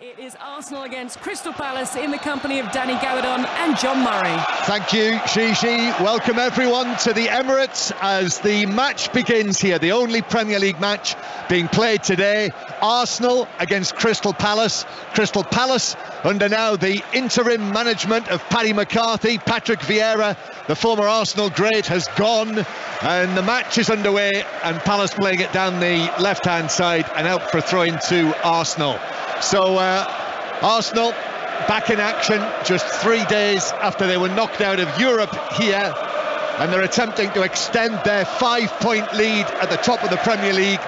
It is Arsenal against Crystal Palace in the company of Danny Gabbidon and John Murray. Thank you, Gigi. Welcome everyone to the Emirates as the match begins here. The only Premier League match being played today. Arsenal against Crystal Palace. Crystal Palace under now the interim management of Paddy McCarthy. Patrick Vieira, the former Arsenal great, has gone and the match is underway, and Palace playing it down the left-hand side and out for a throw-in to Arsenal. So Arsenal back in action just 3 days after they were knocked out of Europe here, and they're attempting to extend their 5-point lead at the top of the Premier League.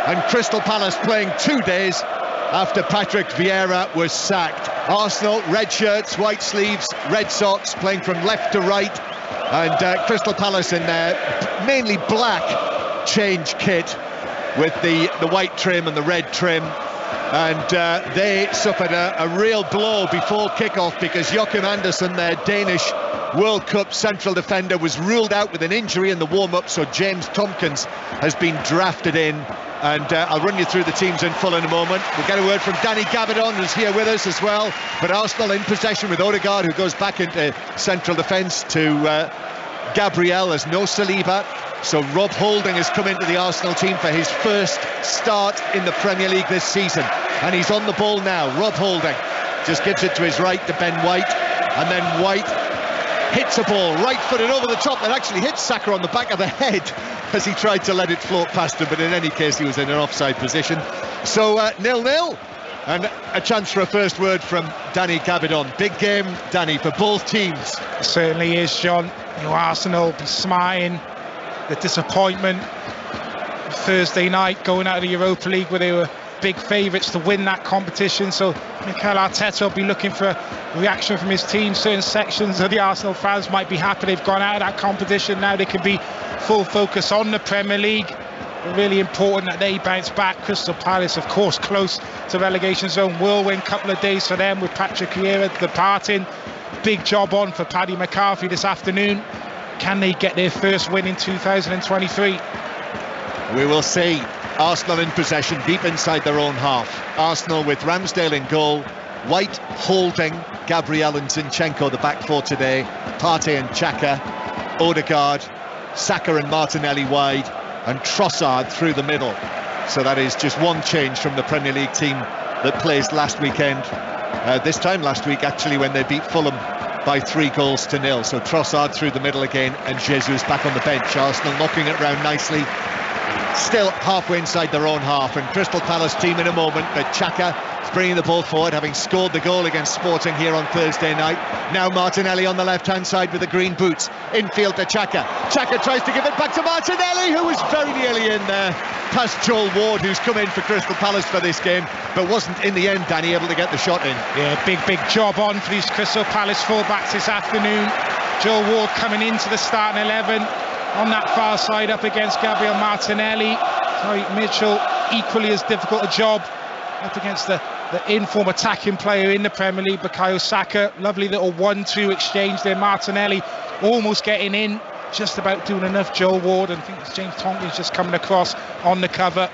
And Crystal Palace playing 2 days after Patrick Vieira was sacked. Arsenal, red shirts, white sleeves, red socks, playing from left to right, and Crystal Palace in their mainly black change kit with the white trim and the red trim. And they suffered a real blow before kickoff because Joachim Andersen, their Danish World Cup central defender, was ruled out with an injury in the warm-up, so James Tomkins has been drafted in. And I'll run you through the teams in full in a moment. We'll get a word from Danny Gabbidon, who's here with us as well. But Arsenal in possession with Odegaard, who goes back into central defence, to Gabriel. There's no Saliba. So Rob Holding has come into the Arsenal team for his first start in the Premier League this season. And he's on the ball now. Rob Holding just gives it to his right to Ben White. And then White hits a ball right-footed over the top that actually hits Saka on the back of the head as he tried to let it float past him. But in any case, he was in an offside position. So 0-0. And a chance for a first word from Danny Gabbidon. Big game, Danny, for both teams. It certainly is, John. You know, Arsenal be smiling the disappointment Thursday night going out of the Europa League, where they were big favourites to win that competition. So Mikel Arteta will be looking for a reaction from his team. Certain sections of the Arsenal fans might be happy they've gone out of that competition. Now they can be full focus on the Premier League. Really important that they bounce back. Crystal Palace, of course, close to relegation zone. Whirlwind couple of days for them with Patrick Vieira departing. Big job on for Paddy McCarthy this afternoon. Can they get their first win in 2023? We will see. Arsenal in possession, deep inside their own half. Arsenal with Ramsdale in goal, White, Holding, Gabriel and Zinchenko the back four today, Partey and Xhaka, Odegaard, Saka and Martinelli wide, and Trossard through the middle. So that is just one change from the Premier League team that plays last weekend. This time last week, actually, when they beat Fulham by 3-0. So Trossard through the middle again, and Jesus back on the bench. Arsenal knocking it round nicely, still halfway inside their own half. And Crystal Palace team in a moment, but Xhaka is bringing the ball forward, having scored the goal against Sporting here on Thursday night. Now Martinelli on the left-hand side with the green boots. Infield to Xhaka. Xhaka tries to give it back to Martinelli, who was very nearly in there, past Joel Ward, who's come in for Crystal Palace for this game, but wasn't in the end, Danny, able to get the shot in. Yeah, big job on for these Crystal Palace fullbacks this afternoon. Joel Ward coming into the starting 11 on that far side up against Gabriel Martinelli. Tyreek Mitchell, equally as difficult a job up against the inform attacking player in the Premier League, Bukayo Saka. Lovely little 1-2 exchange there. Martinelli almost getting in, just about doing enough. Joel Ward, and I think it's James Tomkins just coming across on the cover.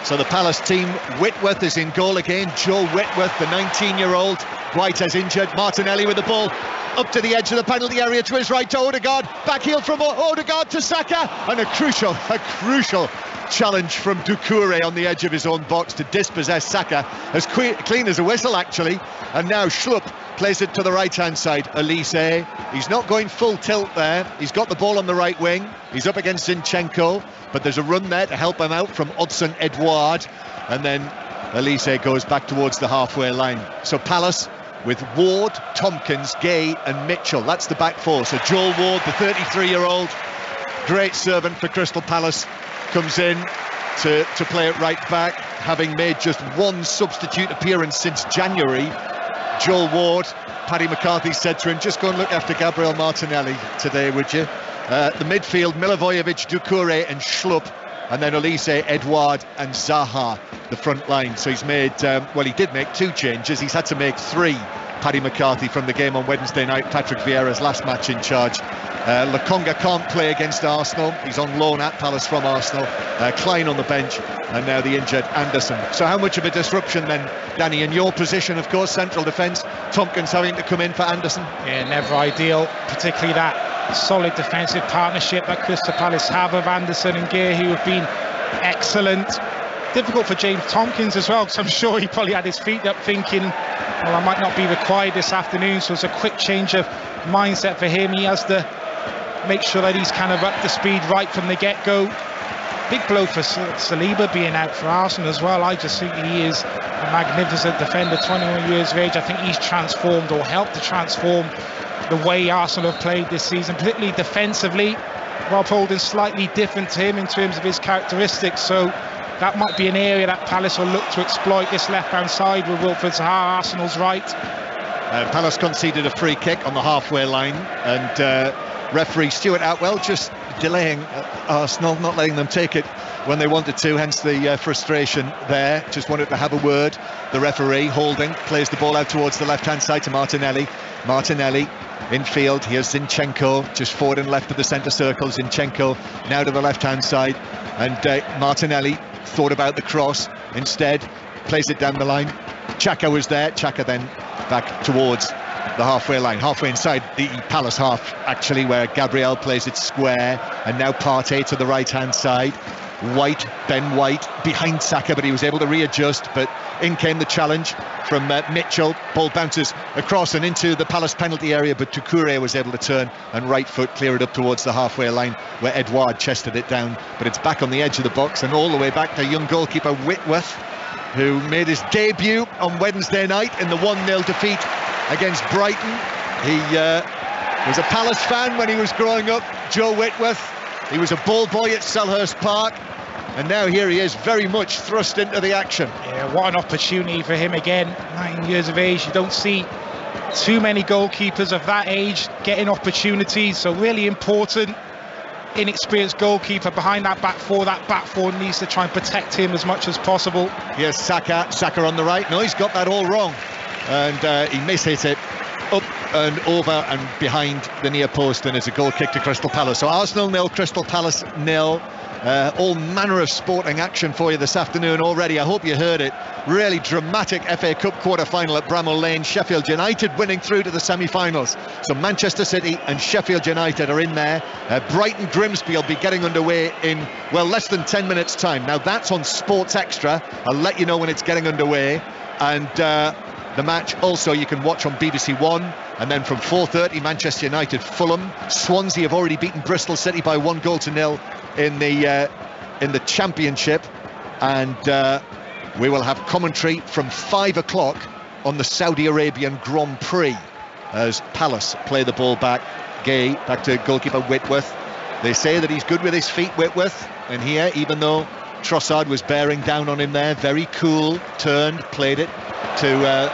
So the Palace team, Whitworth is in goal again. Joel Whitworth, the 19-year-old. White has injured. Martinelli with the ball up to the edge of the penalty area to his right to Odegaard. Back heel from Odegaard to Saka, and a crucial challenge from Doucouré on the edge of his own box to dispossess Saka, as clean as a whistle actually. And now Schlupp plays it to the right hand side. Elise, he's not going full tilt there, he's got the ball on the right wing, he's up against Zinchenko, but there's a run there to help him out from Odsonne Edouard, and then Elise goes back towards the halfway line. So Palace with Ward, Tomkins, Gay and Mitchell, that's the back four. So Joel Ward, the 33-year-old great servant for Crystal Palace, comes in to play it right back, having made just one substitute appearance since January. Joel Ward, Paddy McCarthy said to him, just go and look after Gabriel Martinelli today, would you? The midfield, Milivojevic, Doucouré and Schlupp, and then Elise, Edouard and Zaha, the front line. So he's made, well, he did make 2 changes, he's had to make 3 Paddy McCarthy from the game on Wednesday night, Patrick Vieira's last match in charge. Lokonga can't play against Arsenal. He's on loan at Palace from Arsenal. Klein on the bench, and now the injured Anderson. So how much of a disruption then, Danny, in your position, of course, central defence, Tompkins having to come in for Anderson? Yeah, never ideal, particularly that solid defensive partnership that Crystal Palace have of Anderson and Gay, who have been excellent. Difficult for James Tompkins as well, because I'm sure he probably had his feet up thinking, well, I might not be required this afternoon, so it's a quick change of mindset for him. He has to make sure that he's kind of up to speed right from the get-go. Big blow for Saliba being out for Arsenal as well. I just think he is a magnificent defender, 21 years of age. I think he's transformed, or helped to transform, the way Arsenal have played this season, particularly defensively. Rob Holding's slightly different to him in terms of his characteristics, so that might be an area that Palace will look to exploit, this left-hand side with Wilfred Zaha, Arsenal's right. Palace conceded a free kick on the halfway line, and referee Stuart Atwell just delaying Arsenal, not letting them take it when they wanted to, hence the frustration there. Just wanted to have a word. The referee, Holding, plays the ball out towards the left-hand side to Martinelli. Martinelli in field. Here's Zinchenko, just forward and left of the centre circle. Zinchenko now to the left-hand side, and Martinelli thought about the cross, instead plays it down the line. Xhaka was there. Xhaka then back towards the halfway line, halfway inside the Palace half, actually, where Gabriel plays it square, and now Partey to the right-hand side. White, Ben White, behind Saka, but he was able to readjust, but in came the challenge from Mitchell. Ball bounces across and into the Palace penalty area, but Doucouré was able to turn and right foot clear it up towards the halfway line, where Edouard chested it down, but it's back on the edge of the box, and all the way back to young goalkeeper Whitworth, who made his debut on Wednesday night in the 1-0 defeat against Brighton. He was a Palace fan when he was growing up, Joe Whitworth. He was a ball boy at Selhurst Park, and now here he is, very much thrust into the action. Yeah, what an opportunity for him again. 9 years of age. You don't see too many goalkeepers of that age getting opportunities, so really important. Inexperienced goalkeeper behind that back four. That back four needs to try and protect him as much as possible. Here's Saka on the right. No, he's got that all wrong, and he mishit it up and over and behind the near post, and it's a goal kick to Crystal Palace. So Arsenal 0, Crystal Palace 0. All manner of sporting action for you this afternoon already. I hope you heard it. Really dramatic FA Cup quarter-final at Bramall Lane. Sheffield United winning through to the semi-finals. So Manchester City and Sheffield United are in there. Brighton Grimsby will be getting underway in, well, less than 10 minutes time. Now that's on Sports Extra. I'll let you know when it's getting underway. And the match also you can watch on BBC One, and then from 4:30 Manchester United Fulham. Swansea have already beaten Bristol City by 1-0 in the Championship, and we will have commentary from 5 o'clock on the Saudi Arabian Grand Prix as Palace play the ball back. Gay back to goalkeeper Whitworth. They say that he's good with his feet, Whitworth, and here, even though Trossard was bearing down on him there, very cool, turned, played it to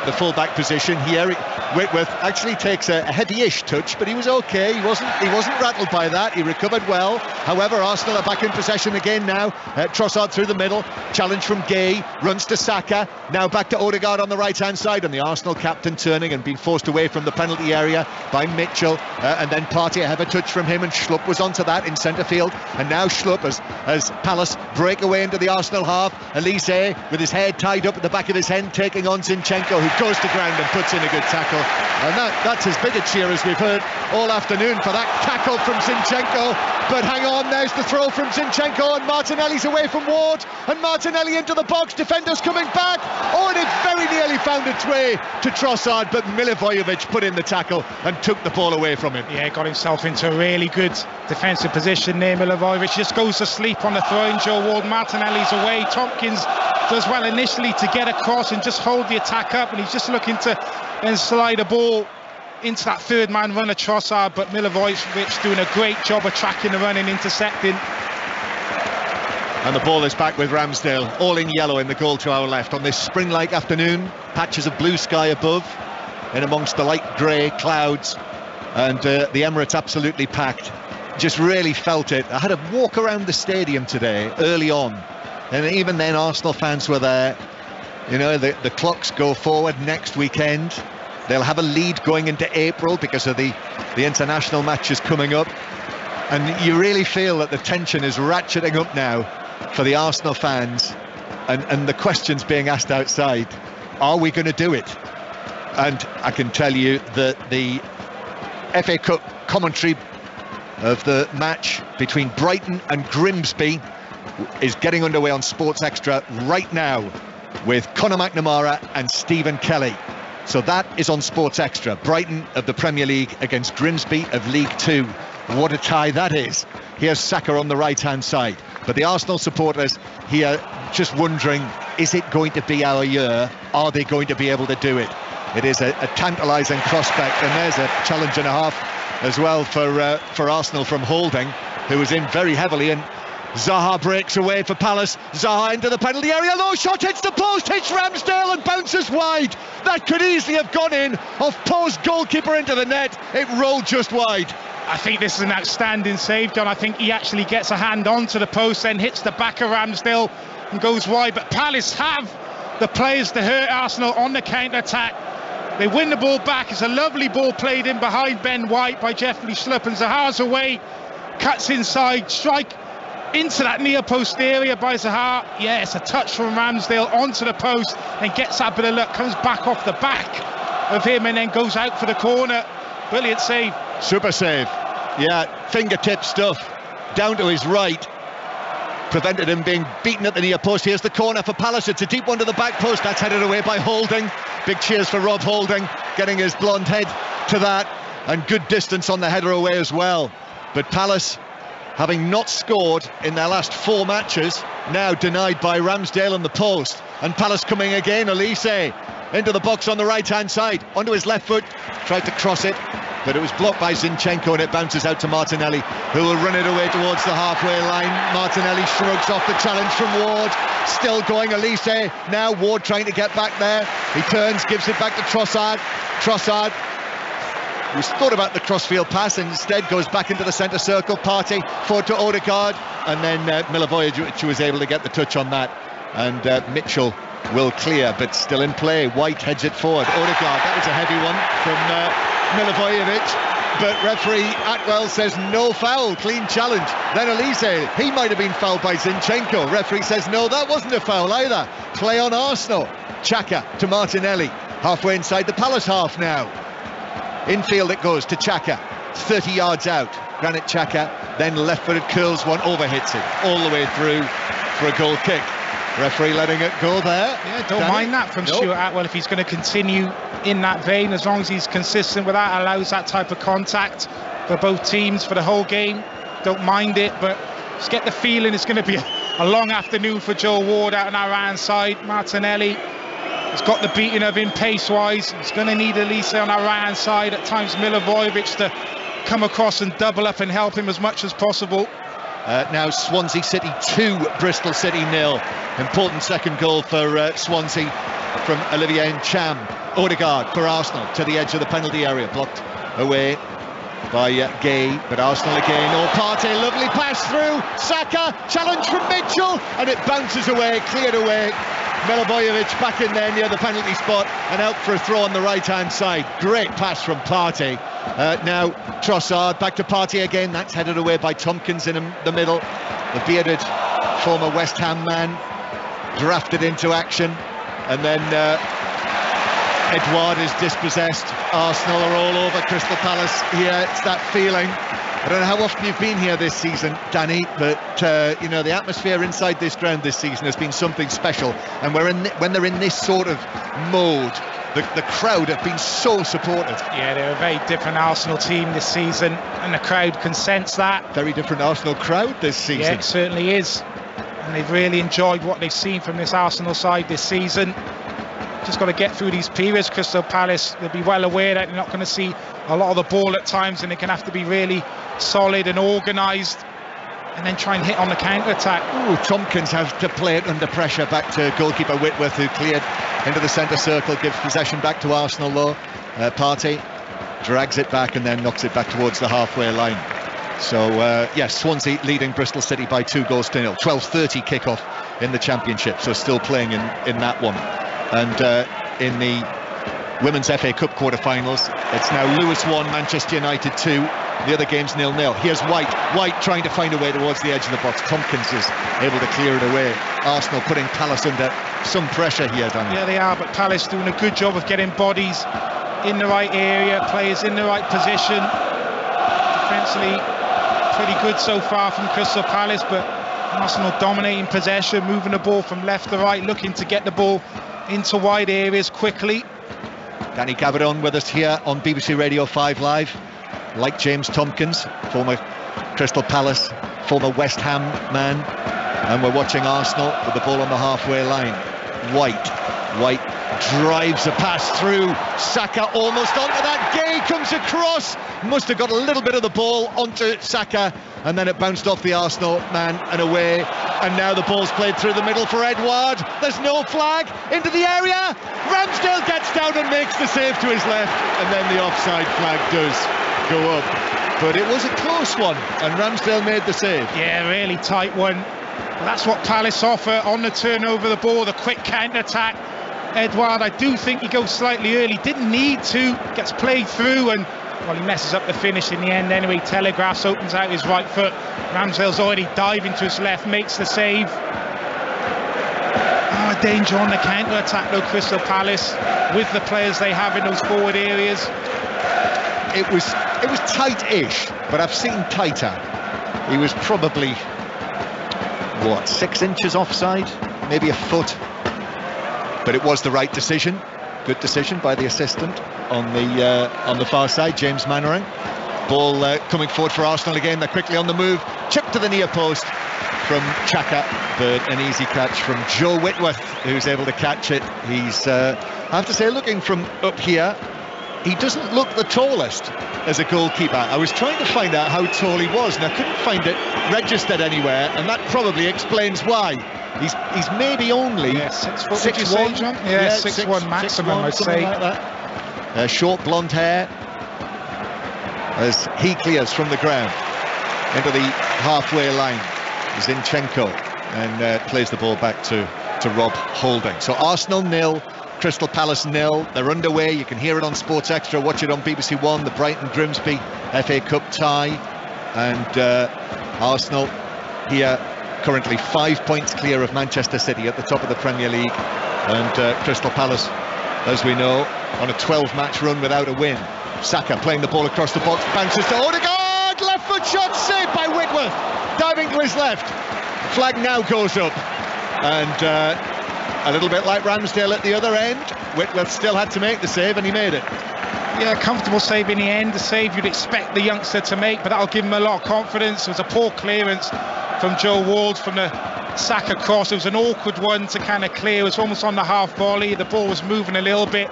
the full-back position. Here Whitworth actually takes a heavy-ish touch, but he was okay. He wasn't rattled by that. He recovered well. However, Arsenal are back in possession again now. Trossard through the middle, challenge from Gay, runs to Saka, now back to Odegaard on the right-hand side, and the Arsenal captain turning and being forced away from the penalty area by Mitchell, and then Partey have a touch from him, and Schlupp was onto that in centre field, and now Schlupp as Palace break away into the Arsenal half. Elise with his head tied up at the back of his head, taking on Zinchenko, who goes to ground and puts in a good tackle. And that's as big a cheer as we've heard all afternoon for that tackle from Zinchenko. But hang on, there's the throw from Zinchenko, and Martinelli's away from Ward, and Martinelli into the box, defenders coming back. Oh, and it very nearly found its way to Trossard, but Milivojevic put in the tackle and took the ball away from him. Yeah, got himself into a really good defensive position there. Milivojevic just goes to sleep on the throw-in. Joe Ward, Martinelli's away. Tompkins does well initially to get across and just hold the attack up, and he's just looking to then slide a ball into that third man runner, Trossard, but Milivojevic doing a great job of tracking the run and intercepting. And the ball is back with Ramsdale, all in yellow in the goal to our left on this spring-like afternoon. Patches of blue sky above, in amongst the light grey clouds, and the Emirates absolutely packed. Just really felt it. I had a walk around the stadium today, early on, and even then Arsenal fans were there. You know, the clocks go forward next weekend, They'll have a lead going into April because of the international matches coming up. And you really feel that the tension is ratcheting up now for the Arsenal fans, and the questions being asked outside, are we going to do it? And I can tell you that the FA Cup commentary of the match between Brighton and Grimsby is getting underway on Sports Extra right now with Conor McNamara and Stephen Kelly. So that is on Sports Extra. Brighton of the Premier League against Grimsby of League Two. What a tie that is. Here's Saka on the right-hand side. But the Arsenal supporters here just wondering, is it going to be our year? Are they going to be able to do it? It is a tantalising prospect, and there's a challenge and a half as well for Arsenal from Holding, who was in very heavily, and Zaha breaks away for Palace. Zaha into the penalty area, low shot, hits the post, hits Ramsdale and bounces wide. That could easily have gone in, off post, goalkeeper into the net. It rolled just wide. I think this is an outstanding save, John. I think he actually gets a hand onto the post, then hits the back of Ramsdale and goes wide. But Palace have the players to hurt Arsenal on the counter-attack. They win the ball back. It's a lovely ball played in behind Ben White by Jeffrey Schlupp, and Zaha's away, cuts inside, strike into that near post area by Zaha. Yeah, it's a touch from Ramsdale onto the post and gets that bit of luck, comes back off the back of him and then goes out for the corner. Brilliant save. Super save. Yeah, fingertip stuff down to his right. Prevented him being beaten at the near post. Here's the corner for Palace. It's a deep one to the back post. That's headed away by Holding. Big cheers for Rob Holding, getting his blonde head to that, and good distance on the header away as well. But Palace, having not scored in their last 4 matches, now denied by Ramsdale on the post. And Palace coming again. Elise into the box on the right-hand side, onto his left foot, tried to cross it, but it was blocked by Zinchenko, and it bounces out to Martinelli, who will run it away towards the halfway line. Martinelli shrugs off the challenge from Ward. Still going, Elise. Now Ward trying to get back there. He turns, gives it back to Trossard. Trossard, who's thought about the crossfield pass, and instead goes back into the centre circle. Partey forward to Odegaard, and then Milivojevic was able to get the touch on that. And Mitchell will clear, but still in play. White heads it forward. Odegaard, that was a heavy one from Milivojevic, but referee Atwell says no foul, clean challenge. Then Elise, he might have been fouled by Zinchenko. Referee says no, that wasn't a foul either. Play on Arsenal. Xhaka to Martinelli, halfway inside the Palace half now. Infield it goes to Xhaka, 30 yards out. Granit Xhaka, then left-footed curls one, overhits it all the way through for a goal kick. Referee letting it go there. Yeah, don't mind that from Stuart Atwell if he's going to continue in that vein, as long as he's consistent with that, allows that type of contact for both teams for the whole game. Don't mind it, but just get the feeling it's going to be a long afternoon for Joe Ward out on our right side. Martinelli has got the beating of him pace-wise. He's going to need Elise on our right-hand side, at times Milivojevic to come across and double up and help him as much as possible. Now Swansea City 2, Bristol City 0. Important second goal for Swansea from Olivier Ncham. Odegaard for Arsenal to the edge of the penalty area, blocked away by Gay, but Arsenal again. Partey, lovely pass through. Saka, challenge from Mitchell, and it bounces away, cleared away. Milivojevic back in there near the penalty spot and out for a throw on the right-hand side. Great pass from Partey. Now Trossard back to Partey again. That's headed away by Tompkins in the middle. The bearded former West Ham man drafted into action, and then Edouard is dispossessed. Arsenal are all over Crystal Palace here. It's that feeling. I don't know how often you've been here this season, Danny, but you know, the atmosphere inside this ground this season has been something special. And when they're in this sort of mode, the crowd have been so supportive. Yeah, they're a very different Arsenal team this season, and the crowd can sense that. Very different Arsenal crowd this season. Yeah, it certainly is. And they've really enjoyed what they've seen from this Arsenal side this season. Just got to get through these periods. Crystal Palace, they'll be well aware that they're not going to see a lot of the ball at times, and they can have to be really solid and organised and then try and hit on the counter-attack. Ooh, Tompkins has to play it under pressure back to goalkeeper Whitworth, who cleared into the centre circle, gives possession back to Arsenal though. Partey drags it back and then knocks it back towards the halfway line. So yes, Swansea leading Bristol City by 2-0. 12:30 kickoff in the Championship, so still playing in that one. And in the Women's FA Cup quarter-finals. It's now Lewis 1, Manchester United 2. The other game's 0-0. Here's White. White trying to find a way towards the edge of the box. Tompkins is able to clear it away. Arsenal putting Palace under some pressure here, Daniel. Yeah, they are, but Palace doing a good job of getting bodies in the right area, players in the right position. Defensively, pretty good so far from Crystal Palace, but Arsenal dominating possession, moving the ball from left to right, looking to get the ball into wide areas quickly. Danny Gaviron with us here on BBC Radio 5 Live. Like James Tompkins, former Crystal Palace, former West Ham man. And we're watching Arsenal with the ball on the halfway line. White drives a pass through. Saka almost onto that. Gay comes across. Must have got a little bit of the ball onto Saka. And then it bounced off the Arsenal man and away. And now the ball's played through the middle for Edouard. There's no flag. Into the area. Ramsdale gets down and makes the save to his left. And then the offside flag does go up. But it was a close one. And Ramsdale made the save. Yeah, really tight one. That's what Palace offer on the turnover of the ball, the quick counter-attack. Edouard, I do think he goes slightly early, didn't need to, gets played through, and well, he messes up the finish in the end anyway. Telegraphs, opens out his right foot. Ramsdale's already diving to his left, makes the save. Danger on the counter-attack though, Crystal Palace, with the players they have in those forward areas. It was tight-ish, but I've seen tighter. He was probably, what, 6 inches offside, maybe a foot, but it was the right decision. Good decision by the assistant on the far side, James Mannering. Ball coming forward for Arsenal again. They're quickly on the move. Chip to the near post from Xhaka, but an easy catch from Joe Whitworth, who's able to catch it. He's, I have to say, looking from up here, he doesn't look the tallest as a goalkeeper. I was trying to find out how tall he was, and I couldn't find it registered anywhere, and that probably explains why. He's maybe only 6 foot. 6'1", John? Yeah, 6'1" maximum, I'd say. Like that. Short blonde hair as he clears from the ground into the halfway line. Zinchenko and plays the ball back to Rob Holding. So Arsenal 0. Crystal Palace 0. They're underway. You can hear it on Sports Extra. Watch it on BBC One. The Brighton Grimsby FA Cup tie, and Arsenal here currently 5 points clear of Manchester City at the top of the Premier League, and Crystal Palace, as we know, on a 12-match run without a win. Saka playing the ball across the box, bounces to Odegaard, left foot shot, saved by Whitworth, diving to his left. Flag now goes up, and a little bit like Ramsdale at the other end, Whitworth still had to make the save, and he made it. Yeah, comfortable save in the end, the save you'd expect the youngster to make, but that'll give him a lot of confidence. It was a poor clearance from Joe Ward from the Saka cross. It was an awkward one to kind of clear. It was almost on the half volley. The ball was moving a little bit.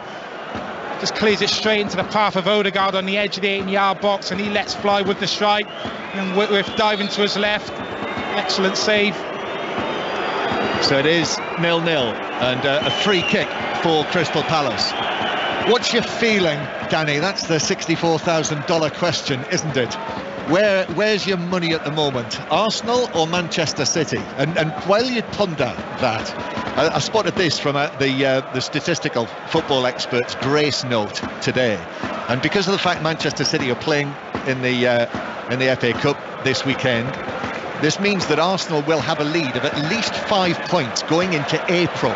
Just clears it straight into the path of Odegaard on the edge of the 18-yard box, and he lets fly with the strike. And Whitworth diving to his left. Excellent save. So it is 0-0 and a free kick for Crystal Palace. What's your feeling, Danny? That's the $64,000 question, isn't it? Where's your money at the moment? Arsenal or Manchester City? And while you ponder that, I spotted this from the statistical football expert's grace note today. And because of the fact Manchester City are playing in the FA Cup this weekend, this means that Arsenal will have a lead of at least 5 points going into April.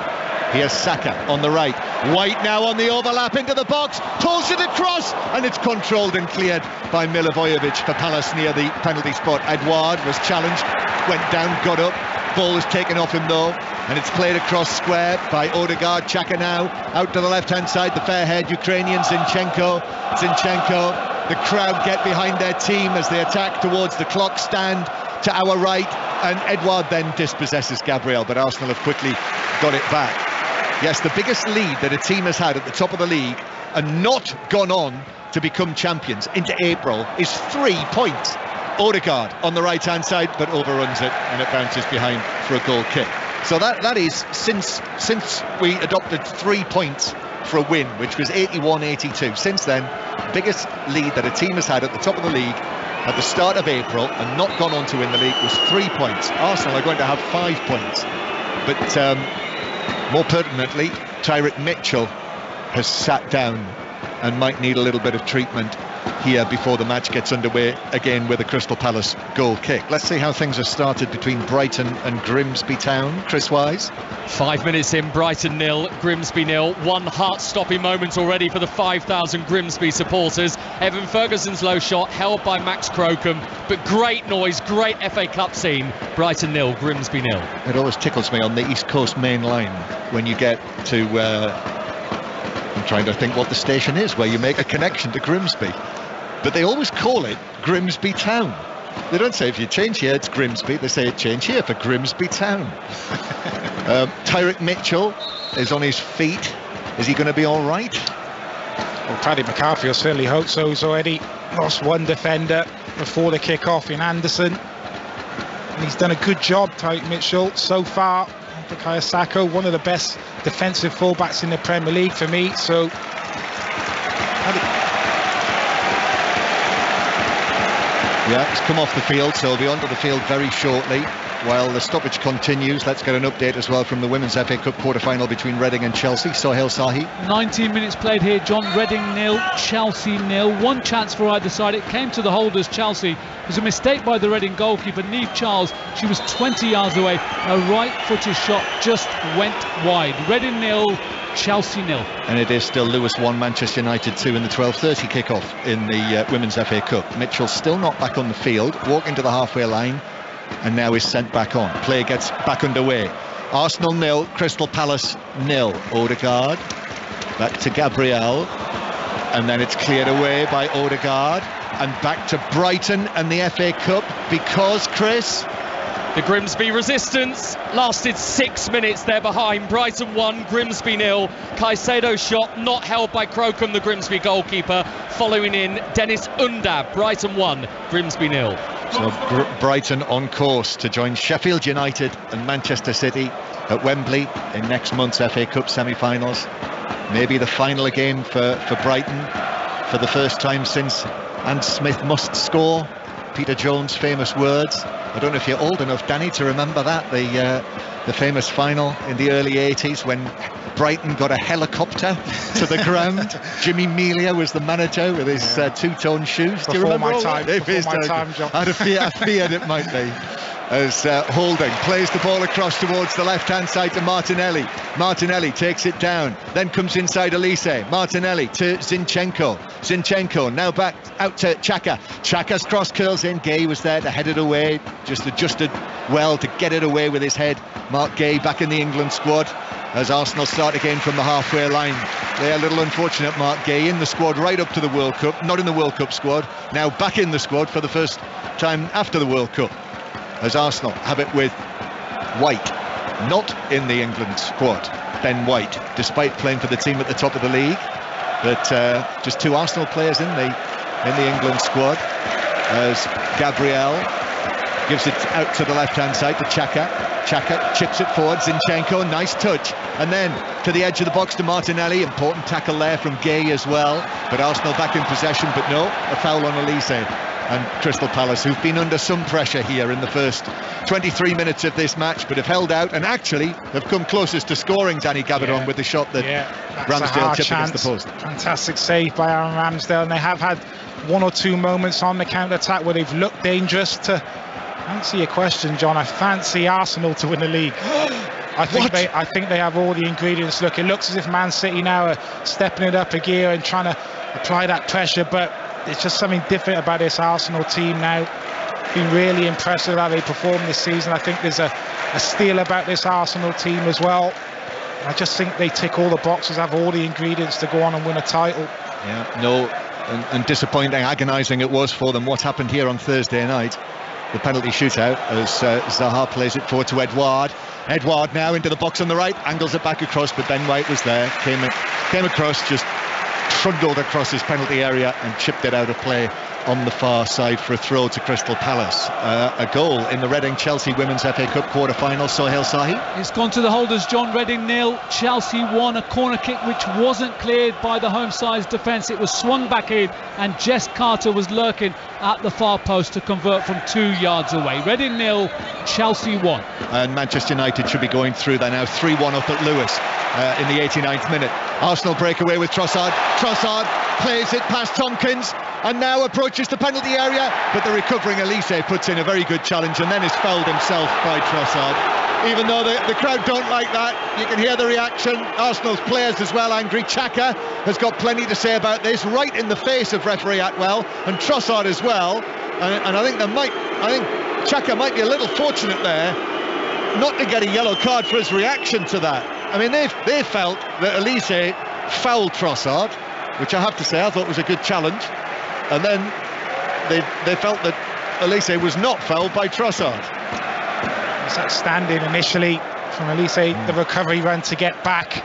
Here's Saka on the right. White now on the overlap into the box, pulls it across, and it's controlled and cleared by Milivojevic for Palace near the penalty spot. Edouard was challenged, went down, got up. Ball was taken off him though, and it's played across square by Odegaard. Xhaka now out to the left-hand side. The fair-haired Ukrainian Zinchenko. The crowd get behind their team as they attack towards the clock stand to our right, and Edouard then dispossesses Gabriel, but Arsenal have quickly got it back. Yes, the biggest lead that a team has had at the top of the league and not gone on to become champions into April is 3 points. Odegaard on the right-hand side, but overruns it, and it bounces behind for a goal kick. So that is since we adopted 3 points for a win, which was 81-82. Since then, the biggest lead that a team has had at the top of the league at the start of April and not gone on to win the league was 3 points. Arsenal are going to have 5 points, but more pertinently, Tyrick Mitchell has sat down and might need a little bit of treatment here before the match gets underway again with a Crystal Palace goal kick. Let's see how things have started between Brighton and Grimsby Town. Chris Wise. 5 minutes in, Brighton 0, Grimsby 0. One heart-stopping moment already for the 5,000 Grimsby supporters. Evan Ferguson's low shot held by Max Crocombe, but great noise, great FA Cup scene. Brighton 0, Grimsby 0. It always tickles me on the East Coast main line when you get to I'm trying to think what the station is where you make a connection to Grimsby, but they always call it Grimsby Town. They don't say if you change here it's Grimsby, they say change here for Grimsby Town. Tyrick Mitchell is on his feet. Is he going to be all right? Well, Paddy McCarthy, I certainly hope so. He's already lost one defender before the kick-off in Anderson, and he's done a good job, Tyrick Mitchell, so far. Bukayo Saka, one of the best defensive fullbacks in the Premier League for me. So yeah, he's come off the field, so he'll be onto the field very shortly. While the stoppage continues, let's get an update as well from the Women's FA Cup quarter-final between Reading and Chelsea. Sohail Sahi. 19 minutes played here, John. Reading 0, Chelsea 0. One chance for either side. It came to the holders, Chelsea. It was a mistake by the Reading goalkeeper, Niamh Charles. She was 20 yards away. A right-footed shot just went wide. Reading 0, Chelsea 0. And it is still Lewis 1, Manchester United 2 in the 12:30 kick-off in the Women's FA Cup. Mitchell still not back on the field, walking to the halfway line, and now is sent back on. Play gets back underway. Arsenal 0, Crystal Palace 0. Odegaard back to Gabriel, and then it's cleared away by Odegaard, and back to Brighton and the FA Cup, because, Chris, the Grimsby resistance lasted 6 minutes. They're behind. Brighton 1, Grimsby 0. Caicedo's shot not held by Crocombe, the Grimsby goalkeeper. Following in Dennis Undab. Brighton 1, Grimsby 0. So Brighton on course to join Sheffield United and Manchester City at Wembley in next month's FA Cup semi-finals. Maybe the final game for Brighton for the first time since "And Smith must score," Peter Jones' famous words. I don't know if you're old enough, Danny, to remember that, the famous final in the early 80s when Brighton got a helicopter to the ground. Jimmy Melia was the manager with his two-tone shoes. Do you remember my time, John. I feared it might be. As Holding plays the ball across towards the left-hand side to Martinelli. Martinelli takes it down, then comes inside Elise. Martinelli to Zinchenko. Zinchenko now back out to Xhaka. Xhaka's cross curls in. Gay was there to head it away, just adjusted well to get it away with his head. Mark Gay back in the England squad as Arsenal start again from the halfway line. They're a little unfortunate. Mark Gay in the squad right up to the World Cup, not in the World Cup squad, now back in the squad for the first time after the World Cup, as Arsenal have it with White not in the England squad. Ben White, despite playing for the team at the top of the league, but just two Arsenal players in the England squad, as Gabriel gives it out to the left-hand side to Xhaka. Xhaka chips it forward. Zinchenko, nice touch, and then to the edge of the box to Martinelli. Important tackle there from Gay as well, but Arsenal back in possession, but no, a foul on Elise. And Crystal Palace, who've been under some pressure here in the first 23 minutes of this match, but have held out and actually have come closest to scoring, Danny Gabbidon, with the shot that Ramsdale chipped against the post. Fantastic save by Aaron Ramsdale, and they have had one or two moments on the counter-attack where they've looked dangerous. To answer your question, John, I fancy Arsenal to win the league. I think they have all the ingredients. Look, it looks as if Man City now are stepping it up a gear and trying to apply that pressure, but it's just something different about this Arsenal team now. Been really impressed with how they performed this season. I think there's a steal about this Arsenal team as well. I just think they tick all the boxes, have all the ingredients to go on and win a title. Yeah, no, and disappointing, agonising it was for them what happened here on Thursday night. The penalty shootout as Zaha plays it forward to Edouard. Edouard now into the box on the right, angles it back across, but Ben White was there, came across, just trundled across his penalty area and chipped it out of play on the far side for a throw to Crystal Palace. A goal in the Reading-Chelsea Women's FA Cup quarter-final. Sohail Sahi. It's gone to the holders, John. Reading 0, Chelsea 1. A corner kick which wasn't cleared by the home side's defence. It was swung back in, and Jess Carter was lurking at the far post to convert from 2 yards away. Reading 0, Chelsea 1. And Manchester United should be going through. They're now 3-1 up at Lewis in the 89th minute. Arsenal break away with Trossard. Trossard plays it past Tompkins and now approaches the penalty area, but the recovering Elise puts in a very good challenge and then is fouled himself by Trossard. Even though the crowd don't like that, you can hear the reaction. Arsenal's players as well angry. Xhaka has got plenty to say about this, right in the face of referee Atwell, and Trossard as well. And I think Xhaka might be a little fortunate there not to get a yellow card for his reaction to that. I mean, they felt that Elise fouled Trossard, which I have to say I thought was a good challenge, and then they felt that Elise was not fouled by Trossard. It's that stand-in initially from Elise, the recovery run to get back.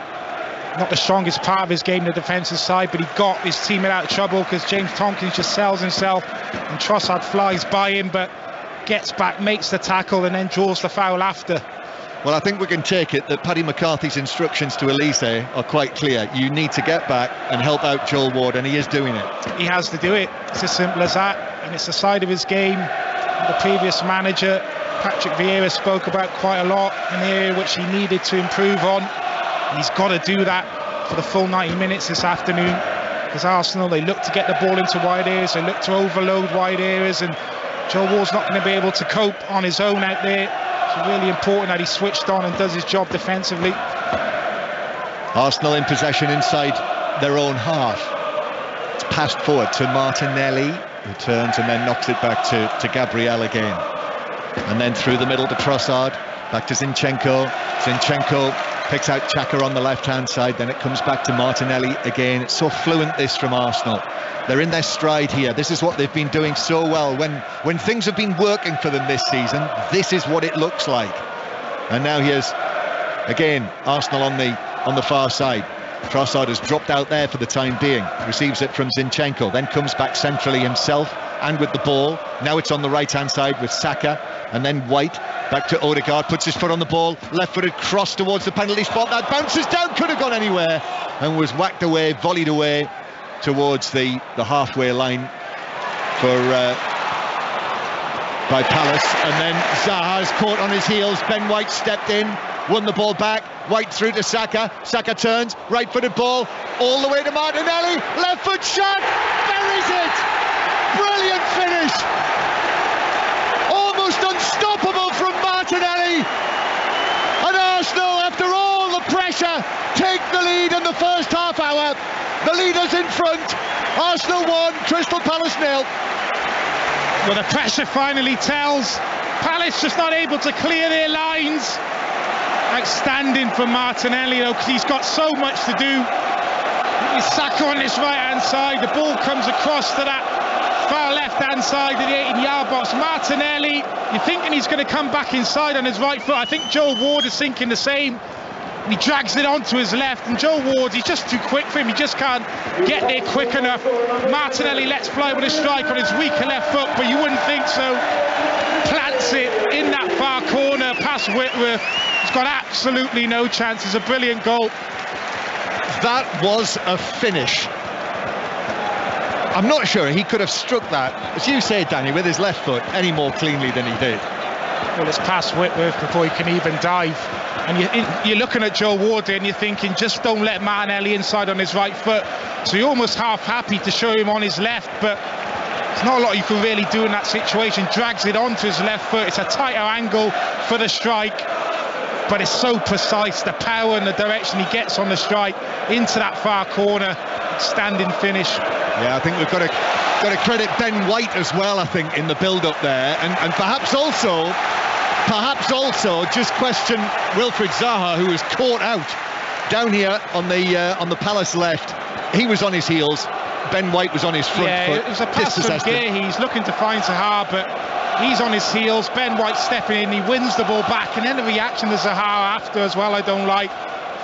Not the strongest part of his game, the defensive side, but he got his teammate out of trouble because James Tompkins just sells himself and Trossard flies by him, but gets back, makes the tackle and then draws the foul after. Well, I think we can take it that Paddy McCarthy's instructions to Elise are quite clear. You need to get back and help out Joel Ward, and he is doing it. He has to do it. It's as simple as that, and it's the side of his game the previous manager, Patrick Vieira, spoke about quite a lot, in the area which he needed to improve on. And he's got to do that for the full 90 minutes this afternoon, because Arsenal, they look to get the ball into wide areas, they look to overload wide areas, and Joel Ward's not going to be able to cope on his own out there. It's really important that he switched on and does his job defensively. Arsenal in possession inside their own half. It's passed forward to Martinelli, who turns and then knocks it back to Gabriel again. And then through the middle to Trossard, back to Zinchenko. Zinchenko picks out Xhaka on the left-hand side, then it comes back to Martinelli again. It's so fluent, this, from Arsenal. They're in their stride here. This is what they've been doing so well. When things have been working for them this season, this is what it looks like. And now here's, again, Arsenal on the far side. Trossard has dropped out there for the time being, receives it from Zinchenko, then comes back centrally himself and with the ball. Now it's on the right-hand side with Saka, and then White back to Odegaard, puts his foot on the ball, left-footed cross towards the penalty spot. That bounces down, could have gone anywhere, and was whacked away, volleyed away towards the halfway line by Palace. And then Zaha's caught on his heels. Ben White stepped in, won the ball back. White through to Saka. Saka turns, right-footed ball all the way to Martinelli. Left foot shot, buries it. Brilliant finish. Almost unstoppable from Martinelli. And Arsenal, after all the pressure, take the lead in the first half hour. The leaders in front. Arsenal 1, Crystal Palace 0. Well, the pressure finally tells. Palace just not able to clear their lines. Outstanding from Martinelli, though, because he's got so much to do. With Saka on this right-hand side, the ball comes across to that far left-hand side of the 18-yard box. Martinelli, you're thinking he's going to come back inside on his right foot. I think Joel Ward is thinking the same. And he drags it onto his left, and Joel Ward, he's just too quick for him. He just can't get there quick enough. Martinelli lets fly with a strike on his weaker left foot, but you wouldn't think so. Plants it in that far corner past Whitworth. He's got absolutely no chance. It's a brilliant goal. That was a finish. I'm not sure he could have struck that, as you say, Danny, with his left foot any more cleanly than he did. Well, it's past Whitworth before he can even dive. And you're looking at Joel Ward and you're thinking, just don't let Martinelli inside on his right foot. So you're almost half happy to show him on his left, but there's not a lot you can really do in that situation. Drags it onto his left foot. It's a tighter angle for the strike, but it's so precise, the power and the direction he gets on the strike into that far corner. Standing finish. Yeah, I think we've got to credit Ben White as well, I think, in the build-up there, and perhaps also just question Wilfried Zaha, who was caught out down here on the Palace left. He was on his heels. Ben White was on his front foot. It was a pass from Gay. He's looking to find Zaha, but he's on his heels. Ben White stepping in, he wins the ball back, and then the reaction to Zaha after as well, I don't like.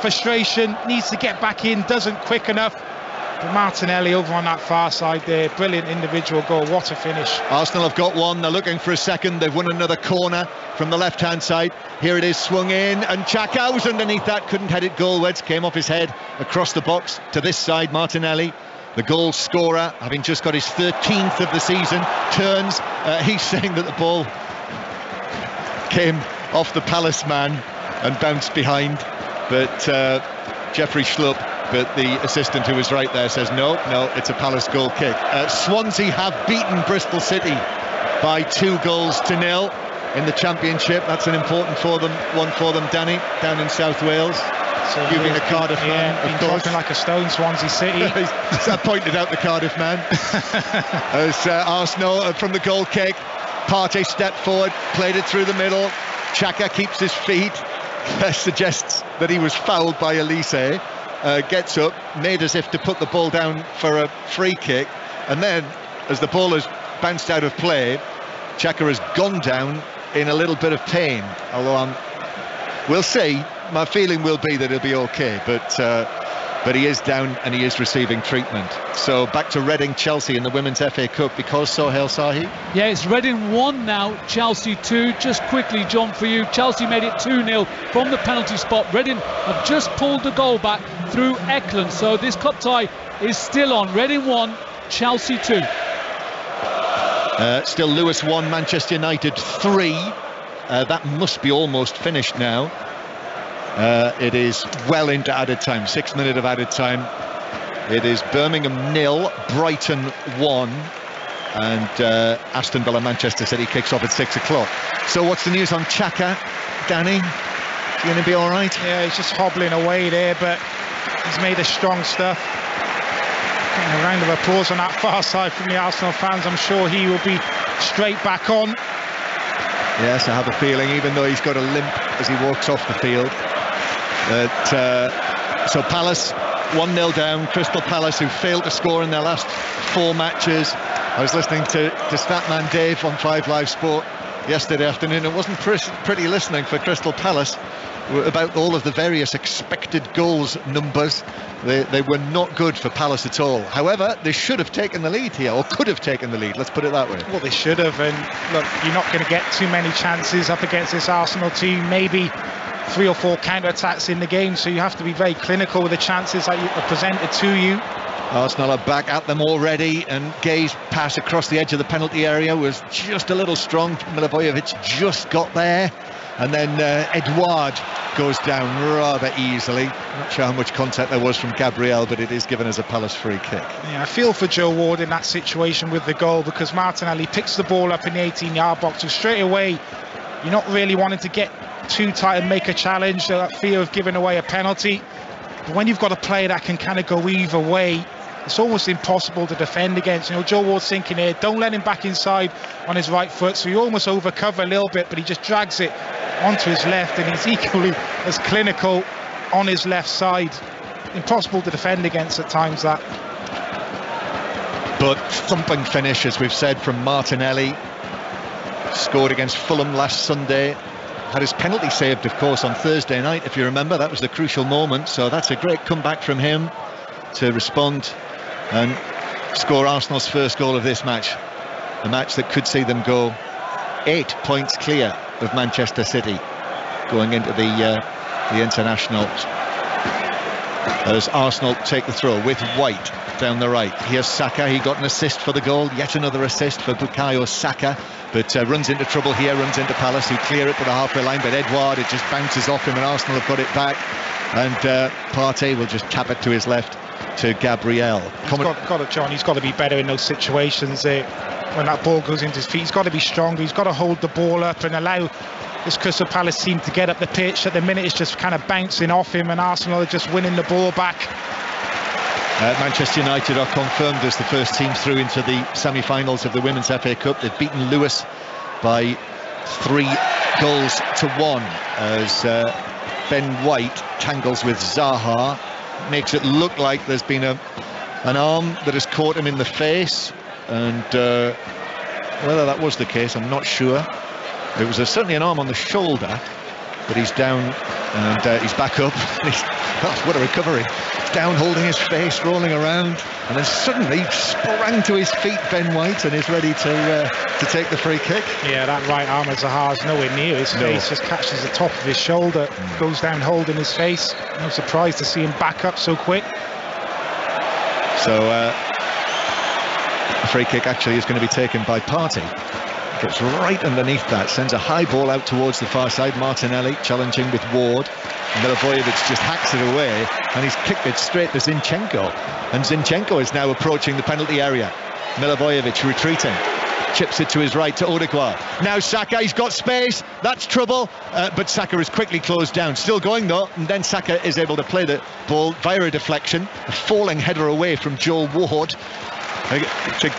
Frustration, needs to get back in, doesn't quick enough. But Martinelli over on that far side there, brilliant individual goal, what a finish. Arsenal have got one, they're looking for a second, they've won another corner from the left-hand side. Here it is, swung in, and Xhaka was underneath that, couldn't head it goalwards, came off his head across the box to this side. Martinelli, the goal scorer, having just got his 13th of the season, turns, he's saying that the ball came off the Palace man and bounced behind, but Jeffrey Schlupp but the assistant who was right there says no, it's a Palace goal kick. Swansea have beaten Bristol City by 2-0 in the Championship. That's an important one for them, Danny, down in South Wales. So you being a Cardiff man, of course. Dropping like a stone, Swansea City. I pointed out the Cardiff man. As Arsenal from the goal kick, Partey stepped forward, played it through the middle. Xhaka keeps his feet, suggests that he was fouled by Elise. Gets up, made as if to put the ball down for a free kick, and then as the ball has bounced out of play, Xhaka has gone down in a little bit of pain, although we'll see. My feeling will be that he'll be okay, but he is down and he is receiving treatment. So back to Reading Chelsea in the Women's FA Cup, because Sohail Sahi. Yeah, it's Reading 1 now, Chelsea 2. Just quickly, John, for you, Chelsea made it 2-0 from the penalty spot. Reading have just pulled the goal back through Eklund, so this cup tie is still on. Reading 1, Chelsea 2. Still Lewis 1, Manchester United 3. That must be almost finished now. It is well into added time, 6 minutes of added time. It is Birmingham 0, Brighton 1, and Aston Villa Manchester City kicks off at 6 o'clock. So what's the news on Xhaka, Danny? Is he going to be all right? Yeah, he's just hobbling away there, but he's made a strong stuff. Getting a round of applause on that far side from the Arsenal fans. I'm sure he will be straight back on. Yes, I have a feeling, even though he's got a limp as he walks off the field. So Palace 1-0 down. Crystal Palace, who failed to score in their last 4 matches. I was listening to Statman Dave on 5 Live Sport yesterday afternoon. It wasn't pretty listening for Crystal Palace about all of the various expected goals numbers. They were not good for Palace at all. However, they should have taken the lead here, or could have taken the lead, let's put it that way. Well, they should have, and look, you're not going to get too many chances up against this Arsenal team. Maybe 3 or 4 counter-attacks in the game, so you have to be very clinical with the chances that are presented to you. Arsenal are back at them already, and Gay's pass across the edge of the penalty area was just a little strong. Milivojevic just got there, and then Edouard goes down rather easily. Not sure how much contact there was from Gabriel, but it is given as a Palace free kick. Yeah, I feel for Joe Ward in that situation with the goal, because Martinelli picks the ball up in the 18-yard box, so straight away you're not really wanting to get too tight and make a challenge, so that fear of giving away a penalty. But when you've got a player that can kind of go either way, it's almost impossible to defend against. You know, Joe Ward's thinking here, don't let him back inside on his right foot, so you almost overcover a little bit, but he just drags it onto his left, and he's equally as clinical on his left side. Impossible to defend against at times, that. But thumping finish, as we've said, from Martinelli. Scored against Fulham last Sunday. Had his penalty saved, of course, on Thursday night, if you remember. That was the crucial moment, so that's a great comeback from him to respond and score Arsenal's first goal of this match, a match that could see them go 8 points clear of Manchester City going into the internationals, as Arsenal take the throw with White down the right. Here's Saka, he got an assist for the goal, yet another assist for Bukayo Saka, but runs into trouble here, runs into Palace, who clear it to the halfway line, but Edouard, it just bounces off him, and Arsenal have got it back, and Partey will just tap it to his left to Gabriel. He's got to be better in those situations when that ball goes into his feet. He's got to be stronger, he's got to hold the ball up and allow this Crystal Palace team to get up the pitch. At the minute it's just kind of bouncing off him, and Arsenal are just winning the ball back. Manchester United are confirmed as the first team through into the semi-finals of the Women's FA Cup. They've beaten Lewis by 3-1 as Ben White tangles with Zaha, makes it look like there's been an arm that has caught him in the face, and whether that was the case, I'm not sure. It was certainly an arm on the shoulder, but he's down and he's back up. What a recovery. He's down, holding his face, rolling around, and then suddenly sprang to his feet, Ben White, and is ready to take the free kick. Yeah, that right arm of Zaha's nowhere near his face, just catches the top of his shoulder, goes down holding his face. No surprise to see him back up so quick. So the free kick actually is going to be taken by Partey. gets right underneath that, sends a high ball out towards the far side. Martinelli challenging with Ward. Milivojevic just hacks it away, and he's kicked it straight to Zinchenko. And Zinchenko is now approaching the penalty area. Milivojevic retreating. Chips it to his right to Odegaard. Now Saka, he's got space. That's trouble. But Saka is quickly closed down. Still going though. And then Saka is able to play the ball via a deflection. A falling header away from Joel Ward to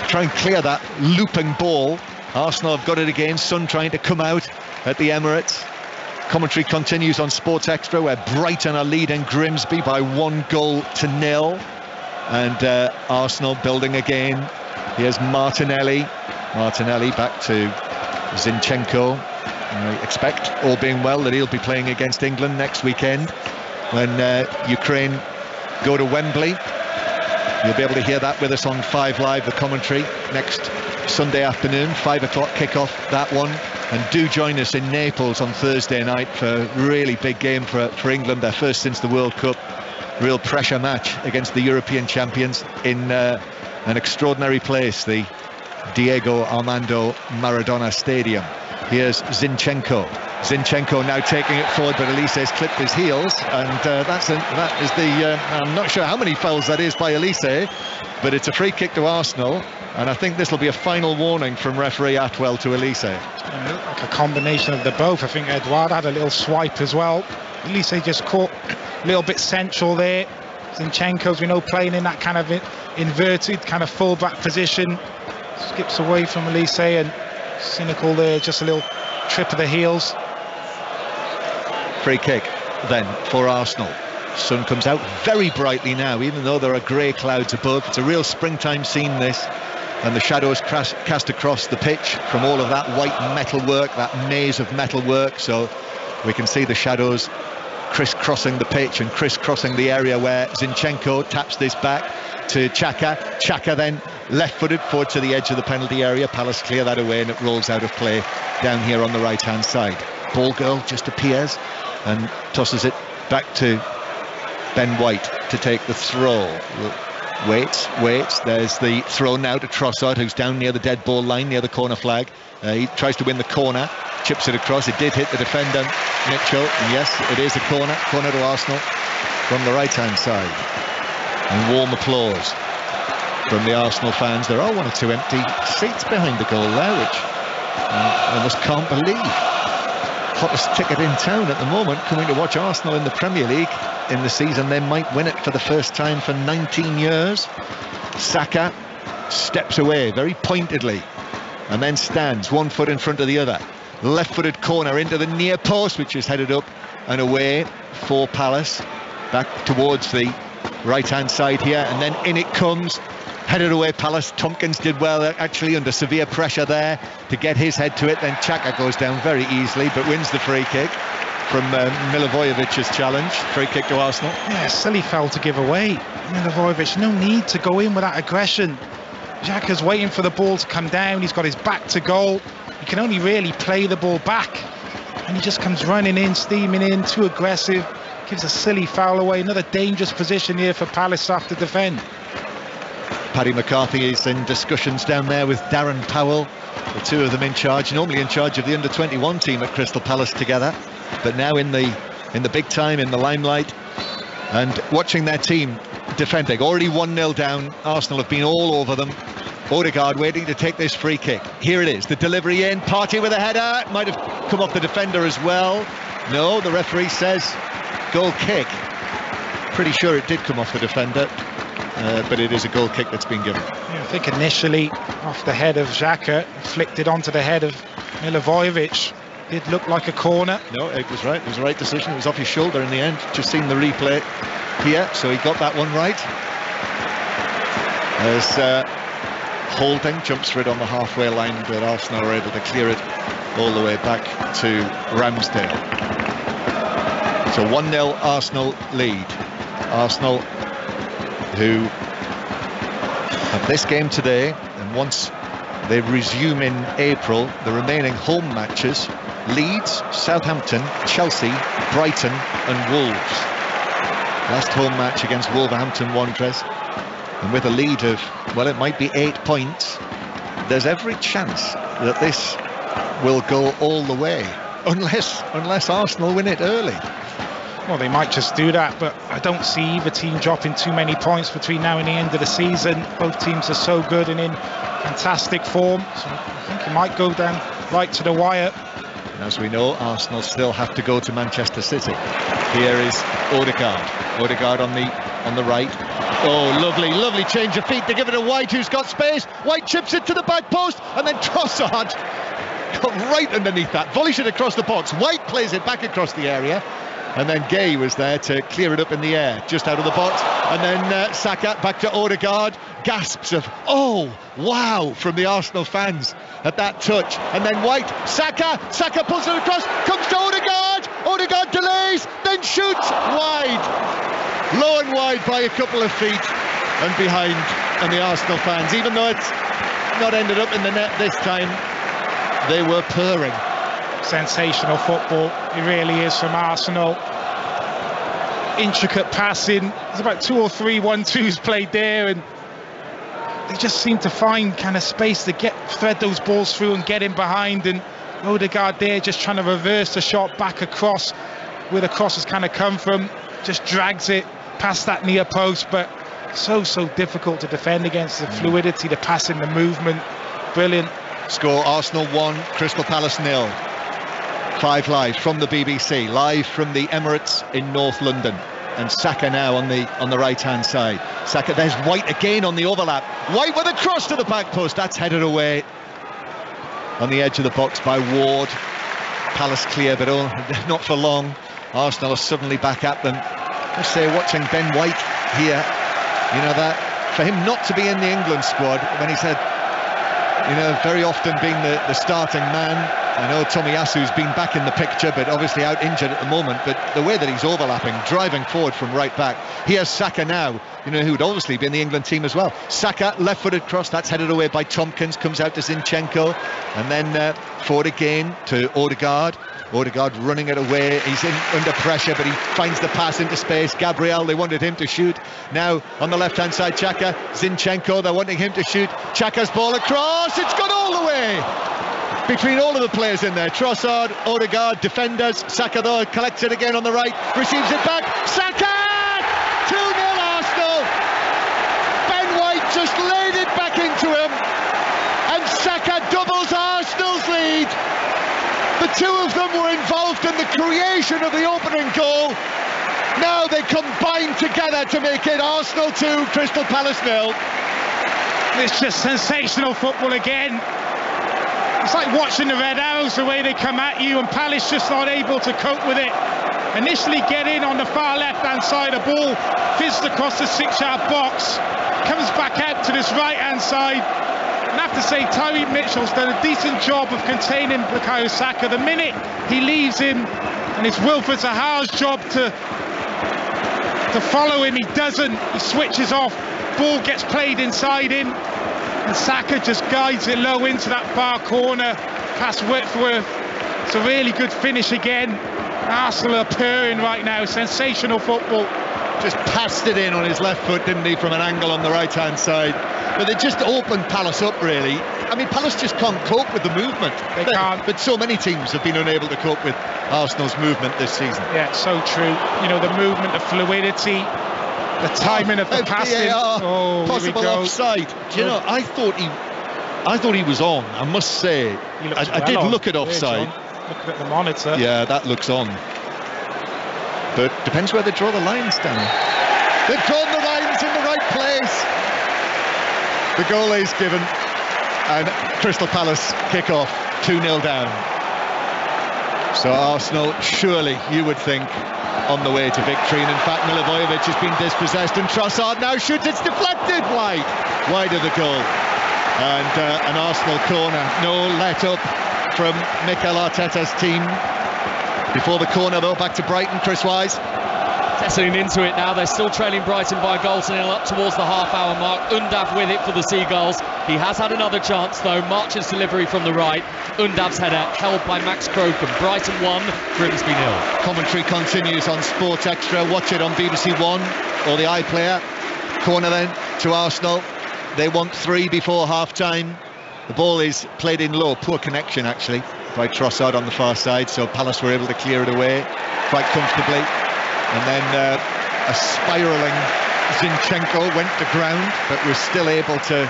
try and clear that looping ball. Arsenal have got it again. Son trying to come out at the Emirates. Commentary continues on Sports Extra, where Brighton are leading Grimsby by 1-0. And Arsenal building again. Here's Martinelli. Martinelli back to Zinchenko. I expect, all being well, that he'll be playing against England next weekend when Ukraine go to Wembley. You'll be able to hear that with us on 5 Live, the commentary, next Sunday afternoon, 5 o'clock kickoff, that one. And do join us in Naples on Thursday night for a really big game for England, their first since the World Cup. Real pressure match against the European champions in an extraordinary place, the Diego Armando Maradona Stadium. Here's Zinchenko. Zinchenko now taking it forward, but Elise's clipped his heels, and that is the I'm not sure how many fouls that is by Elise, but it's a free kick to Arsenal, and I think this will be a final warning from referee Atwell to Elise. Like a combination of the both. I think Edouard had a little swipe as well. Elise just caught a little bit central there. Zinchenko's, we know, playing in that kind of inverted kind of full-back position. Skips away from Elise, and cynical there, just a little trip of the heels. Free kick then for Arsenal. Sun comes out very brightly now, even though there are grey clouds above. It's a real springtime scene, this, and the shadows cast across the pitch from all of that white metalwork, that maze of metalwork, so we can see the shadows crisscrossing the pitch and crisscrossing the area where Zinchenko taps this back to Xhaka. Xhaka then left-footed forward to the edge of the penalty area. Palace clear that away, and it rolls out of play down here on the right-hand side. Ball girl just appears and tosses it back to Ben White to take the throw. Waits. There's the throw now to Trossard, who's down near the dead ball line, near the corner flag. He tries to win the corner, chips it across. It did hit the defender, Mitchell, and yes, it is a corner to Arsenal from the right-hand side. And warm applause from the Arsenal fans. There are 1 or 2 empty seats behind the goal there, which I almost can't believe. Hottest ticket in town at the moment, coming to watch Arsenal in the Premier League in the season. They might win it for the first time for 19 years. Saka steps away very pointedly and then stands 1 foot in front of the other. Left-footed corner into the near post, which is headed up and away for Palace. Back towards the right-hand side here, and then in it comes, headed away Palace. Tompkins did well, actually, under severe pressure there to get his head to it. Then Xhaka goes down very easily, but wins the free kick from Milivojevic's challenge. Free kick to Arsenal. Yeah, silly foul to give away. Milivojevic, no need to go in with that aggression. Xhaka's waiting for the ball to come down. He's got his back to goal. He can only really play the ball back, and he just comes running in, steaming in, too aggressive. Gives a silly foul away. Another dangerous position here for Palace to have to defend. Paddy McCarthy is in discussions down there with Darren Powell, the two of them in charge, normally in charge of the under-21 team at Crystal Palace together, but now in the big time, in the limelight, and watching their team defending. Already 1-0 down. Arsenal have been all over them. Odegaard waiting to take this free kick. Here it is, the delivery in. Partey with a header. Might have come off the defender as well. No, the referee says goal kick. Pretty sure it did come off the defender, but it is a goal kick that's been given. Yeah, I think initially off the head of Xhaka, flicked it onto the head of Milivojevic. It looked like a corner. No, it was right. It was the right decision. It was off his shoulder in the end. Just seen the replay here, so he got that one right. As Holding jumps for it on the halfway line, but Arsenal are able to clear it all the way back to Ramsdale. So 1-0 Arsenal lead. Arsenal, who have this game today, and once they resume in April the remaining home matches: Leeds, Southampton, Chelsea, Brighton and Wolves. Last home match against Wolverhampton Wanderers, and with a lead of, well, it might be 8 points, there's every chance that this will go all the way, unless Arsenal win it early. Well, they might just do that, but I don't see either team dropping too many points between now and the end of the season. Both teams are so good and in fantastic form, so I think it might go down right to the wire. And as we know, Arsenal still have to go to Manchester City. Here is Odegaard. Odegaard on the right. Oh, lovely change of feet. They give it to White, who's got space. White chips it to the back post, and then Trossard got right underneath that. Volleys it across the box. White plays it back across the area. And then Gay was there to clear it up in the air, just out of the box. And then Saka back to Odegaard. Gasps of, oh, wow, from the Arsenal fans at that touch. And then White, Saka pulls it across, comes to Odegaard. Odegaard delays, then shoots wide. Low and wide by a couple of feet and behind. And the Arsenal fans, even though it's not ended up in the net this time, they were purring. Sensational football, it really is, from Arsenal. Intricate passing, there's about 2 or 3 1-2s played there, and they just seem to find kind of space to thread those balls through and get in behind. And Odegaard there just trying to reverse the shot back across where the cross has kind of come from, just drags it past that near post, but so difficult to defend against. The fluidity, the passing, the movement, brilliant. Score: Arsenal 1, Crystal Palace 0. 5 Live from the BBC, live from the Emirates in North London. And Saka now on the right hand side. Saka, there's White again on the overlap. White with a cross to the back post. That's headed away on the edge of the box by Ward. Palace clear, but not for long. Arsenal are suddenly back at them. I say, watching Ben White here, you know, that for him not to be in the England squad when he's had, you know, very often being the starting man. I know Tomiyasu's been back in the picture, but obviously out injured at the moment. But the way that he's overlapping, driving forward from right back. Here's Saka now, you know, who would obviously be in the England team as well. Saka, left-footed cross, that's headed away by Tompkins, comes out to Zinchenko, and then forward again to Odegaard. Odegaard running it away, he's under pressure, but he finds the pass into space. Gabriel, they wanted him to shoot. Now on the left-hand side, Xhaka, Zinchenko, they're wanting him to shoot. Xhaka's ball across, it's gone all the way between all of the players in there. Trossard, Odegaard, defenders. Saka though collects it again on the right, receives it back. Saka! 2-0 Arsenal. Ben White just laid it back into him, and Saka doubles Arsenal's lead. The two of them were involved in the creation of the opening goal. Now they combine together to make it Arsenal 2, Crystal Palace 0. It's just sensational football again. It's like watching the Red Arrows, the way they come at you, and Palace just not able to cope with it. Initially get in on the far left-hand side, a ball fizzed across the 6-yard box, comes back out to this right-hand side. And I have to say, Tyreek Mitchell's done a decent job of containing Bukayo Saka. The minute he leaves him, and it's Wilfred Zaha's job to follow him, he doesn't. He switches off, ball gets played inside in, and Saka just guides it low into that far corner past Whitworth. It's a really good finish again. Arsenal are purring right now. Sensational football. Just passed it in on his left foot, didn't he, from an angle on the right-hand side. But they just opened Palace up, really. I mean, Palace just can't cope with the movement. They can't. But so many teams have been unable to cope with Arsenal's movement this season. Yeah, so true. You know, the movement, the fluidity, the timing of the passing. Oh, possible offside. Do you know, I thought he was on, I must say. I did look at offside. Looking at the monitor. Yeah, that looks on. But depends where they draw the lines, Danny. They've drawn the lines in the right place. The goal is given, and Crystal Palace kick off 2-0 down. So Arsenal, surely you would think, on the way to victory. And in fact, Milivojevic has been dispossessed, and Trossard now shoots. It's deflected wide of the goal. And an Arsenal corner. No let up from Mikel Arteta's team. Before the corner though, back to Brighton, Chris Wise. Settling into it now, they're still trailing Brighton by a goal to nil up towards the half-hour mark. Undav with it for the Seagulls. He has had another chance though. March's delivery from the right. Undav's header held by Max Crocombe. Brighton 1, Grimsby 0. Commentary continues on Sport Extra. Watch it on BBC One or the iPlayer. Corner then to Arsenal. They want 3 before half-time. The ball is played in low, poor connection actually by Trossard on the far side, so Palace were able to clear it away quite comfortably. And then a spiralling Zinchenko went to ground, but was still able to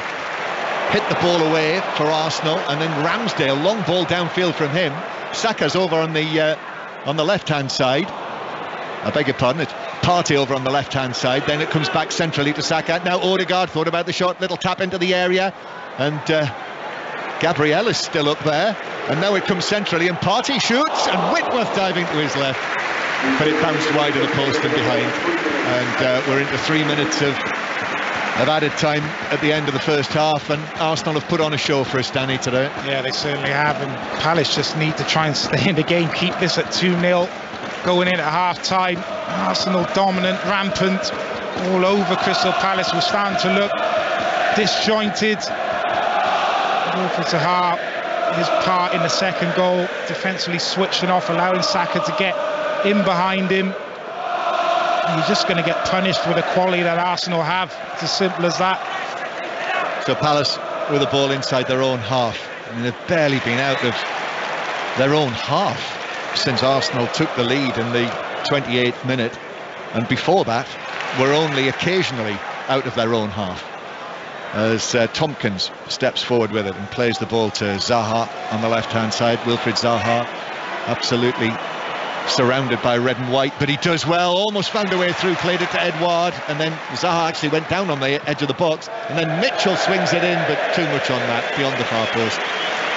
hit the ball away for Arsenal. And then Ramsdale, long ball downfield from him. Saka's over on the left-hand side. I beg your pardon, it's Partey over on the left-hand side. Then it comes back centrally to Saka. Now Odegaard thought about the shot, little tap into the area, and Gabriel is still up there. And now it comes centrally, and Partey shoots, and Whitworth diving to his left, but it bounced wide of the post and behind. And we're into 3 minutes of added time at the end of the first half, and Arsenal have put on a show for us, Danny, today. Yeah, they certainly have, and Palace just need to try and stay in the game, keep this at 2-0 going in at half-time. Arsenal dominant, rampant, all over Crystal Palace. We're starting to look disjointed. Wilfried Zaha, his part in the second goal, defensively switching off, allowing Saka to get in behind him. You're just going to get punished with the quality that Arsenal have. It's as simple as that. So Palace with the ball inside their own half. I mean, they've barely been out of their own half since Arsenal took the lead in the 28th minute, and before that were only occasionally out of their own half, as Tompkins steps forward with it and plays the ball to Zaha on the left hand side. Wilfried Zaha absolutely surrounded by red and white, but he does well, almost found a way through, played it to Edouard, and then Zaha actually went down on the edge of the box, and then Mitchell swings it in, but too much on that, beyond the far post,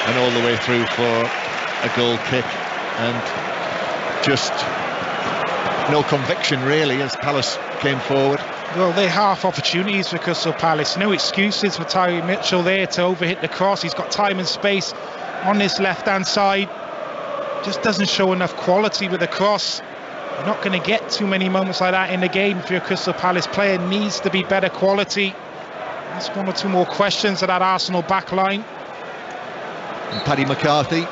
and all the way through for a goal kick. And just no conviction really as Palace came forward. Well, they're half opportunities for Crystal Palace. No excuses for Tyreek Mitchell there to overhit the cross. He's got time and space on this left hand side. Just doesn't show enough quality with the cross. You're not going to get too many moments like that in the game if you're a Crystal Palace player. Needs to be better quality. That's one or two more questions at that Arsenal back line. And Paddy McCarthy,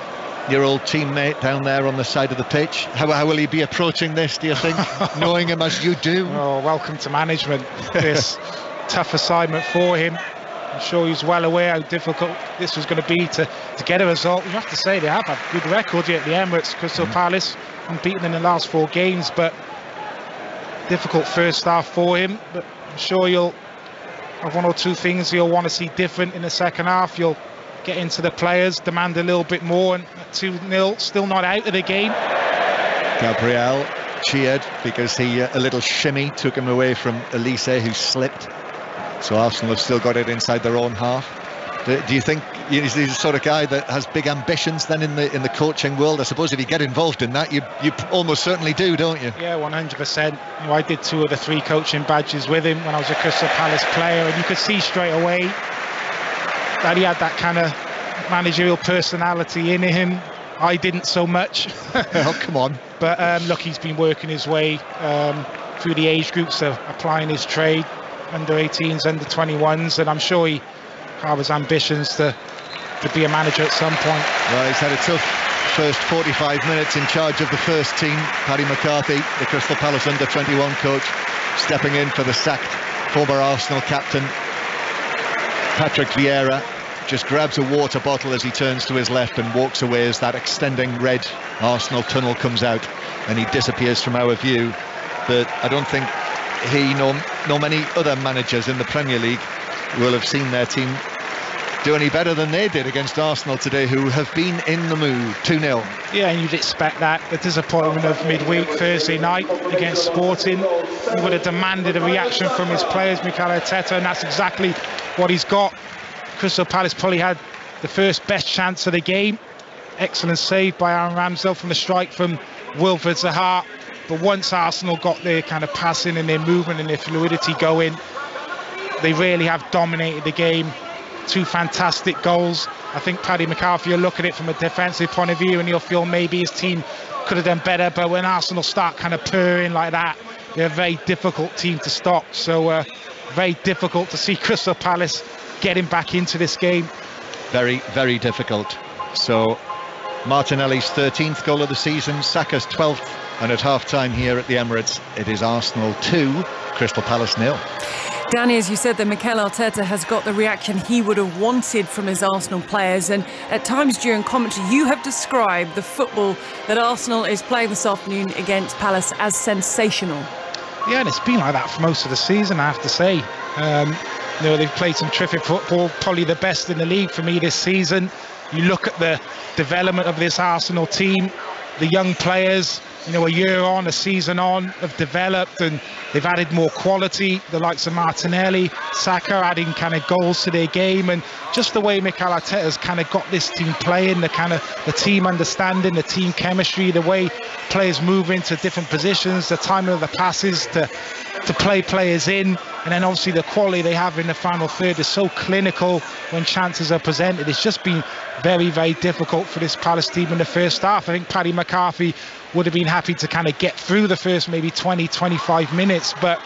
your old teammate down there on the side of the pitch, how will he be approaching this, do you think, knowing him as you do? Oh, welcome to management. This tough assignment for him. I'm sure he's well aware how difficult this was going to be to get a result. You have to say they have a good record here at the Emirates, Crystal Palace, unbeaten in the last 4 games, but difficult first half for him. But I'm sure you'll have one or two things you'll want to see different in the second half. You'll get into the players, demand a little bit more, and 2-0, still not out of the game. Gabriel cheered because a little shimmy took him away from Elise, who slipped. So Arsenal have still got it inside their own half. Do you think he's the sort of guy that has big ambitions then in the coaching world? I suppose if you get involved in that, you almost certainly do, don't you? Yeah, 100%. You know, I did 2 of the 3 coaching badges with him when I was a Crystal Palace player, and you could see straight away that he had that kind of managerial personality in him. I didn't so much. Oh, come on. But look, he's been working his way through the age groups, applying his trade, under 18s, under 21s, and I'm sure he harbours ambitions to be a manager at some point. Well, he's had a tough first 45 minutes in charge of the first team. Paddy McCarthy, the Crystal Palace under 21 coach, stepping in for the sacked former Arsenal captain Patrick Vieira. Just grabs a water bottle as he turns to his left and walks away as that extending red Arsenal tunnel comes out, and he disappears from our view. But I don't think he nor many other managers in the Premier League will have seen their team do any better than they did against Arsenal today, who have been in the mood. 2-0. Yeah, and you'd expect that. The disappointment of midweek Thursday night against Sporting, he would have demanded a reaction from his players, Mikel Arteta, and that's exactly what he's got. Crystal Palace probably had the first best chance of the game. Excellent save by Aaron Ramsdale from the strike from Wilfried Zaha. But once Arsenal got their kind of passing and their movement and their fluidity going, they really have dominated the game. 2 fantastic goals. I think Paddy McCarthy will look at it from a defensive point of view and he'll feel maybe his team could have done better. But when Arsenal start kind of purring like that, they're a very difficult team to stop. So very difficult to see Crystal Palace getting back into this game. Very, very difficult. So Martinelli's 13th goal of the season, Saka's 12th, and at half-time here at the Emirates, it is Arsenal 2, Crystal Palace 0. Danny, as you said, that Mikel Arteta has got the reaction he would have wanted from his Arsenal players, and at times during commentary you have described the football that Arsenal is playing this afternoon against Palace as sensational. Yeah, and it's been like that for most of the season, I have to say. They've played some terrific football, probably the best in the league for me this season. You look at the development of this Arsenal team, the young players, a year on, a season on, have developed and they've added more quality. The likes of Martinelli, Saka adding kind of goals to their game, and just the way Mikel Arteta's kind of got this team playing, the team understanding, the team chemistry, the way players move into different positions, the timing of the passes to play players in, and then obviously the quality they have in the final third is so clinical when chances are presented. It's just been very, very difficult for this Palace team in the first half. I think Paddy McCarthy would have been happy to kind of get through the first maybe 20-25 minutes, but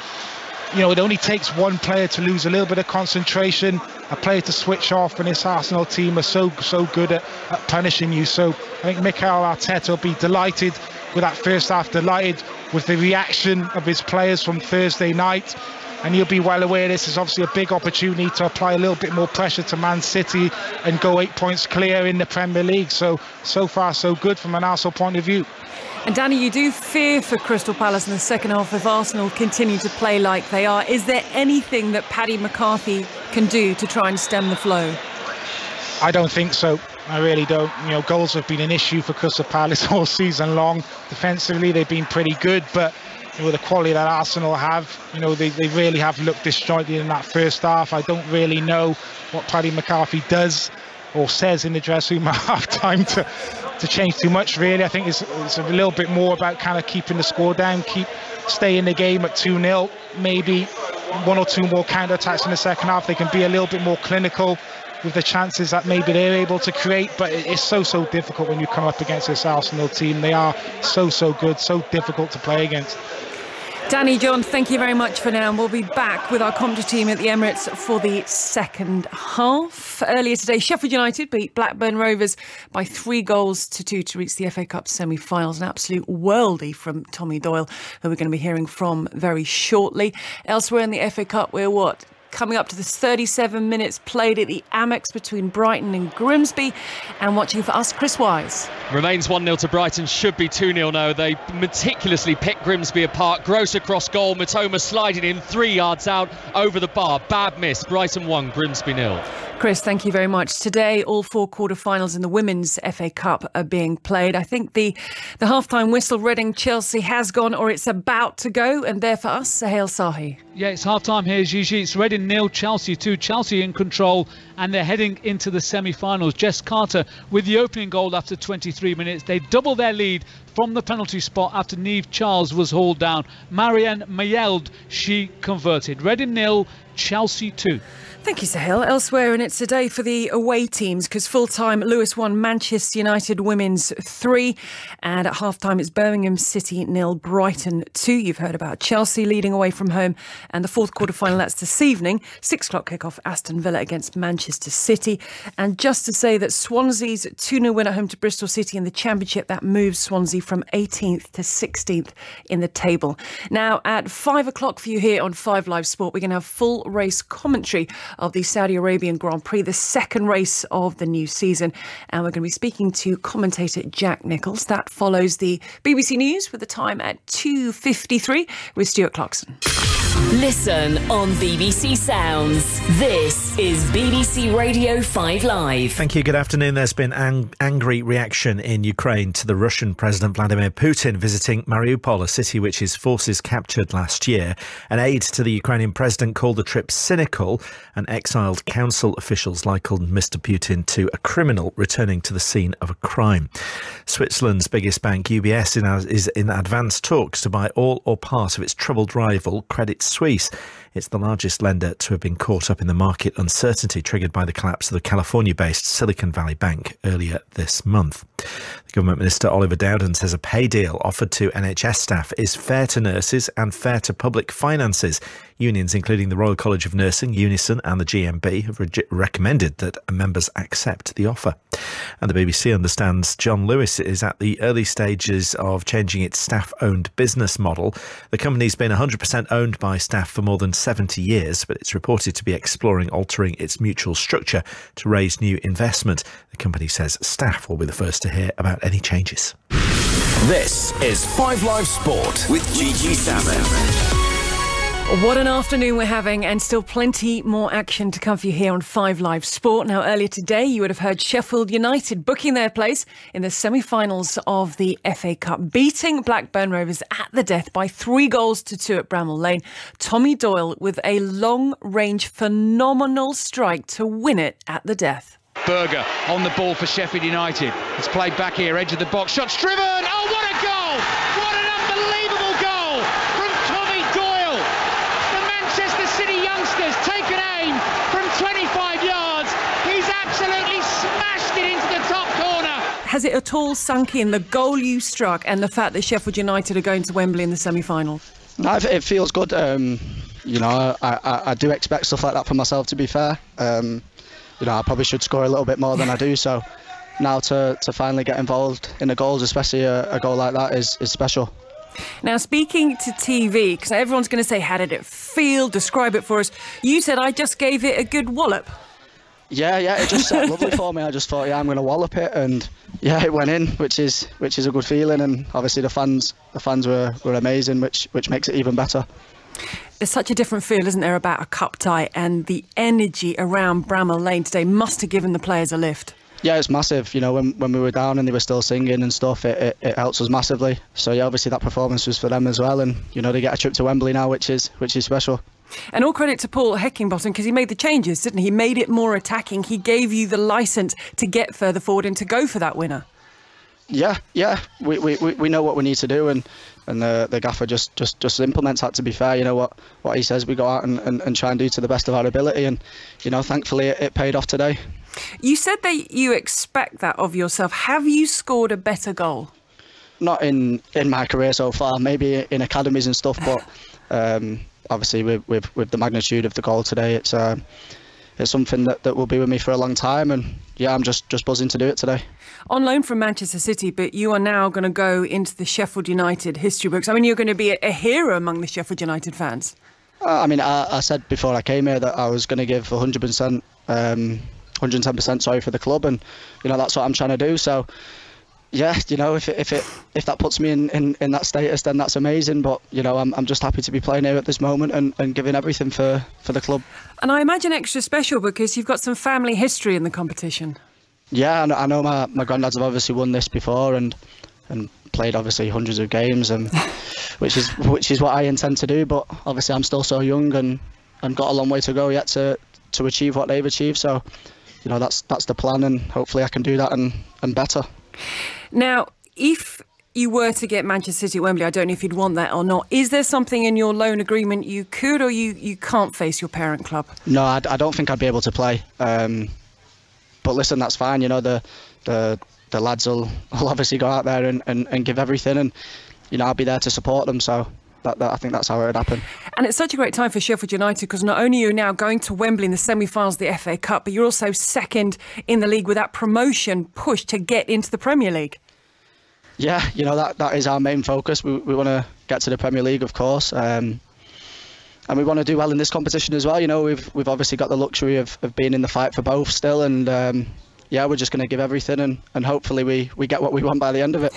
it only takes one player to lose a little bit of concentration, a player to switch off, and this Arsenal team are so good at punishing you. So I think Mikel Arteta will be delighted with that first half, delighted with the reaction of his players from Thursday night, and you'll be well aware this is obviously a big opportunity to apply a little bit more pressure to Man City and go 8 points clear in the Premier League. So far so good from an Arsenal point of view. And Danny, you do fear for Crystal Palace in the second half if Arsenal continue to play like they are. Is there anything that Paddy McCarthy can do to try and stem the flow? I don't think so. I really don't. Goals have been an issue for Crystal Palace all season long. Defensively, they've been pretty good, but the quality that Arsenal have, they really have looked disjointed in that first half. I don't really know what Paddy McCarthy does or says in the dressing room at half-time to change too much, really. I think it's a little bit more about kind of keeping the score down, stay in the game at 2-0, maybe one or two more counter-attacks in the second half. They can be a little bit more clinical with the chances that maybe they're able to create, but it's so difficult when you come up against this Arsenal team. They are so good, so difficult to play against. Danny, John, thank you very much for now. We'll be back with our commentary team at the Emirates for the second half. Earlier today, Sheffield United beat Blackburn Rovers by 3-2 to reach the FA Cup semi-finals. An absolute worldie from Tommy Doyle, who we're going to be hearing from very shortly. Elsewhere in the FA Cup, we're coming up to the 37 minutes played at the Amex between Brighton and Grimsby, and watching for us, Chris Wise. Remains 1-0 to Brighton, should be 2-0 now. They meticulously picked Grimsby apart. Gross across goal, Matoma sliding in 3 yards out over the bar. Bad miss. Brighton 1, Grimsby 0. Chris, thank you very much. Today, all 4 quarter-finals in the Women's FA Cup are being played. I think the half-time whistle, Reading-Chelsea, has gone, or it's about to go, and there for us, Sahel Sahi. Yeah, it's half-time here, Gigi. It's Reading 0, Chelsea 2. Chelsea in control, and they're heading into the semi-finals. Jess Carter with the opening goal after 23 minutes. They double their lead from the penalty spot after Niamh Charles was hauled down. Marianne Mayeld, she converted. Reading 0, Chelsea 2. Thank you, Sahil. Elsewhere, and it's a day for the away teams, because full-time Lewis 1, Manchester United Women's 3, and at half-time it's Birmingham City 0, Brighton 2. You've heard about Chelsea leading away from home, and the fourth quarter-final, that's this evening, 6 o'clock kick-off, Aston Villa against Manchester City. And just to say that Swansea's 2-0 win at home to Bristol City in the Championship, that moves Swansea from 18th to 16th in the table. Now, at 5 o'clock for you here on 5 Live Sport, we're going to have full race commentary of the Saudi Arabian Grand Prix, the second race of the new season. And we're going to be speaking to commentator Jack Nicholls. That follows the BBC News with the time at 2:53 with Stuart Clarkson. Listen on BBC Sounds. This is BBC Radio 5 Live. Thank you. Good afternoon. There's been angry reaction in Ukraine to the Russian President Vladimir Putin visiting Mariupol, a city which his forces captured last year. An aide to the Ukrainian president called the trip cynical, and exiled council officials likened Mr. Putin to a criminal returning to the scene of a crime. Switzerland's biggest bank, UBS, is in advanced talks to buy all or part of its troubled rival, Credit Suisse. It's the largest lender to have been caught up in the market uncertainty triggered by the collapse of the California-based Silicon Valley Bank earlier this month. The Government Minister Oliver Dowden says a pay deal offered to NHS staff is fair to nurses and fair to public finances. Unions, including the Royal College of Nursing, Unison and the GMB, have recommended that members accept the offer. And the BBC understands John Lewis is at the early stages of changing its staff-owned business model. The company's been 100% owned by staff for more than 70 years, but it's reported to be exploring altering its mutual structure to raise new investment. The company says staff will be the first to hear about any changes. This is 5 Live Sport with Gigi Salmon. What an afternoon we're having, and still plenty more action to come for you here on 5 Live Sport. Now, earlier today, you would have heard Sheffield United booking their place in the semi-finals of the FA Cup, beating Blackburn Rovers at the death by 3-2 at Bramall Lane. Tommy Doyle with a long-range, phenomenal strike to win it at the death. Berger on the ball for Sheffield United. It's played back here, edge of the box. Shot's driven. Oh, what a goal! What an unbelievable goal from Tommy Doyle. The Manchester City youngsters take an aim from 25 yards. He's absolutely smashed it into the top corner. Has it at all sunk in, the goal you struck and the fact that Sheffield United are going to Wembley in the semi-final? No, it feels good. You know, I do expect stuff like that from myself, to be fair. You know, I probably should score a little bit more than I do, so now to finally get involved in the goals, especially a goal like that, is special. Now, speaking to TV, because everyone's going to say, how did it feel? Describe it for us. You said, I just gave it a good wallop. Yeah, it just set lovely for me. I just thought, I'm going to wallop it, and yeah, it went in, which is a good feeling, and obviously the fans were amazing, which makes it even better. There's such a different feel, isn't there, about a cup tie, and the energy around Bramall Lane today must have given the players a lift. Yeah, it's massive. You know, when we were down and they were still singing and stuff, it helps us massively. So yeah, obviously that performance was for them as well, and you know, they get a trip to Wembley now, which is special. And all credit to Paul Heckingbottom, because he made the changes, didn't he? He made it more attacking. He gave you the licence to get further forward and to go for that winner. Yeah, we know what we need to do, and the gaffer just implements that. To be fair, you know what he says, we go out and try and do to the best of our ability, and you know, thankfully it paid off today. You said that you expect that of yourself. Have you scored a better goal? Not in my career so far, maybe in academies and stuff, but obviously with the magnitude of the goal today, it's something that will be with me for a long time, and yeah, I'm just buzzing to do it today. On loan from Manchester City, but you are now going to go into the Sheffield United history books. I mean, you're going to be a hero among the Sheffield United fans. I mean, I said before I came here that I was going to give 100%, 110%, sorry, for the club, and you know, that's what I'm trying to do. So yeah, you know, if that puts me in that status, then that's amazing. But you know, I'm just happy to be playing here at this moment and giving everything for the club. And I imagine extra special because you've got some family history in the competition. Yeah, I know my granddads have obviously won this before and played obviously hundreds of games, and which is what I intend to do. But obviously I'm still so young and got a long way to go yet to achieve what they've achieved. So you know, that's the plan, and hopefully I can do that and better. Now, if you were to get Manchester City at Wembley, I don't know if you'd want that or not. Is there something in your loan agreement you could, or you can't face your parent club? No, I don't think I'd be able to play. But listen, that's fine. You know, the lads will obviously go out there and give everything, and you know, I'll be there to support them. So I think that's how it would happen. And it's such a great time for Sheffield United, because not only are you now going to Wembley in the semi-finals of the FA Cup, but you're also second in the league with that promotion push to get into the Premier League. Yeah, you know, that is our main focus. We want to get to the Premier League, of course, and we want to do well in this competition as well. You know, we've obviously got the luxury of being in the fight for both still, and yeah, we're just going to give everything, and hopefully we get what we want by the end of it.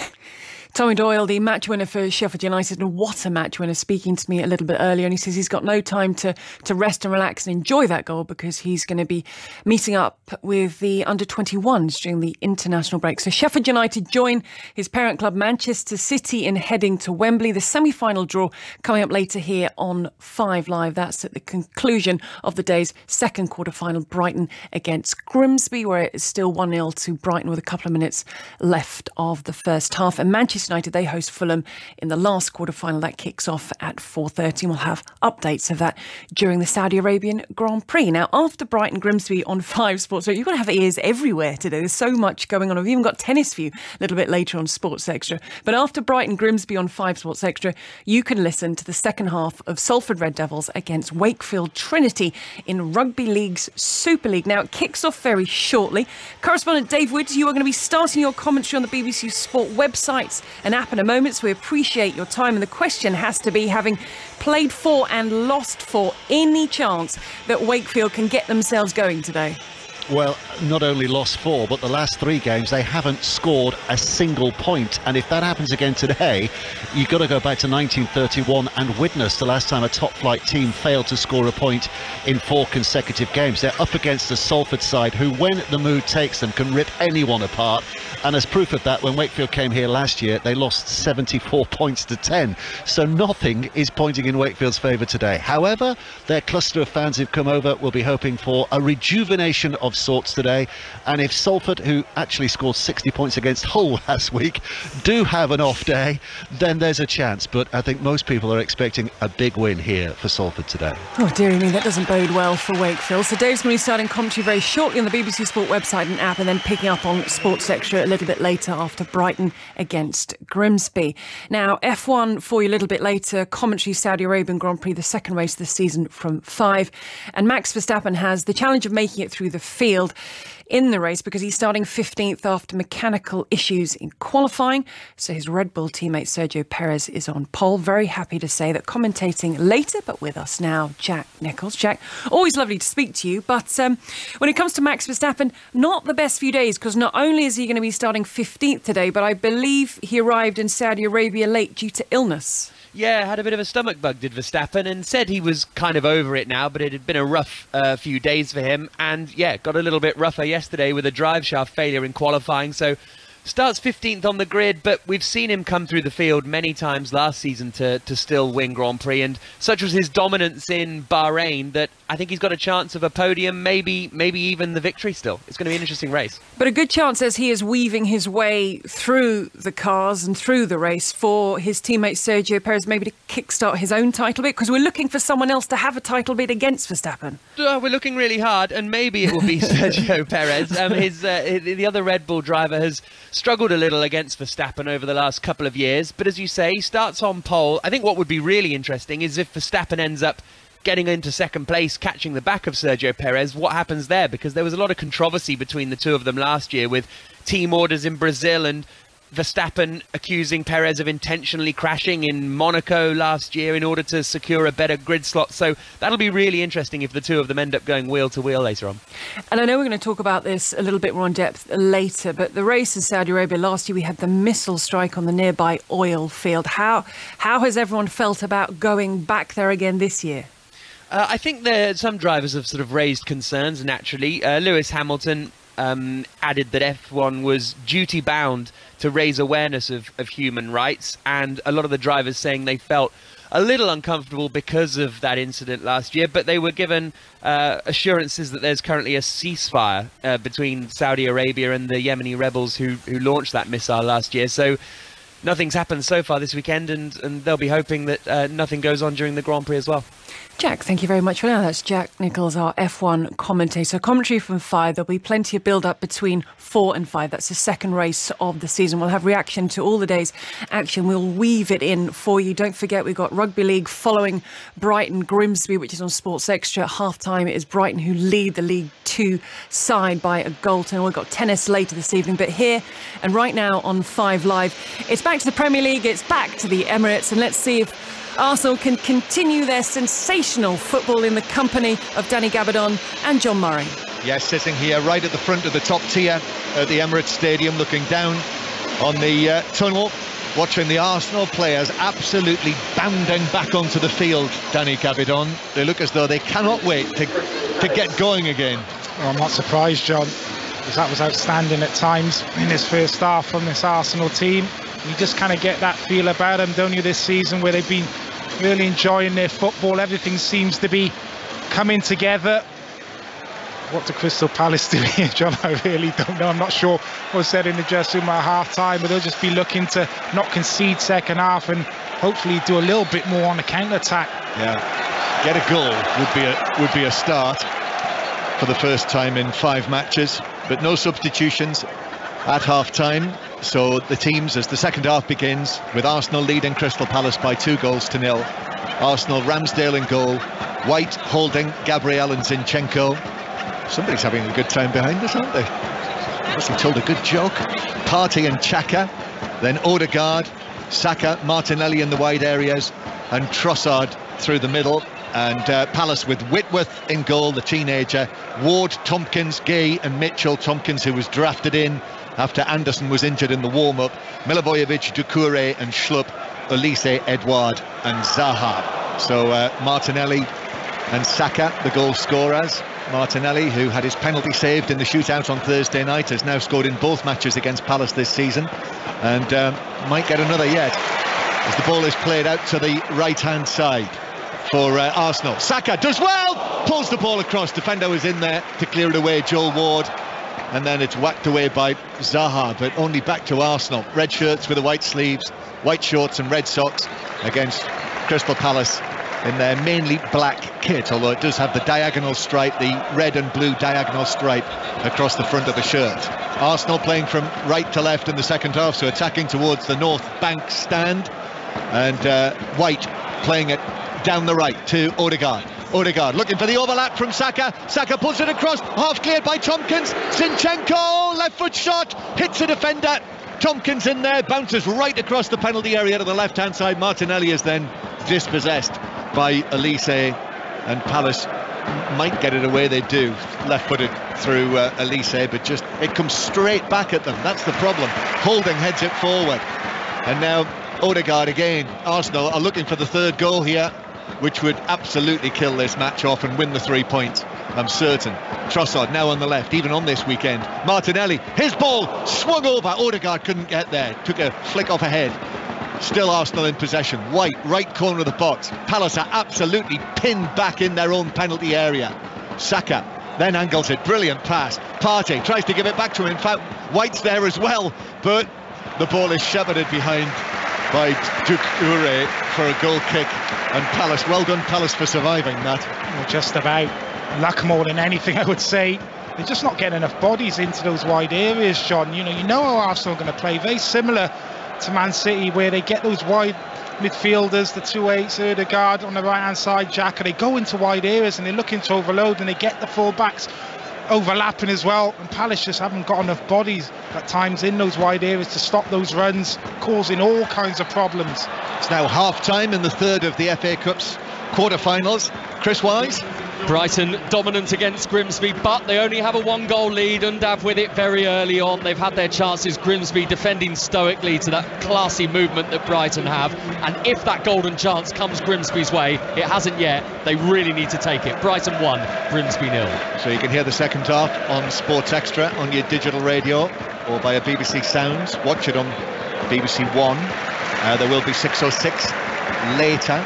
Tommy Doyle, the match winner for Sheffield United, and what a match winner, speaking to me a little bit earlier, and he says he's got no time to rest and relax and enjoy that goal because he's going to be meeting up with the under-21s during the international break. So Sheffield United join his parent club Manchester City in heading to Wembley. The semi-final draw coming up later here on 5 Live. That's at the conclusion of the day's second quarter-final, Brighton against Grimsby, where it is still 1-0 to Brighton with a couple of minutes left of the first half. And Manchester United, they host Fulham in the last quarter-final. That kicks off at 4:30, and we'll have updates of that during the Saudi Arabian Grand Prix. Now, after Brighton Grimsby on 5 Sports, you've got to have ears everywhere today. There's so much going on. We've even got tennis for you a little bit later on Sports Extra. But after Brighton Grimsby on 5 Sports Extra, you can listen to the second half of Salford Red Devils against Wakefield Trinity in Rugby League's Super League. Now, it kicks off very shortly. Correspondent Dave Woods, you are going to be starting your commentary on the BBC Sport websites an app in a moment, so we appreciate your time. And the question has to be, having played 4 and lost 4, any chance that Wakefield can get themselves going today? Well, not only lost 4, but the last 3 games they haven't scored a single point. And if that happens again today, you've got to go back to 1931 and witness the last time a top-flight team failed to score a point in 4 consecutive games. They're up against the Salford side, who, when the mood takes them, can rip anyone apart. And as proof of that, when Wakefield came here last year, they lost 74 points to 10. So nothing is pointing in Wakefield's favour today. However, their cluster of fans who've come over will be hoping for a rejuvenation of sorts today. And if Salford, who actually scored 60 points against Hull last week, do have an off day, then there's a chance. But I think most people are expecting a big win here for Salford today. Oh dearie me, that doesn't bode well for Wakefield. So Dave's going to be starting commentary very shortly on the BBC Sport website and app, and then picking up on Sports Extra a little bit later after Brighton against Grimsby. Now, F1 for you a little bit later. Commentary Saudi Arabian Grand Prix, the second race of the season from 5. And Max Verstappen has the challenge of making it through the field in the race because he's starting 15th after mechanical issues in qualifying. So his Red Bull teammate Sergio Perez is on pole. Very happy to say that commentating later, but with us now, Jack Nicholls. Jack, always lovely to speak to you. But when it comes to Max Verstappen, not the best few days, because not only is he going to be starting 15th today, but I believe he arrived in Saudi Arabia late due to illness. Yeah, had a bit of a stomach bug, did Verstappen, and said he was kind of over it now, but it had been a rough few days for him. And yeah, got a little bit rougher yesterday with a drive shaft failure in qualifying. So starts 15th on the grid, but we've seen him come through the field many times last season to still win Grand Prix, and such was his dominance in Bahrain that I think he's got a chance of a podium, maybe even the victory still. It's going to be an interesting race. But a good chance as he is weaving his way through the cars and through the race for his teammate Sergio Perez maybe to kickstart his own title bid, because we're looking for someone else to have a title bid against Verstappen. We're looking really hard, and maybe it will be Sergio Perez. The other Red Bull driver has struggled a little against Verstappen over the last couple of years, but as you say, he starts on pole. I think what would be really interesting is if Verstappen ends up getting into second place, catching the back of Sergio Perez, what happens there? Because there was a lot of controversy between the two of them last year with team orders in Brazil and Verstappen accusing Perez of intentionally crashing in Monaco last year in order to secure a better grid slot. So that'll be really interesting if the two of them end up going wheel to wheel later on. And I know we're going to talk about this a little bit more in depth later, but the race in Saudi Arabia last year, we had the missile strike on the nearby oil field. How has everyone felt about going back there again this year? I think some drivers have sort of raised concerns naturally. Lewis Hamilton added that F1 was duty-bound to raise awareness of human rights, and a lot of the drivers saying they felt a little uncomfortable because of that incident last year, but they were given assurances that there's currently a ceasefire between Saudi Arabia and the Yemeni rebels who launched that missile last year. So nothing's happened so far this weekend, and they'll be hoping that nothing goes on during the Grand Prix as well. Jack, thank you very much for now. That's Jack Nicholls, our F1 commentator. Commentary from 5. There'll be plenty of build-up between 4 and 5. That's the second race of the season. We'll have reaction to all the day's action. We'll weave it in for you. Don't forget, we've got Rugby League following Brighton Grimsby, which is on Sports Extra. At half-time, it is Brighton who lead the League 2 side by a goal. And we've got tennis later this evening. But here and right now on 5 Live, it's back to the Premier League. It's back to the Emirates. And let's see if Arsenal can continue their sensational football in the company of Danny Gabardon and John Murray. Yes, sitting here right at the front of the top tier at the Emirates Stadium, looking down on the tunnel, watching the Arsenal players absolutely bounding back onto the field. Danny Gabardon, they look as though they cannot wait to get going again. Well, I'm not surprised, John, because that was outstanding at times in this first half from this Arsenal team. You just kind of get that feel about them, don't you, this season, where they've been really enjoying their football. Everything seems to be coming together. What do Crystal Palace do here, John? I really don't know. I'm not sure what was said in the dressing room at half-time, but they'll just be looking to not concede second half and hopefully do a little bit more on the counter-attack. Yeah, get a goal would be a start for the first time in 5 matches, but no substitutions at half-time. So the teams, as the second half begins, with Arsenal leading Crystal Palace by 2-0. Arsenal, Ramsdale in goal, White, Holding, Gabriel and Zinchenko. Somebody's having a good time behind us, aren't they? Must have told a good joke. Partey and Xhaka. then Odegaard, Saka, Martinelli in the wide areas, and Trossard through the middle. And Palace with Whitworth in goal, the teenager, Ward, Tompkins, Gay and Mitchell. Tompkins, who was drafted in after Anderson was injured in the warm-up, Milivojevic, Doucouré and Schlupp, Elise, Edouard and Zaha. So Martinelli and Saka, the goal scorers. Martinelli, who had his penalty saved in the shootout on Thursday night, has now scored in both matches against Palace this season, and might get another yet, as the ball is played out to the right-hand side for Arsenal. Saka does well, pulls the ball across, defender was in there to clear it away, Joel Ward, and then it's whacked away by Zaha, but only back to Arsenal. Red shirts with the white sleeves, white shorts and red socks against Crystal Palace in their mainly black kit, although it does have the diagonal stripe, the red and blue diagonal stripe across the front of the shirt. Arsenal playing from right to left in the second half, so attacking towards the North Bank stand, and White playing it down the right to Odegaard. Odegaard looking for the overlap from Saka. Saka pulls it across, half cleared by Tompkins. Zinchenko, left foot shot, hits a defender. Tompkins in there, bounces right across the penalty area to the left-hand side. Martinelli is then dispossessed by Elise, and Palace might get it away. They do, left-footed through Elise, but just it comes straight back at them. That's the problem. Holding heads it forward, and now Odegaard again. Arsenal are looking for the third goal here, which would absolutely kill this match off and win the 3 points, I'm certain. Trossard now on the left, even on this weekend. Martinelli, his ball swung over. Odegaard couldn't get there, took a flick off ahead. Still Arsenal in possession. White, right corner of the box. Palace are absolutely pinned back in their own penalty area. Saka then angles it, brilliant pass. Partey tries to give it back to him. In fact, White's there as well, but the ball is shepherded behind by Doucouré for a goal kick, and Palace, well done Palace for surviving that. Well, just about luck more than anything, I would say. They're just not getting enough bodies into those wide areas, John. You know how Arsenal are going to play, very similar to Man City, where they get those wide midfielders, the 2-8s, Odegaard on the right hand side, Xhaka. They go into wide areas and they're looking to overload, and they get the full backs overlapping as well, and Palace just haven't got enough bodies at times in those wide areas to stop those runs, causing all kinds of problems. It's now half time in the third of the FA Cup's quarter-finals. Chris Wise? Brighton dominant against Grimsby, but they only have a 1-goal lead. Undav with it very early on. They've had their chances. Grimsby defending stoically to that classy movement that Brighton have, and if that golden chance comes Grimsby's way, it hasn't yet, they really need to take it. Brighton 1, Grimsby 0. So you can hear the second half on Sports Extra on your digital radio or via BBC Sounds. Watch it on BBC One. There will be 606 later,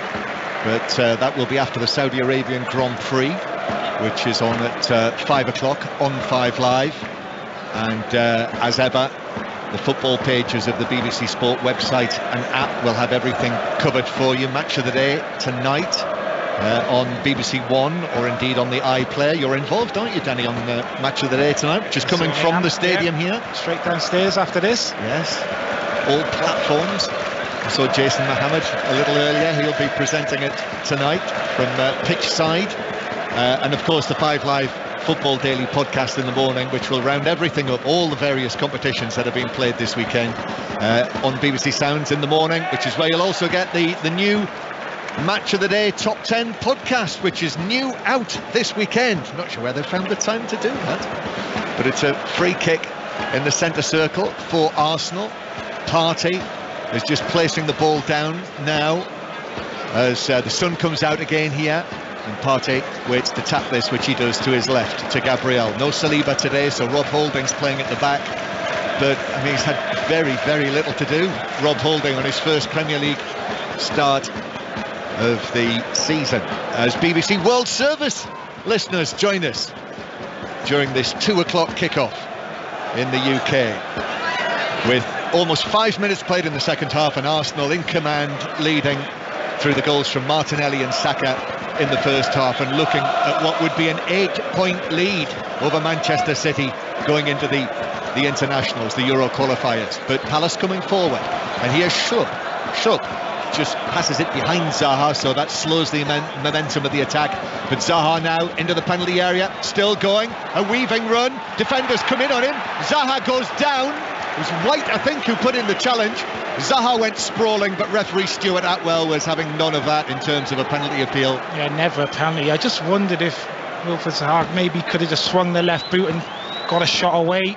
but that will be after the Saudi Arabian Grand Prix, which is on at 5 o'clock on 5 Live. And as ever, the football pages of the BBC Sport website and app will have everything covered for you. Match of the day tonight on BBC One, or indeed on the iPlayer. You're involved, aren't you, Danny, on Match of the Day tonight, just coming from the stadium here? Straight downstairs after this. Yes, all platforms. I saw Jason Mohammed a little earlier. He'll be presenting it tonight from pitch side. And of course the 5 Live Football Daily podcast in the morning, which will round everything up, all the various competitions that have been played this weekend on BBC Sounds in the morning, which is where you'll also get the new Match of the Day Top 10 podcast, which is new out this weekend. Not sure where they found the time to do that, but it's a free kick in the centre circle for Arsenal. Partey is just placing the ball down now as the sun comes out again here, and Partey waits to tap this, which he does to his left to Gabriel. No Saliba today, so Rob Holding's playing at the back, but I mean, he's had very, very little to do, Rob Holding, on his first Premier League start of the season. As BBC World Service listeners join us during this 2 o'clock kickoff in the UK, with almost 5 minutes played in the second half, and Arsenal in command, leading through the goals from Martinelli and Saka in the first half, and looking at what would be an 8-point lead over Manchester City going into the internationals, the Euro qualifiers. But Palace coming forward, and here's Schlupp just passes it behind Zaha, so that slows the momentum of the attack. But Zaha now into the penalty area, still going, a weaving run, defenders come in on him, Zaha goes down, It was White, I think, who put in the challenge. Zaha went sprawling, but referee Stuart Atwell was having none of that in terms of a penalty appeal. Yeah, never a penalty. I just wondered if Wilfried Zaha maybe could have just swung the left boot and got a shot away.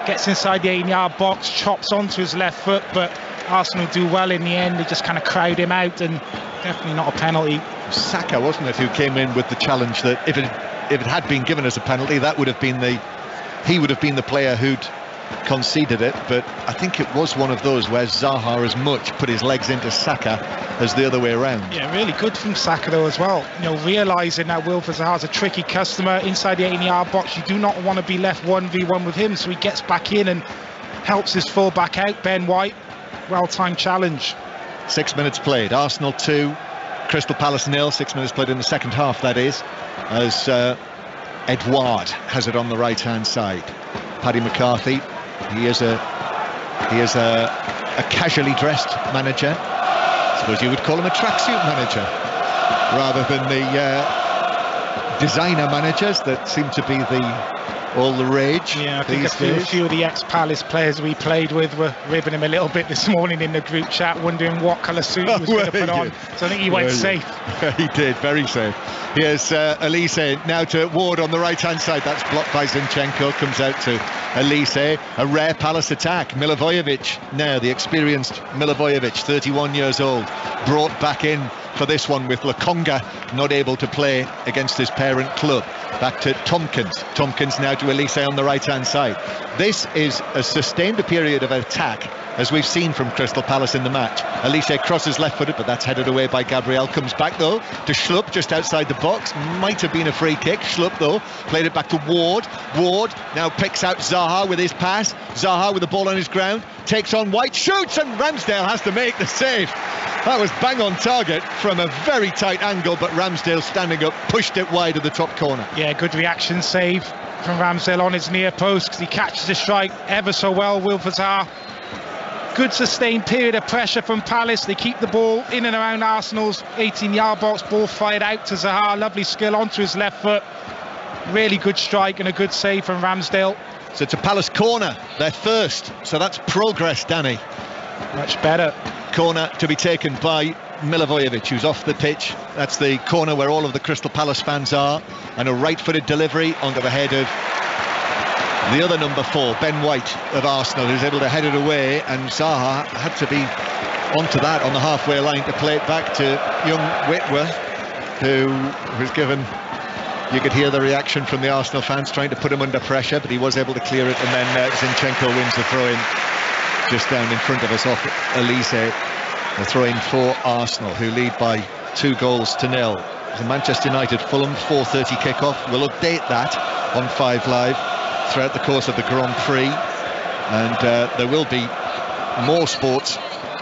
Gets inside the 18-yard box, chops onto his left foot, but Arsenal do well in the end. They just kind of crowd him out, and definitely not a penalty. Saka, wasn't it, who came in with the challenge that if it had been given as a penalty, that would have been he would have been the player who'd conceded it. But I think it was one of those where Zaha as much put his legs into Saka as the other way around. Yeah, really good from Saka though as well. You know, realising that Wilfried Zaha's a tricky customer inside the 18-yard box. You do not want to be left 1v1 with him, so he gets back in and helps his full-back out, Ben White. Well-timed challenge. 6 minutes played. Arsenal 2, Crystal Palace 0. 6 minutes played in the second half, that is, as Edouard has it on the right-hand side. Paddy McCarthy, he is a casually dressed manager. I suppose you would call him a tracksuit manager rather than the designer managers that seem to be all the rage. Yeah, I think a few of the ex-Palace players we played with were ribbing him a little bit this morning in the group chat, wondering what colour suit he was going to put on. So I think he went safe. He did, very safe. Here's Elise now to Ward on the right-hand side. That's blocked by Zinchenko. Comes out to Elise. A rare Palace attack. Milivojevic now, the experienced Milivojevic, 31 years old, brought back in for this one with Lokonga not able to play against his parent club. Back to Tompkins now to Elise on the right-hand side. This is as sustained a period of attack as we've seen from Crystal Palace in the match. Elise crosses left-footed, but that's headed away by Gabriel. Comes back though to Schlupp just outside the box. Might have been a free kick. Schlupp though played it back to Ward. Ward now picks out Zaha with his pass. Zaha with the ball on his ground, takes on White, shoots, and Ramsdale has to make the save. That was bang on target from a very tight angle, but Ramsdale standing up pushed it wide of the top corner. Yeah, good reaction save from Ramsdale on his near post, because he catches the strike ever so well. Wilfried Zaha. Good sustained period of pressure from Palace. They keep the ball in and around Arsenal's 18-yard box. Ball fired out to Zaha. Lovely skill onto his left foot. Really good strike and a good save from Ramsdale. So it's a Palace corner, their first. So that's progress, Danny. Much better. Corner to be taken by Milivojevic, who's off the pitch. That's the corner where all of the Crystal Palace fans are. And a right-footed delivery onto the head of the other number 4, Ben White of Arsenal, who's able to head it away, and Zaha had to be onto that on the halfway line to play it back to young Whitworth, who was given, you could hear the reaction from the Arsenal fans trying to put him under pressure, but he was able to clear it, and then Zinchenko wins the throw-in just down in front of us off Elise. The throw-in for Arsenal, who lead by 2-0. The Manchester United Fulham 4:30 kickoff. We'll update that on 5 Live throughout the course of the Grand Prix, and there will be more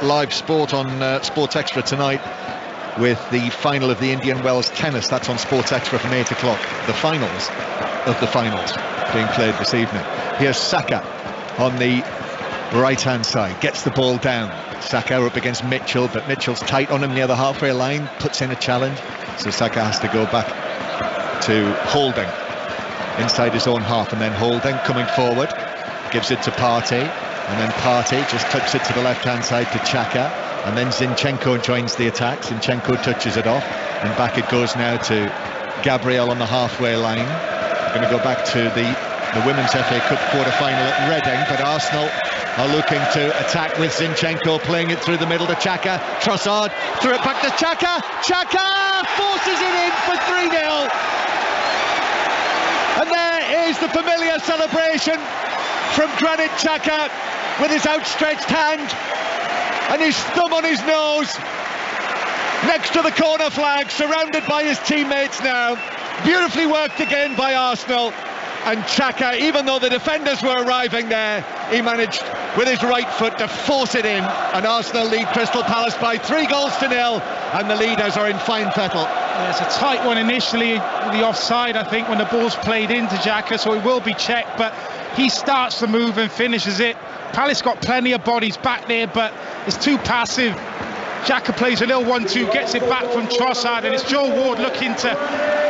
live sport on Sports Extra tonight with the final of the Indian Wells tennis. That's on Sports Extra from 8 o'clock. The finals of the finals being played this evening. Here's Saka on the right-hand side, gets the ball down. Saka up against Mitchell, but Mitchell's tight on him near the halfway line, puts in a challenge, so Saka has to go back to Holding inside his own half, and then Holding coming forward gives it to Partey, and then Partey just clips it to the left-hand side to Xhaka, and then Zinchenko joins the attack. Zinchenko touches it off, and back it goes now to Gabriel on the halfway line. We're going to go back to the Women's FA Cup quarter-final at Reading, but Arsenal are looking to attack with Zinchenko playing it through the middle to Xhaka. Trossard threw it back to Xhaka. Xhaka forces it in for 3-0. And there is the familiar celebration from Granit Xhaka with his outstretched hand and his thumb on his nose next to the corner flag, surrounded by his teammates now. Beautifully worked again by Arsenal. And Xhaka, even though the defenders were arriving there, he managed with his right foot to force it in, and Arsenal lead Crystal Palace by 3-0, and the leaders are in fine fettle. Yeah, it's a tight one initially, the offside, I think, when the ball's played into Xhaka, so it will be checked, but he starts the move and finishes it. Palace got plenty of bodies back there, but it's too passive Xhaka plays a little 1-2, gets it back from Trossard, and it's Joe Ward looking to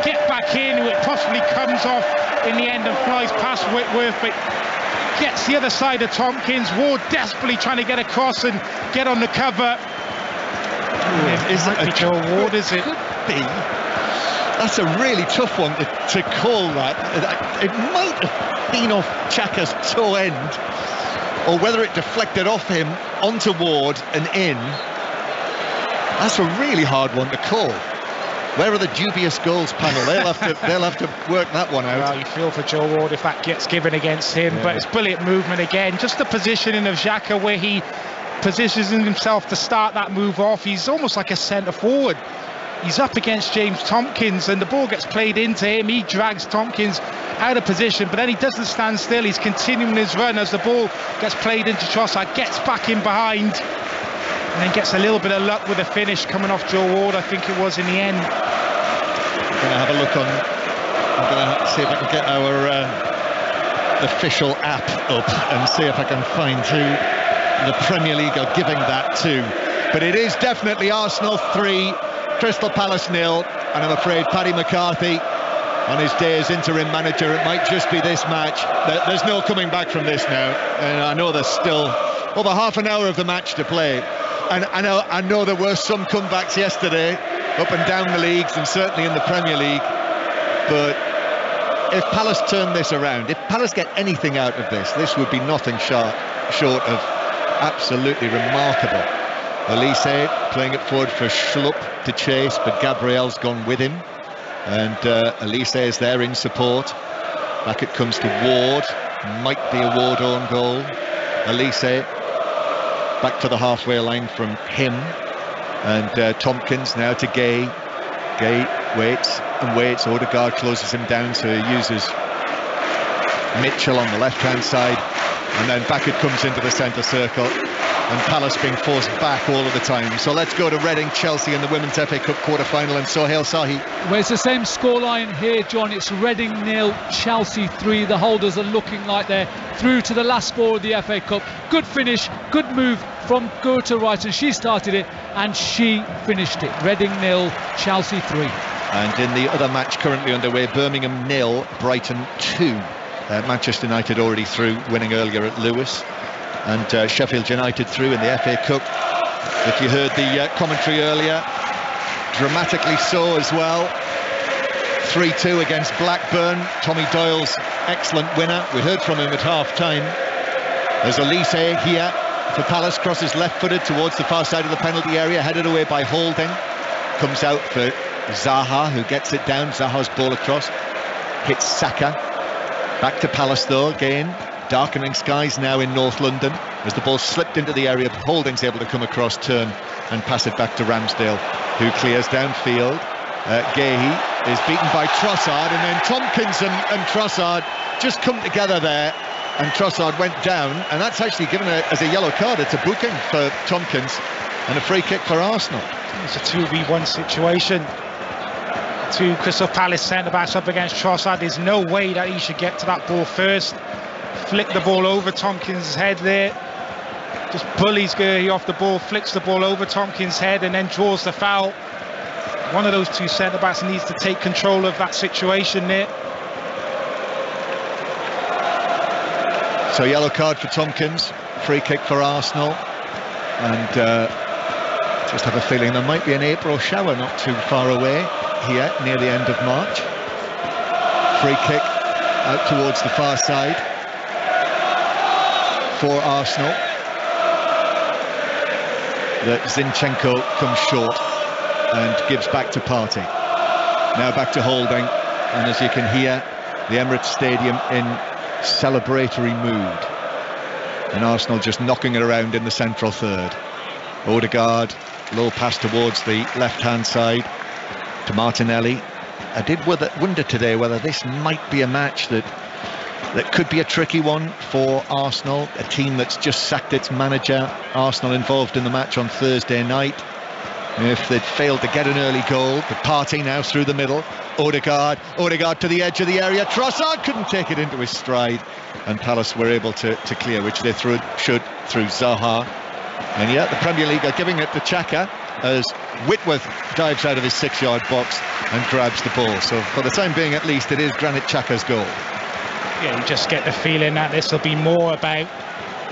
get back in, who it possibly comes off in the end and flies past Whitworth, but gets the other side of Tompkins. Ward desperately trying to get across and get on the cover. Is it a Joe Ward? Is it? Be. That's a really tough one to call that. It might have been off Xhaka's toe end, or whether it deflected off him onto Ward and in. That's a really hard one to call. Where are the dubious goals panel? They'll have to work that one out. Well, you feel for Joe Ward if that gets given against him, but it's brilliant movement again. Just the positioning of Xhaka, where he positions himself to start that move off. He's almost like a centre forward. He's up against James Tompkins, and the ball gets played into him. He drags Tompkins out of position, but then he doesn't stand still. He's continuing his run as the ball gets played into Trossard, gets back in behind, and then gets a little bit of luck with the finish coming off Joe Ward, I think it was, in the end. I'm going to have a look on. I'm going to see if I can get our official app up and see if I can find who the Premier League are giving that to. But it is definitely Arsenal 3, Crystal Palace 0, and I'm afraid Paddy McCarthy, on his day as interim manager, it might just be this match. There's no coming back from this now, and I know there's still over half an hour of the match to play, and I know there were some comebacks yesterday up and down the leagues, and certainly in the Premier League, but if Palace turn this around, if Palace get anything out of this would be nothing short of absolutely remarkable. Elise playing it forward for Schlupp to chase, but Gabriel's gone with him, and Elise is there in support. Back it comes to Ward, might be a Ward own goal. Elise back to the halfway line from him, and Tompkins now to Gay. Gay waits and waits. Odegaard closes him down, so he uses Mitchell on the left-hand side, and then back it comes into the centre circle, and Palace being forced back all of the time. So let's go to Reading, Chelsea in the Women's FA Cup quarter-final, and Sohail Sahi. Well, it's the same scoreline here, John. It's Reading 0, Chelsea 3. The holders are looking like they're through to the last four of the FA Cup. Good finish, good move from Gerta Wright, and she started it and she finished it. Reading 0, Chelsea 3. And in the other match currently underway, Birmingham 0, Brighton 2. Manchester United already through, winning earlier at Lewis, and Sheffield United through in the FA Cup. If you heard the commentary earlier, dramatically so as well. 3-2 against Blackburn. Tommy Doyle's excellent winner. We heard from him at half-time. There's Elise here for Palace, crosses left-footed towards the far side of the penalty area, headed away by Holding. Comes out for Zaha, who gets it down. Zaha's ball across, hits Saka. Back to Palace though, again. Darkening skies now in North London as the ball slipped into the area. Holding's able to come across, turn and pass it back to Ramsdale, who clears downfield. Gahey is beaten by Trossard, and then Tompkins and Trossard just come together there, and Trossard went down, and that's actually given as a yellow card. It's a booking for Tompkins and a free kick for Arsenal. It's a 2v1 situation. Two Crystal Palace centre-backs up against Trossard. There's no way that he should get to that ball first. Flick the ball over Tompkins' head there. Just bullies Gurley off the ball, flicks the ball over Tompkins' head, and then draws the foul. One of those two centre-backs needs to take control of that situation there. So yellow card for Tompkins, free kick for Arsenal, and just have a feeling there might be an April shower not too far away here near the end of March. Free kick out towards the far side for Arsenal. That Zinchenko comes short and gives back to Partey. Now back to Holding, and as you can hear, the Emirates Stadium in celebratory mood, and Arsenal just knocking it around in the central third. Odegaard, low pass towards the left-hand side to Martinelli. I did wonder today whether this might be a match that could be a tricky one for Arsenal, a team that's just sacked its manager. Arsenal involved in the match on Thursday night. If they'd failed to get an early goal, the Partey now through the middle. Odegaard to the edge of the area. Trossard couldn't take it into his stride, and Palace were able to clear, which they should through Zaha. And yeah, the Premier League are giving it to Xhaka. as Whitworth dives out of his 6-yard box and grabs the ball. So for the time being, at least, it is Granit Xhaka's goal. Yeah, you just get the feeling that this will be more about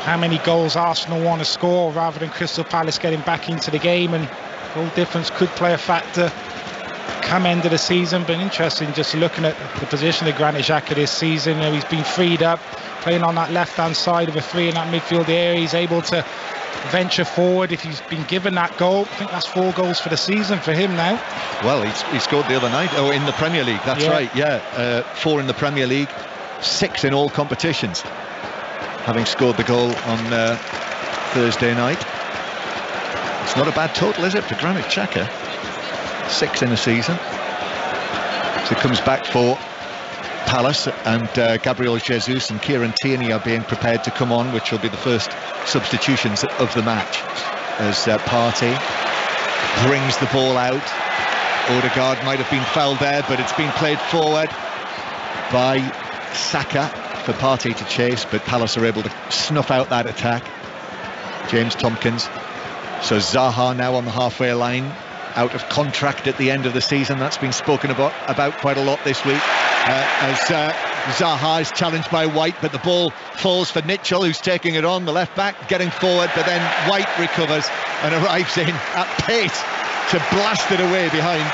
how many goals Arsenal want to score rather than Crystal Palace getting back into the game, and goal difference could play a factor come end of the season. But interesting just looking at the position of Granit Xhaka this season. You know, he's been freed up playing on that left hand side of a 3 in that midfield area. He's able to venture forward if he's been given that goal. I think that's 4 goals for the season for him now. Well, he scored the other night, in the Premier League, that's right, 4 in the Premier League, 6 in all competitions, having scored the goal on Thursday night. It's not a bad total, is it, for Granit Xhaka? 6 in a season. So it comes back for Palace, and Gabriel Jesus and Kieran Tierney are being prepared to come on, which will be the first substitutions of the match, as Partey brings the ball out. Odegaard might have been fouled there, but it's been played forward by Saka for Partey to chase, but Palace are able to snuff out that attack. James Tompkins. So Zaha now on the halfway line, out of contract at the end of the season. That's been spoken about quite a lot this week, as Zaha is challenged by White, but the ball falls for Mitchell, who's taking it on, the left back getting forward, but then White recovers and arrives in at pace to blast it away behind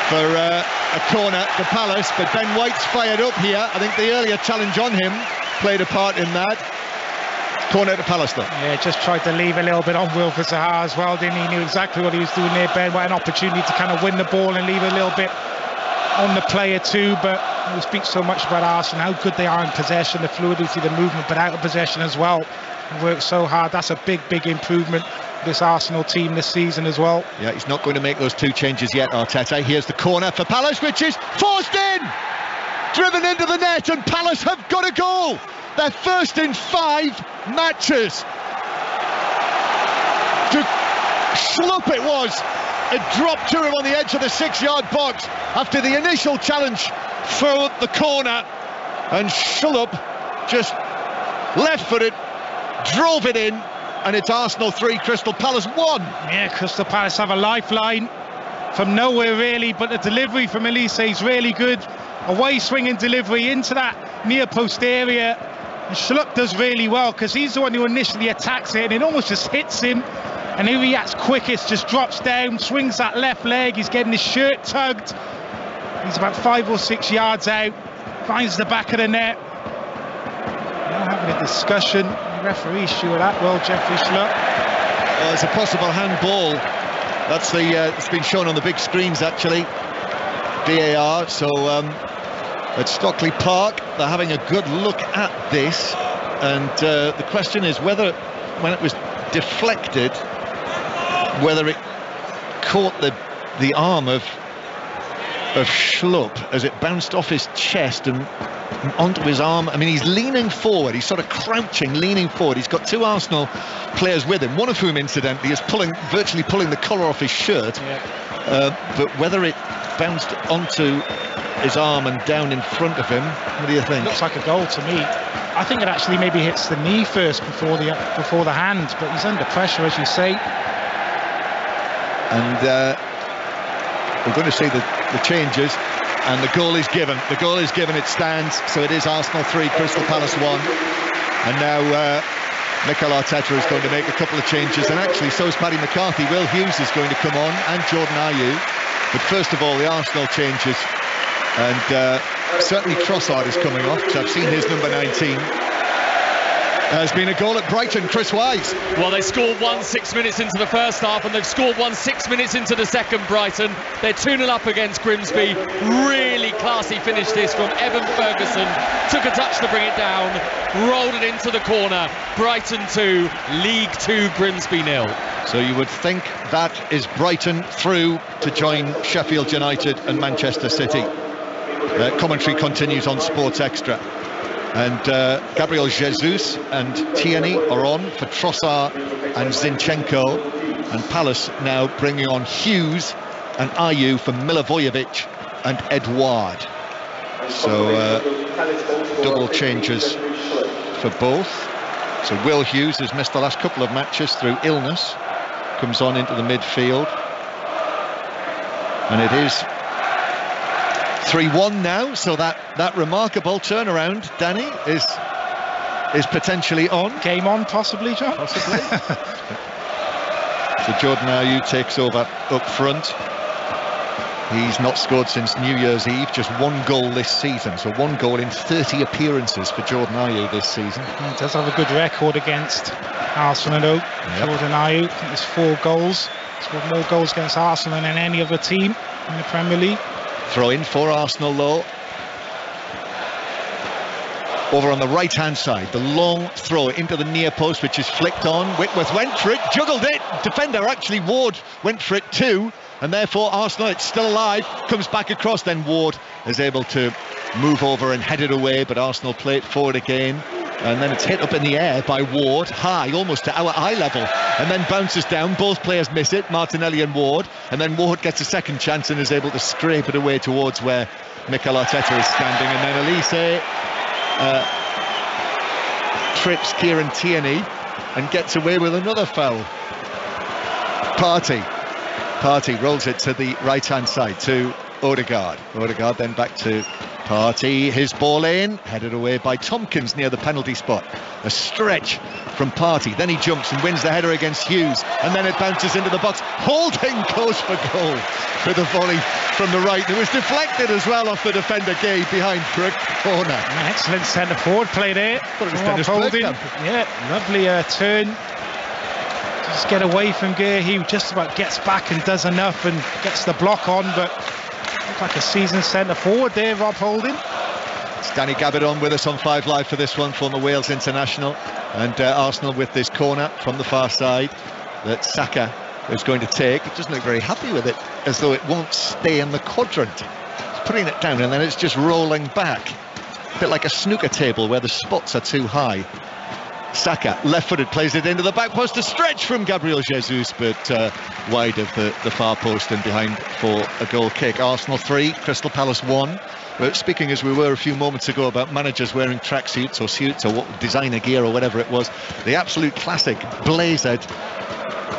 for a corner to Palace. But Ben White's fired up here. I think the earlier challenge on him played a part in that. Corner to Palace though. Yeah, just tried to leave a little bit on Wilfried Zaha as well, didn't he? He knew exactly what he was doing there, Ben. What an opportunity to kind of win the ball and leave a little bit on the player too. But we speak so much about Arsenal, how good they are in possession, the fluidity, the movement, but out of possession as well. They work so hard. That's a big improvement, this Arsenal team this season as well. Yeah, he's not going to make those 2 changes yet, Arteta. Here's the corner for Palace, which is forced in, driven into the net, and Palace have got a goal. Their first in 5 matches. To Schlupp it was. It dropped to him on the edge of the 6-yard box after the initial challenge for the corner, and Schlupp just left-footed, drove it in, and it's Arsenal 3, Crystal Palace 1. Yeah, Crystal Palace have a lifeline from nowhere really, but the delivery from Elise is really good. Away swinging delivery into that near post area. And Schlupp does really well because he's the one who initially attacks it, and it almost just hits him, and he reacts quickest, just drops down, swings that left leg. He's getting his shirt tugged. He's about 5 or 6 yards out, finds the back of the net. Now having a discussion. The referee sure that well, Jeffrey Schlupp. Well, it's a possible handball. That's it's been shown on the big screens actually, VAR. So at Stockley Park, they're having a good look at this, and the question is whether, when it was deflected, whether it caught the arm of Schlupp as it bounced off his chest and onto his arm. I mean, he's leaning forward, he's sort of crouching, leaning forward. He's got 2 Arsenal players with him, one of whom incidentally is virtually pulling the collar off his shirt. But whether it bounced onto his arm and down in front of him, what do you think? Looks like a goal to me. I think it actually maybe hits the knee first before the hand, but he's under pressure, as you say. And we're going to see the changes, and the goal is given. The goal is given, it stands. So it is Arsenal 3, Crystal Palace 1. And now Mikel Arteta is going to make a couple of changes, and actually so is Paddy McCarthy. Will Hughes is going to come on, and Jordan Ayew. But first of all, the Arsenal changes, and certainly Trossard is coming off, because I've seen his number 19. There's been a goal at Brighton, Chris Wise. Well, they scored 1 6 minutes into the first half, and they've scored 1 6 minutes into the second, Brighton. They're 2-0 up against Grimsby. Really classy finish this from Evan Ferguson. Took a touch to bring it down, rolled it into the corner. Brighton 2, League 2, Grimsby 0. So you would think that is Brighton through to join Sheffield United and Manchester City. Commentary continues on Sports Extra. And Gabriel Jesus and Tierney are on for Trossard and Zinchenko, and Palace now bringing on Hughes and Ayew for Milivojevic and Edouard. So double changes for both. So Will Hughes has missed the last couple of matches through illness, comes on into the midfield. And it is 3-1 now, so that remarkable turnaround, Danny, is potentially on. Game on, possibly, John? Possibly. So Jordan Ayew takes over up front. He's not scored since New Year's Eve, just 1 goal this season. So 1 goal in 30 appearances for Jordan Ayew this season. He does have a good record against Arsenal, though. Yep. Jordan Ayew, I think there's 4 goals. Scored more goals against Arsenal than any other team in the Premier League. Throw in for Arsenal, though. Over on the right-hand side, the long throw into the near post, which is flicked on. Whitworth went for it, juggled it. Defender, actually, Ward, went for it too. And therefore, Arsenal, it's still alive. Comes back across, then Ward is able to move over and head it away. But Arsenal play it forward again. And then it's hit up in the air by Ward, high, almost to our eye level. And then bounces down. Both players miss it, Martinelli and Ward. And then Ward gets a second chance and is able to scrape it away towards where Mikel Arteta is standing. And then Elise trips Kieran Tierney and gets away with another foul. Partey rolls it to the right-hand side to Odegaard. Odegaard then back to Partey. His ball in, headed away by Tompkins near the penalty spot. A stretch from Partey. Then he jumps and wins the header against Hughes. And then it bounces into the box. Holding goes for goal with a volley from the right. It was deflected as well off the defender Gay behind for a corner. An excellent centre-forward play there. Holding. Yeah, lovely turn. Just get away from Gay. He just about gets back and does enough and gets the block on, but looks like a seasoned centre-forward there, Rob Holding. It's Danny Gabbidon with us on 5 Live for this one, former Wales international. And Arsenal with this corner from the far side that Saka is going to take. He doesn't look very happy with it, as though it won't stay in the quadrant. He's putting it down and then it's just rolling back. A bit like a snooker table where the spots are too high. Saka, left-footed, plays it into the back post. A stretch from Gabriel Jesus, but wide of the far post and behind for a goal kick. Arsenal 3, Crystal Palace 1. We're speaking as we were a few moments ago about managers wearing tracksuits or suits or what, designer gear or whatever it was. The absolute classic blazered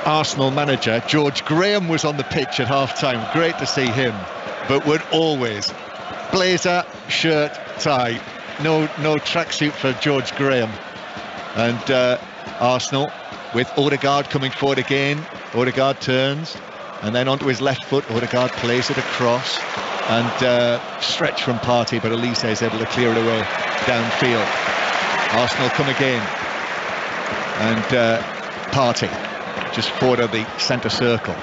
Arsenal manager George Graham was on the pitch at half-time. Great to see him, but would always blazer, shirt, tie. No tracksuit for George Graham. And Arsenal with Odegaard coming forward again. Odegaard turns and then onto his left foot. Odegaard plays it across and stretch from Partey, but Elise is able to clear it away downfield. Arsenal come again and Partey just forward of the centre circle.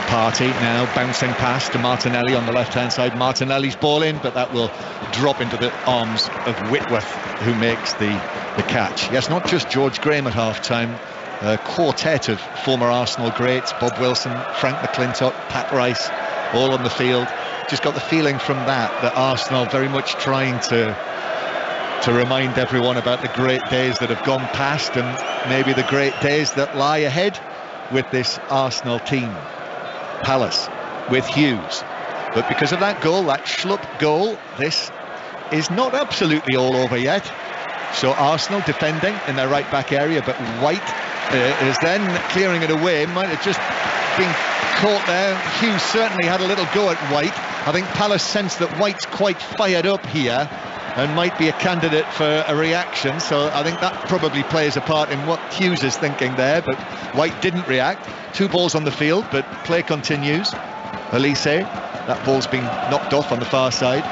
Partey now bouncing past to Martinelli on the left-hand side. Martinelli's ball in, but that will drop into the arms of Whitworth, who makes the catch. Yes, not just George Graham at half-time. A quartet of former Arsenal greats, Bob Wilson, Frank McClintock, Pat Rice, all on the field. Just got the feeling from that Arsenal very much trying to remind everyone about the great days that have gone past and maybe the great days that lie ahead with this Arsenal team. Palace with Hughes, but because of that goal, that Schlupp goal, this is not absolutely all over yet. So Arsenal defending in their right back area, but White is then clearing it away. Might have just been caught there. Hughes certainly had a little go at White. I think Palace sense that White's quite fired up here and might be a candidate for a reaction, so I think that probably plays a part in what Hughes is thinking there, but White didn't react. 2 balls on the field, but play continues. Elise, that ball's been knocked off on the far side.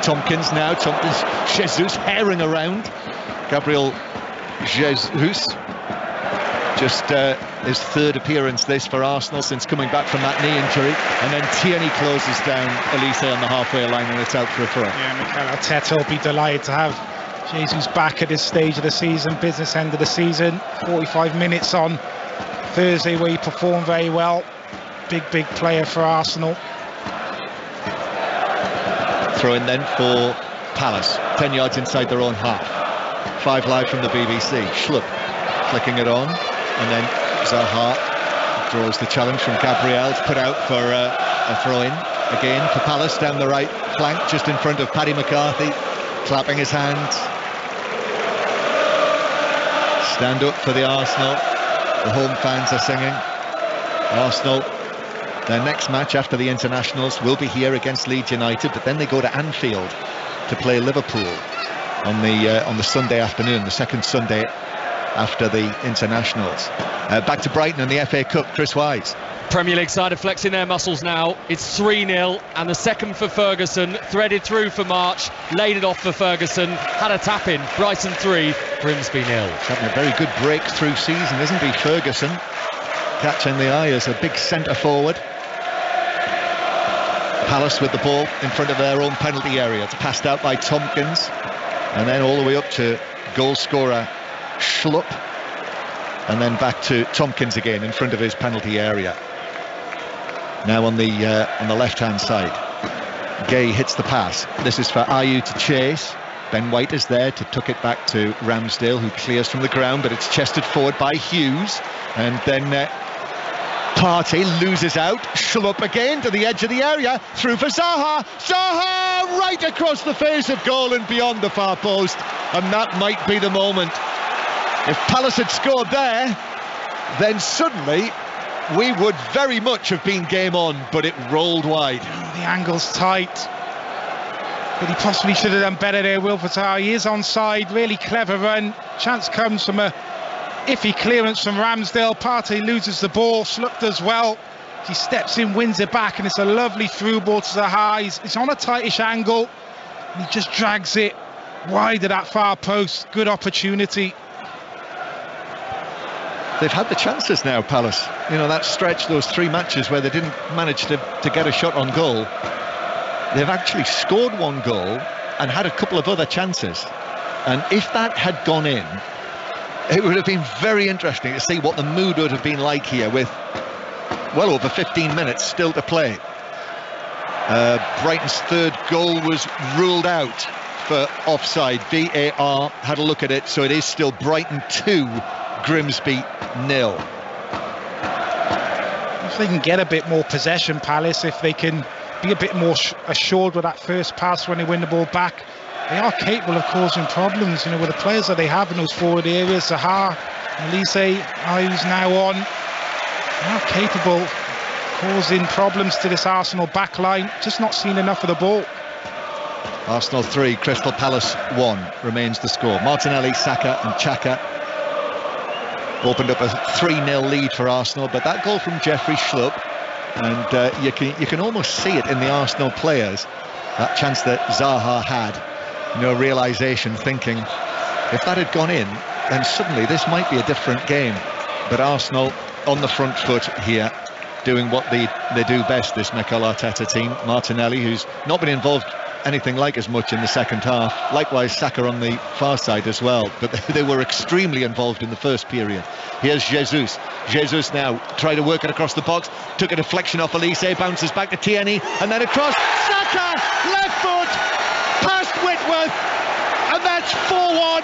Tompkins now, Jesus herring around. Gabriel Jesus, just his 3rd appearance this for Arsenal since coming back from that knee injury. And then Tierney closes down Elise on the halfway line and it's out for a throw. Yeah, Mikel Arteta will be delighted to have Jesus back at this stage of the season, business end of the season. 45 minutes on Thursday where he performed very well. Big player for Arsenal. Throw in then for Palace, 10 yards inside their own half. 5 Live from the BBC. Schlupp flicking it on, and then Zaha draws the challenge from Gabriel. It's put out for a throw in again for Palace down the right flank, just in front of Paddy McCarthy, clapping his hands. Stand up for the Arsenal. The home fans are singing. Arsenal Their next match after the internationals will be here against Leeds United, but then they go to Anfield to play Liverpool on the Sunday afternoon, the second Sunday after the internationals. Back to Brighton and the FA Cup, Chris Wise. Premier League side are flexing their muscles now. It's 3-0 and the second for Ferguson, threaded through for March, laid it off for Ferguson, had a tap in. Brighton 3, Grimsby 0. He's having a very good breakthrough season, isn't he, Ferguson? Catching the eye as a big centre forward. Palace with the ball in front of their own penalty area. It's passed out by Tompkins, and then all the way up to goal scorer Schlupp, and then back to Tompkins again in front of his penalty area. Now on the left-hand side, Gay hits the pass. This is for Ayew to chase. Ben White is there to tuck it back to Ramsdale, who clears from the ground, but it's chested forward by Hughes, and then Partey loses out. Schlupp again to the edge of the area, through for Zaha. Zaha right across the face of goal and beyond the far post, and that might be the moment. If Palace had scored there, then suddenly we would very much have been game on, but it rolled wide. The angle's tight, but he possibly should have done better there, Wilfred Zaha. He is onside, really clever run. Chance comes from a iffy clearance from Ramsdale. Partey loses the ball, Schlupp does well. He steps in, wins it back, and it's a lovely through ball to Zaha. He's on a tightish angle, and he just drags it wide of that far post. Good opportunity. They've had the chances now, Palace. You know, that stretch, those 3 matches where they didn't manage to get a shot on goal. They've actually scored 1 goal and had a couple of other chances. And if that had gone in, it would have been very interesting to see what the mood would have been like here with well over 15 minutes still to play. Brighton's 3rd goal was ruled out for offside. VAR had a look at it, so it is still Brighton 2, Grimsby 0. If they can get a bit more possession, Palace, if they can be a bit more assured with that first pass when they win the ball back, they are capable of causing problems, you know, with the players that they have in those forward areas. Zaha, Elise, who's now on, they are capable of causing problems to this Arsenal back line. Just not seen enough of the ball. Arsenal 3, Crystal Palace 1 remains the score. Martinelli, Saka and Xhaka opened up a 3-0 lead for Arsenal, but that goal from Jeffrey Schlupp, and you can almost see it in the Arsenal players, that chance that Zaha had, no realisation, thinking if that had gone in, then suddenly this might be a different game. But Arsenal on the front foot here, doing what they do best, this Mikel Arteta team. Martinelli, who's not been involved anything like as much in the second half. Likewise, Saka on the far side as well, but they were extremely involved in the first period. Here's Jesus. Jesus now tried to work it across the box, took a deflection off Elise, bounces back to Tierney, and then across. Saka, left foot, past Whitworth, and that's 4-1.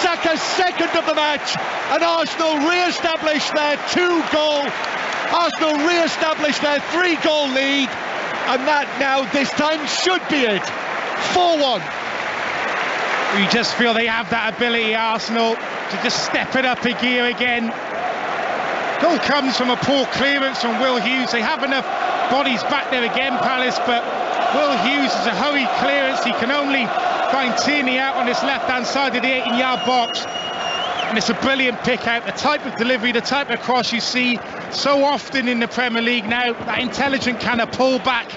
Saka's second of the match, and Arsenal re-establish their 2-goal. Arsenal re-establish their 3-goal lead. And that now, this time, should be it. 4-1. You just feel they have that ability, Arsenal, to just step it up a gear again. Goal comes from a poor clearance from Will Hughes. They have enough bodies back there again, Palace, but Will Hughes is a hurried clearance. He can only find Tierney out on this left-hand side of the 18-yard box. And it's a brilliant pick out, the type of delivery, the type of cross you see so often in the Premier League now. That intelligent kind of pull back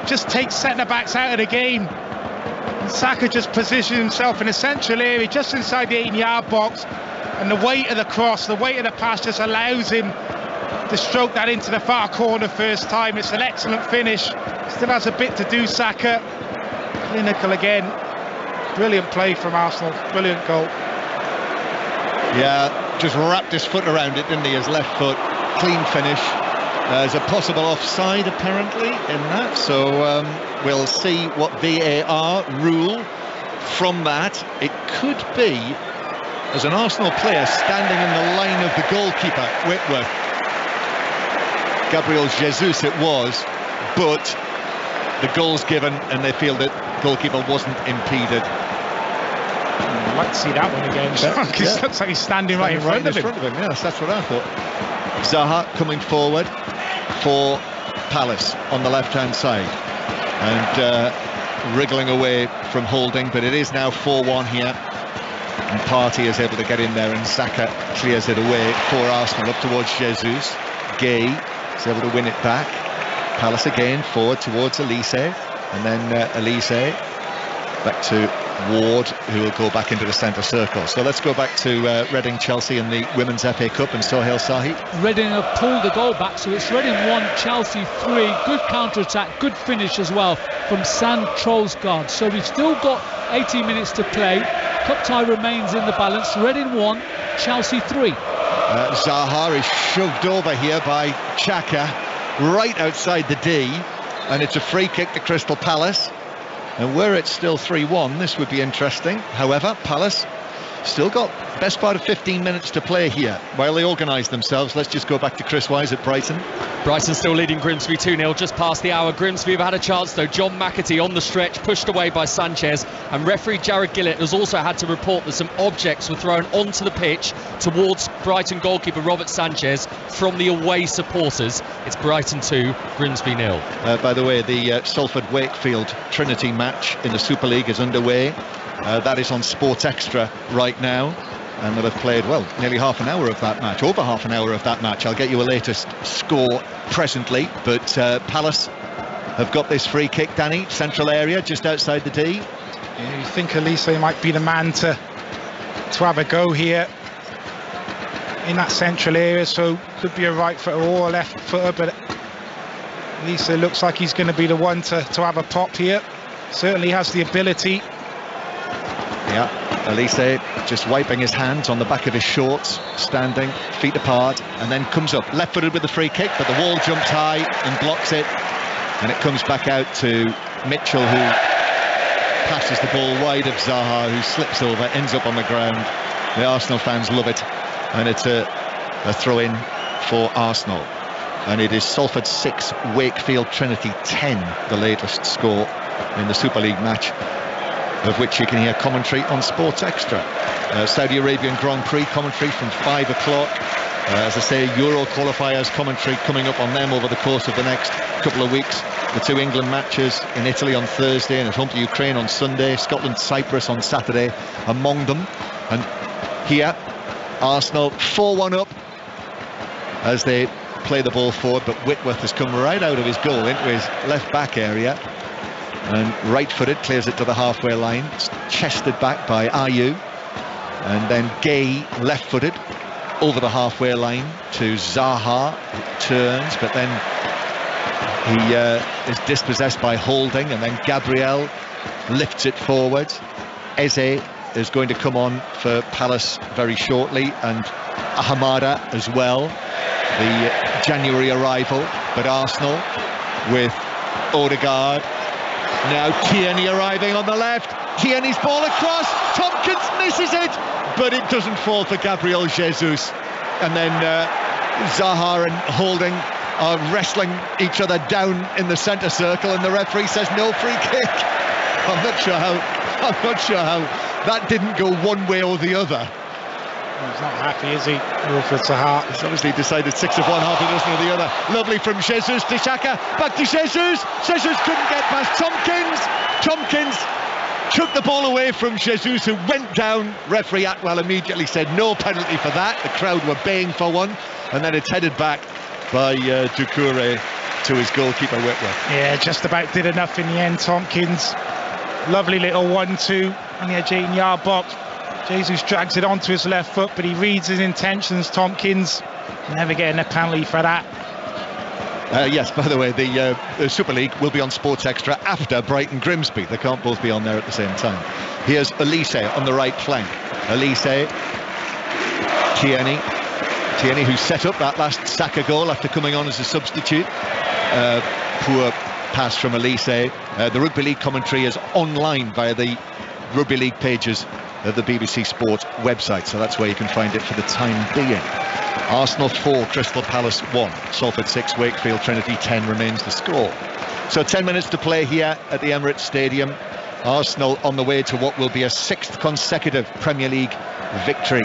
just takes centre-backs out of the game. And Saka just positioned himself in a central area just inside the 18-yard box, and the weight of the cross, the weight of the pass just allows him to stroke that into the far corner first time. It's an excellent finish. Still has a bit to do, Saka. Clinical again. Brilliant play from Arsenal, brilliant goal. Yeah, just wrapped his foot around it, didn't he? His left foot, clean finish. There's a possible offside apparently in that, so we'll see what VAR rule from that. It could be as an Arsenal player standing in the line of the goalkeeper, Whitworth. Gabriel Jesus it was, but the goal's given and they feel that goalkeeper wasn't impeded. I'd like to see that one again, because it looks like he's standing right in front of him. Yes, that's what I thought. Zaha coming forward for Palace on the left-hand side, and wriggling away from Holding, but it is now 4-1 here, and Partey is able to get in there, and Xhaka clears it away for Arsenal up towards Jesus. Gay is able to win it back. Palace again forward towards Elise, and then Elise back to Ward, who will go back into the centre circle. So let's go back to Reading Chelsea in the Women's FA Cup, and Sohail Sahi. Reading have pulled the goal back, so it's Reading 1, Chelsea 3. Good counter-attack, good finish as well from Sand Trollsgaard. So we've still got 18 minutes to play. Cup tie remains in the balance. Reading 1, Chelsea 3. Zaha is shoved over here by Xhaka right outside the D, and it's a free kick to Crystal Palace. And were it still 3-1, this would be interesting. However, Palace still got best part of 15 minutes to play here while they organise themselves. Let's just go back to Chris Wise at Brighton. Brighton still leading Grimsby 2-0, just past the hour. Grimsby have had a chance though. John McAtee on the stretch, pushed away by Sanchez, and referee Jared Gillett has also had to report that some objects were thrown onto the pitch towards Brighton goalkeeper Robert Sanchez from the away supporters. It's Brighton 2, Grimsby 0. By the way, the Salford-Wakefield Trinity match in the Super League is underway. That is on Sports Extra right now, and they'll have played, well, nearly half an hour of that match, over half an hour of that match. I'll get you a latest score presently, but Palace have got this free kick, Danny, central area, just outside the D. Yeah, you think Elise might be the man to have a go here in that central area, so could be a right footer or a left footer, but Elise looks like he's going to be the one to have a pop here. Certainly has the ability. Yeah, Elise just wiping his hands on the back of his shorts, standing, feet apart, and then comes up left-footed with the free kick, but the wall jumps high and blocks it, and it comes back out to Mitchell, who passes the ball wide of Zaha, who slips over, ends up on the ground. The Arsenal fans love it, and it's a throw-in for Arsenal. And it is Salford 6, Wakefield Trinity 10, the latest score in the Super League match, of which you can hear commentary on Sports Extra. Saudi Arabian Grand Prix commentary from 5 o'clock. As I say, Euro qualifiers commentary coming up on them over the course of the next couple of weeks. The two England matches in Italy on Thursday and at home to Ukraine on Sunday. Scotland-Cyprus on Saturday among them. And here, Arsenal 4-1 up as they play the ball forward, but Whitworth has come right out of his goal into his left back area, and right-footed clears it to the halfway line. It's chested back by Ayew, and then Gay left-footed over the halfway line to Zaha, who turns, but then he is dispossessed by Holding, and then Gabriel lifts it forward. Eze is going to come on for Palace very shortly, and Ahamada as well, the January arrival. But Arsenal with Odegaard. Now Tierney arriving on the left. Tierney's ball across. Tompkins misses it, but it doesn't fall for Gabriel Jesus. And then Zaha and Holding are wrestling each other down in the centre circle, and the referee says no free kick. I'm not sure how that didn't go one way or the other. He's not happy, is he, Wilfried Zaha? He's obviously decided 6 of one, half a dozen of the other. Lovely from Jesus to Xhaka, back to Jesus. Jesus couldn't get past Tompkins. Tompkins took the ball away from Jesus, who went down. Referee Atwell immediately said no penalty for that. The crowd were baying for one, and then it's headed back by Doucouré to his goalkeeper Whitworth. Yeah, just about did enough in the end. Tompkins, lovely little 1-2 on the 18-yard box. Jesus drags it onto his left foot, but he reads his intentions. Tompkins never getting a penalty for that. Yes, by the way, the Super League will be on Sports Extra after Brighton Grimsby. They can't both be on there at the same time. Here's Elise on the right flank. Elise, Tierney, who set up that last Saka goal after coming on as a substitute. Poor pass from Elise. The Rugby League commentary is online via the Rugby League pages of the BBC Sport website, so that's where you can find it for the time being. Arsenal 4, Crystal Palace 1, Salford 6, Wakefield Trinity 10 remains the score. So 10 minutes to play here at the Emirates Stadium. Arsenal on the way to what will be a 6th consecutive Premier League victory,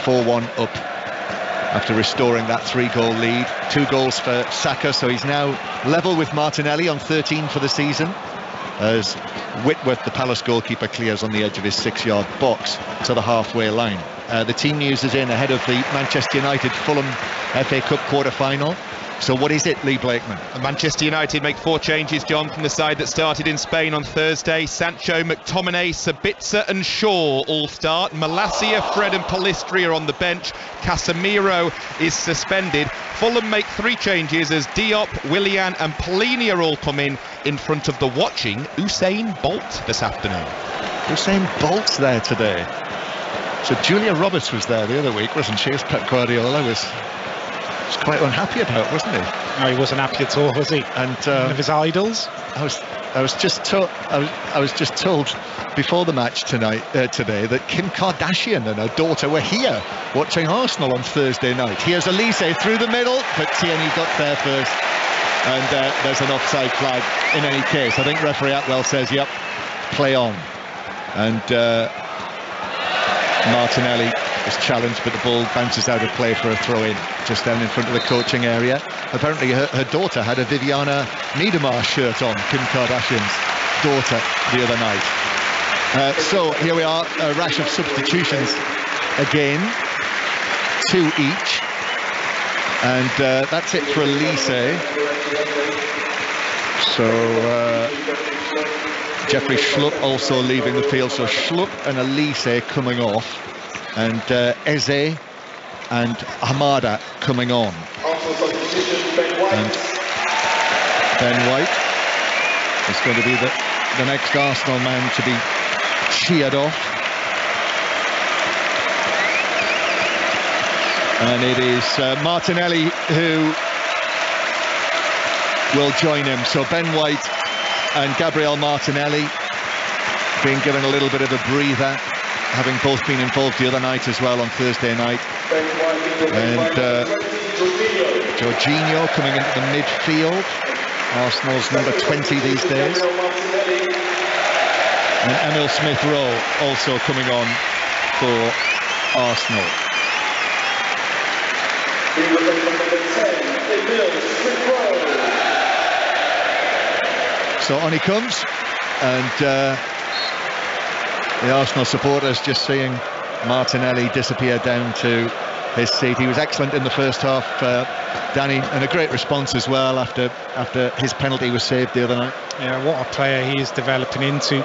4-1 up after restoring that 3-goal lead. 2 goals for Saka, so he's now level with Martinelli on 13 for the season, as Whitworth, the Palace goalkeeper, clears on the edge of his 6-yard box to the halfway line. The team news is in ahead of the Manchester United-Fulham FA Cup quarter-final. So what is it, Lee Blakeman? Manchester United make 4 changes, John, from the side that started in Spain on Thursday. Sancho, McTominay, Sabitzer and Shaw all start. Malacia, Fred and Pellistri are on the bench. Casemiro is suspended. Fulham make 3 changes as Diop, Willian and Polini all come in front of the watching Usain Bolt this afternoon. Usain Bolt's there today. So Julia Roberts was there the other week, wasn't she, as Pep Guardiola was quite unhappy about, wasn't he? No, he wasn't happy at all, was he? And one of his idols. I was just told before the match today that Kim Kardashian and her daughter were here watching Arsenal on Thursday night. Here's Elise through the middle, but Tierney got there first, and there's an offside flag. In any case, I think referee Atwell says, "Yep, play on." And Martinelli is challenged, but the ball bounces out of play for a throw-in just down in front of the coaching area. Apparently her daughter had a Viviana Miedemar shirt on, Kim Kardashian's daughter, the other night. So here we are, a rash of substitutions again, 2 each, and that's it for Elise. So Jeffrey Schlupp also leaving the field, so Schlupp and Elise coming off, and Eze and Hamada coming on. And Ben White is going to be the next Arsenal man to be cheered off. And it is Martinelli who will join him. So Ben White and Gabriel Martinelli being given a little bit of a breather, having both been involved the other night as well on Thursday night. And Jorginho coming into the midfield, Arsenal's number 20 these days. And Emil Smith-Rowe also coming on for Arsenal. So on he comes, and the Arsenal supporters just seeing Martinelli disappear down to his seat. He was excellent in the first half, Danny, and a great response as well after his penalty was saved the other night. Yeah, what a player he is developing into.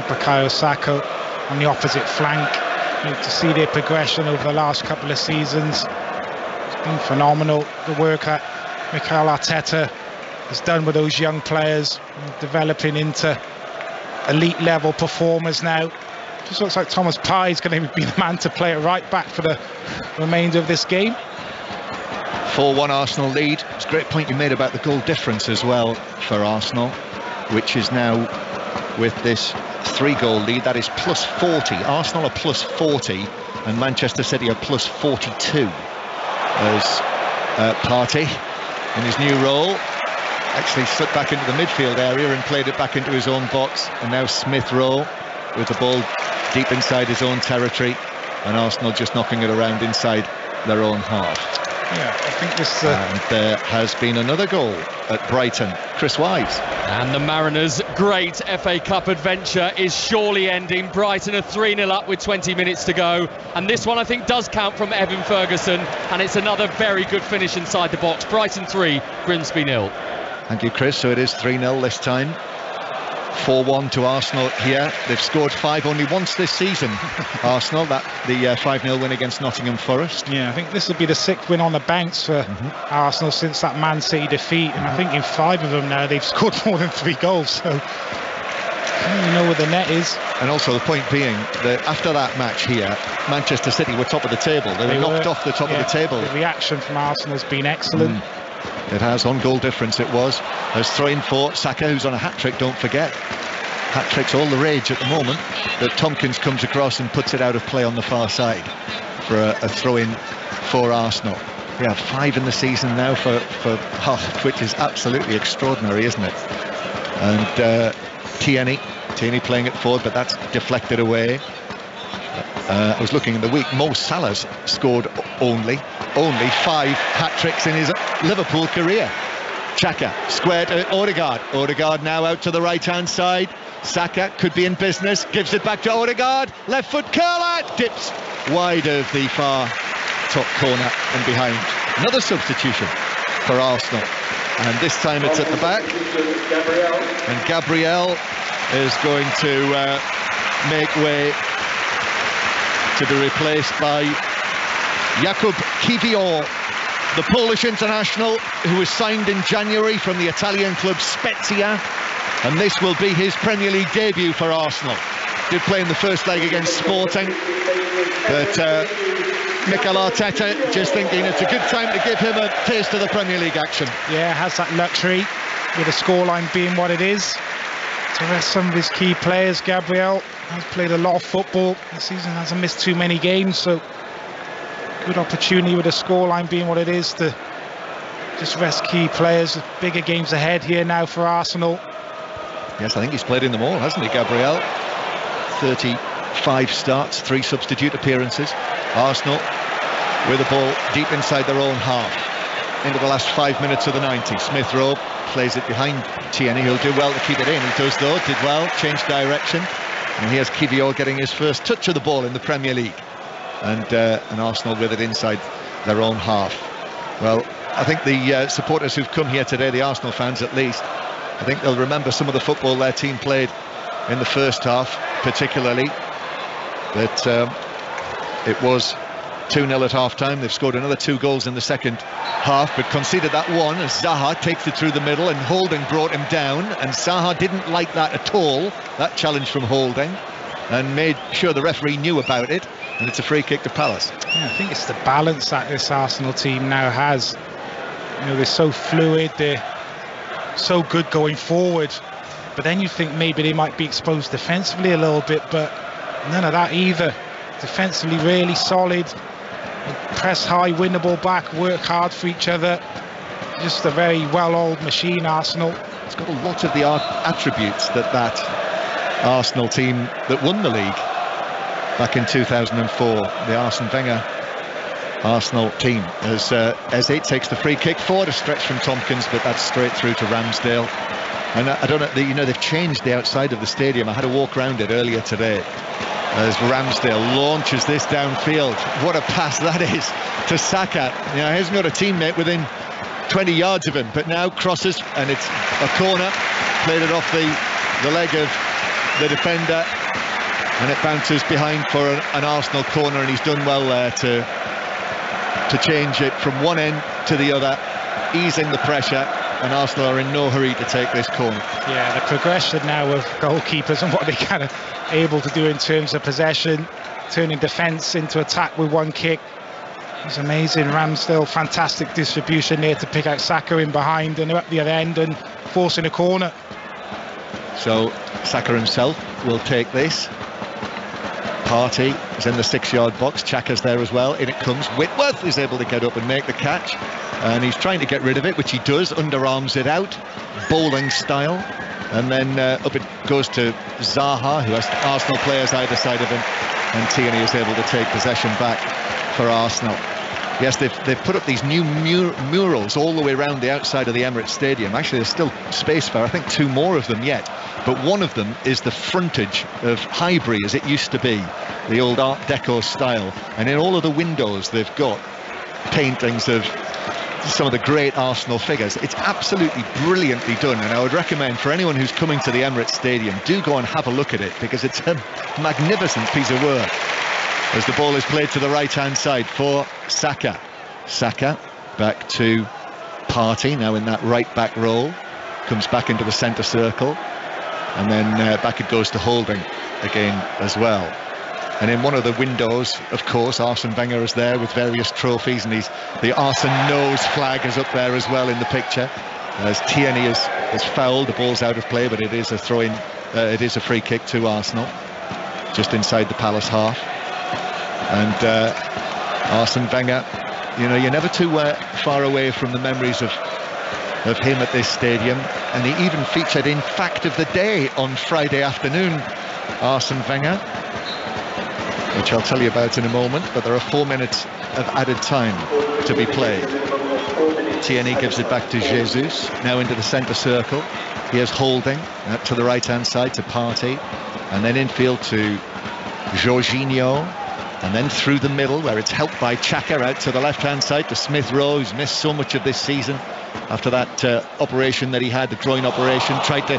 Bukayo Saka on the opposite flank. To see their progression over the last couple of seasons, it's been phenomenal. The work that Mikel Arteta has done with those young players, developing into elite level performers now. Just looks like Thomas Partey is going to be the man to play it right back for the remainder of this game. 4-1 Arsenal lead. It's a great point you made about the goal difference as well for Arsenal, which is now, with this 3-goal lead, that is plus 40. Arsenal are plus 40 and Manchester City are plus 42, as Partey in his new role actually slipped back into the midfield area and played it back into his own box, and now Smith-Rowe with the ball deep inside his own territory, and Arsenal just knocking it around inside their own half. Yeah, I think this... And there has been another goal at Brighton. Chris Wise. And the Mariners' great FA Cup adventure is surely ending. Brighton are 3-0 up with 20 minutes to go. And this one, I think, does count from Evan Ferguson. And it's another very good finish inside the box. Brighton 3, Grimsby 0. Thank you, Chris. So it is 3-0 this time. 4-1 to Arsenal here. They've scored 5 only once this season, Arsenal, the 5-0 win against Nottingham Forest. Yeah, I think this will be the 6th win on the bounce for Arsenal since that Man City defeat, and I think in 5 of them now they've scored more than 3 goals, so I don't even know where the net is. And also the point being that after that match here, Manchester City were top of the table. They were knocked off the top of the table. The reaction from Arsenal has been excellent. It has, on goal difference it was. There's throw-in for Saka, who's on a hat-trick, don't forget. Hat-trick's all the rage at the moment, but Tompkins comes across and puts it out of play on the far side for a throw-in for Arsenal. Yeah, 5 in the season now for Hull, which is absolutely extraordinary, isn't it? And Tierney playing it forward, but that's deflected away. I was looking in the week, Mo Salah's scored only 5 hat-tricks in his Liverpool career. Xhaka, square to Odegaard. Odegaard now out to the right-hand side. Saka could be in business, gives it back to Odegaard. Left foot curler, dips wide of the far top corner and behind. Another substitution for Arsenal. And this time it's at the back. And Gabriel is going to make way to be replaced by Jakub Kiwior, the Polish international who was signed in January from the Italian club Spezia, and this will be his Premier League debut for Arsenal. Did play in the first leg against Sporting, but Mikel Arteta just thinking it's a good time to give him a taste of the Premier League action. Yeah, has that luxury with the scoreline being what it is to rest some of his key players. Gabriel has played a lot of football this season, hasn't missed too many games, so good opportunity with the scoreline being what it is to just rest key players. Bigger games ahead here now for Arsenal. Yes, I think he's played in them all, hasn't he, Gabriel? 35 starts, 3 substitute appearances. Arsenal with the ball deep inside their own half into the last 5 minutes of the 90. Smith Rowe plays it behind Tierney, who'll do well to keep it in. He does though, did well, changed direction, and here's Kiwior getting his first touch of the ball in the Premier League, and Arsenal with it inside their own half. Well, I think the supporters who've come here today, the Arsenal fans at least, I think they'll remember some of the football their team played in the first half, particularly that it was 2-0 at half-time. They've scored another 2 goals in the second half, but conceded that one as Zaha takes it through the middle and Holding brought him down, and Zaha didn't like that at all, that challenge from Holding, and made sure the referee knew about it, and it's a free kick to Palace. Yeah, I think it's the balance that this Arsenal team now has. You know, they're so fluid, they're so good going forward, but then you think maybe they might be exposed defensively a little bit, but none of that either. Defensively really solid, press high, win the ball back, work hard for each other. Just a very well-oiled machine, Arsenal. It's got a lot of the attributes that Arsenal team that won the league back in 2004, the Arsene Wenger Arsenal team, as it takes the free kick forward, a stretch from Tompkins, but that's straight through to Ramsdale. And I don't know, you know, they've changed the outside of the stadium. I had a walk around it earlier today as Ramsdale launches this downfield. What a pass that is to Saka. You know, he hasn't got a teammate within 20 yards of him, but now crosses, and it's a corner, played it off the leg of the defender, and it bounces behind for an Arsenal corner, and he's done well there to change it from one end to the other, easing the pressure, and Arsenal are in no hurry to take this corner. Yeah, the progression now of goalkeepers and what they kind of able to do in terms of possession, turning defence into attack with one kick. It's amazing. Ramsdale, fantastic distribution there to pick out Saka in behind and up the other end and forcing a corner. So Saka himself will take this. Partey is in the 6-yard box. Xhaka's there as well. In it comes. Whitworth is able to get up and make the catch, and he's trying to get rid of it, which he does. Underarms it out, bowling style, and then up it goes to Zaha, who has Arsenal players either side of him, and Tierney is able to take possession back for Arsenal. Yes, they've put up these new murals all the way around the outside of the Emirates Stadium. Actually, there's still space for, I think, 2 more of them yet. But one of them is the frontage of Highbury as it used to be, the old Art Deco style. And in all of the windows, they've got paintings of some of the great Arsenal figures. It's absolutely brilliantly done, and I would recommend for anyone who's coming to the Emirates Stadium, do go and have a look at it, because it's a magnificent piece of work. As the ball is played to the right-hand side for Saka. Saka back to Partey, now in that right-back role. Comes back into the centre circle. And then back it goes to Holding again as well. And in one of the windows, of course, Arsene Wenger is there with various trophies, and the Arsene Nose flag is up there as well in the picture. As Tierney is fouled, the ball's out of play, but it is a throw-in. It is a free kick to Arsenal, just inside the Palace half. And Arsene Wenger, you know, you're never too far away from the memories of him at this stadium, and he even featured in Fact of the Day on Friday afternoon, Arsene Wenger. which I'll tell you about in a moment, but there are 4 minutes of added time to be played. Tierney gives it back to Jesus, now into the centre circle. Here's Holding out to the right-hand side to Partey, and then infield to Jorginho, and then through the middle where it's helped by Xhaka out to the left-hand side to Smith Rowe, who's missed so much of this season after that operation that he had, the groin operation. Tried to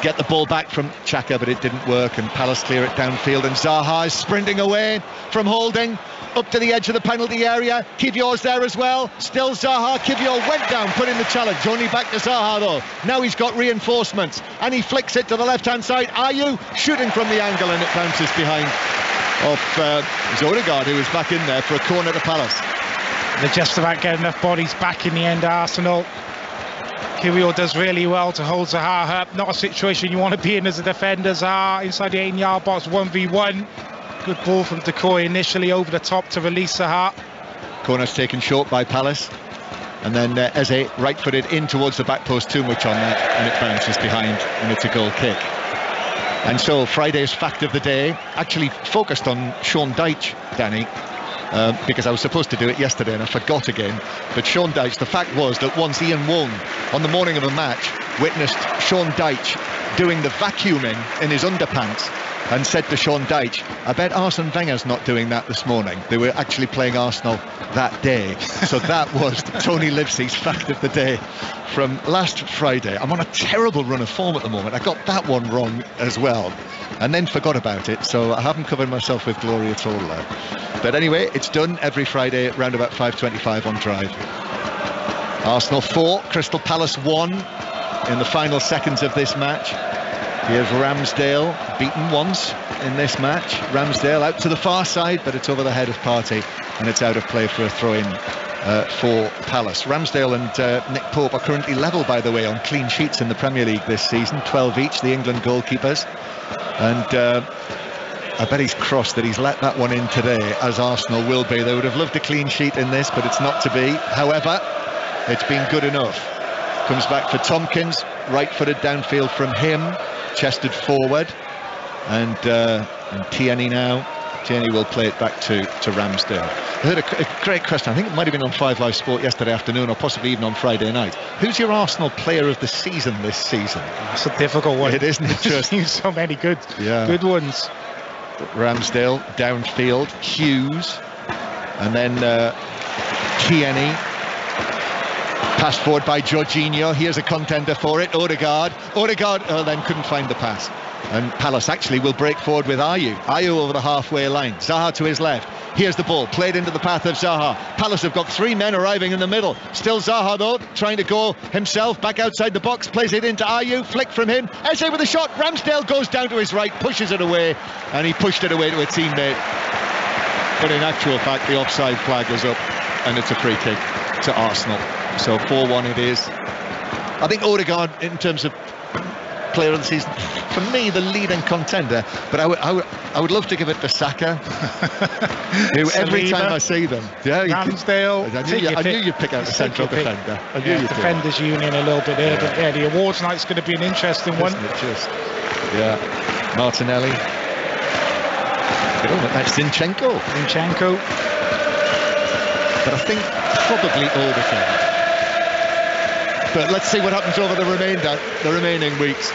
get the ball back from Xhaka, but it didn't work, and Palace clear it downfield, and Zaha is sprinting away from Holding up to the edge of the penalty area. Kivior's there as well. Still Zaha. Kivior went down, put in the challenge. Only back to Zaha though. Now he's got reinforcements, and he flicks it to the left-hand side. Ayew shooting from the angle, and it bounces behind of Odegaard, who was back in there for a corner to Palace. They're just about getting enough bodies back in the end, Arsenal. Kiwior does really well to hold Zaha up. Not a situation you want to be in as a defender. Zaha inside the 18-yard box, 1v1. Good ball from Decoy initially over the top to release Zaha. Corner's taken short by Palace. And then Eze right-footed in towards the back post, too much on that, and it bounces behind, and it's a goal kick. And so Friday's fact of the day actually focused on Sean Dyche, Danny, because I was supposed to do it yesterday and I forgot again. But Sean Dyche, the fact was that once Ian Wong, on the morning of a match, witnessed Sean Dyche doing the vacuuming in his underpants, and said to Sean Dyche, I bet Arsene Wenger's not doing that this morning. They were actually playing Arsenal that day. So that was Tony Livesey's fact of the day from last Friday. I'm on a terrible run of form at the moment. I got that one wrong as well, and then forgot about it, so I haven't covered myself with glory at all there. But anyway, it's done every Friday around about 5:25 on Drive. Arsenal 4, Crystal Palace 1 in the final seconds of this match. Here's Ramsdale, beaten once in this match. Ramsdale out to the far side, but it's over the head of Partey, and it's out of play for a throw-in for Palace. Ramsdale and Nick Pope are currently level, by the way, on clean sheets in the Premier League this season, 12 each, the England goalkeepers. And I bet he's crossed that he's let that one in today, as Arsenal will be. They would have loved a clean sheet in this, but it's not to be. However, it's been good enough. Comes back for Tompkins, right-footed downfield from him, chested forward, and Tierney now. Tierney will play it back to Ramsdale. I heard a great question, I think it might have been on 5 Live Sport yesterday afternoon, or possibly even on Friday night. Who's your Arsenal player of the season this season? That's a difficult one. It isn't, it just so many good ones. Ramsdale downfield, Hughes, and then Tierney. Passed forward by Jorginho. Here's a contender for it, Odegaard, then couldn't find the pass. And Palace actually will break forward with Ayew over the halfway line. Zaha to his left. Here's the ball, played into the path of Zaha. Palace have got 3 men arriving in the middle. Still Zaha though, trying to go himself, back outside the box, plays it into Ayew, flick from him. Eze with a shot, Ramsdale goes down to his right, pushes it away, and he pushed it away to a teammate. But in actual fact, the offside flag is up, and it's a free kick to Arsenal. So 4-1 it is. I think Odegaard, in terms of player of the season, for me, the leading contender. But I would love to give it to Saka, who every time I see them, Ramsdale. I knew you'd pick out the central defender. Defenders union a little bit there, but the awards night's going to be an interesting one. Isn't it just? Martinelli. That's Zinchenko. But I think probably Odegaard. But let's see what happens over the remaining weeks.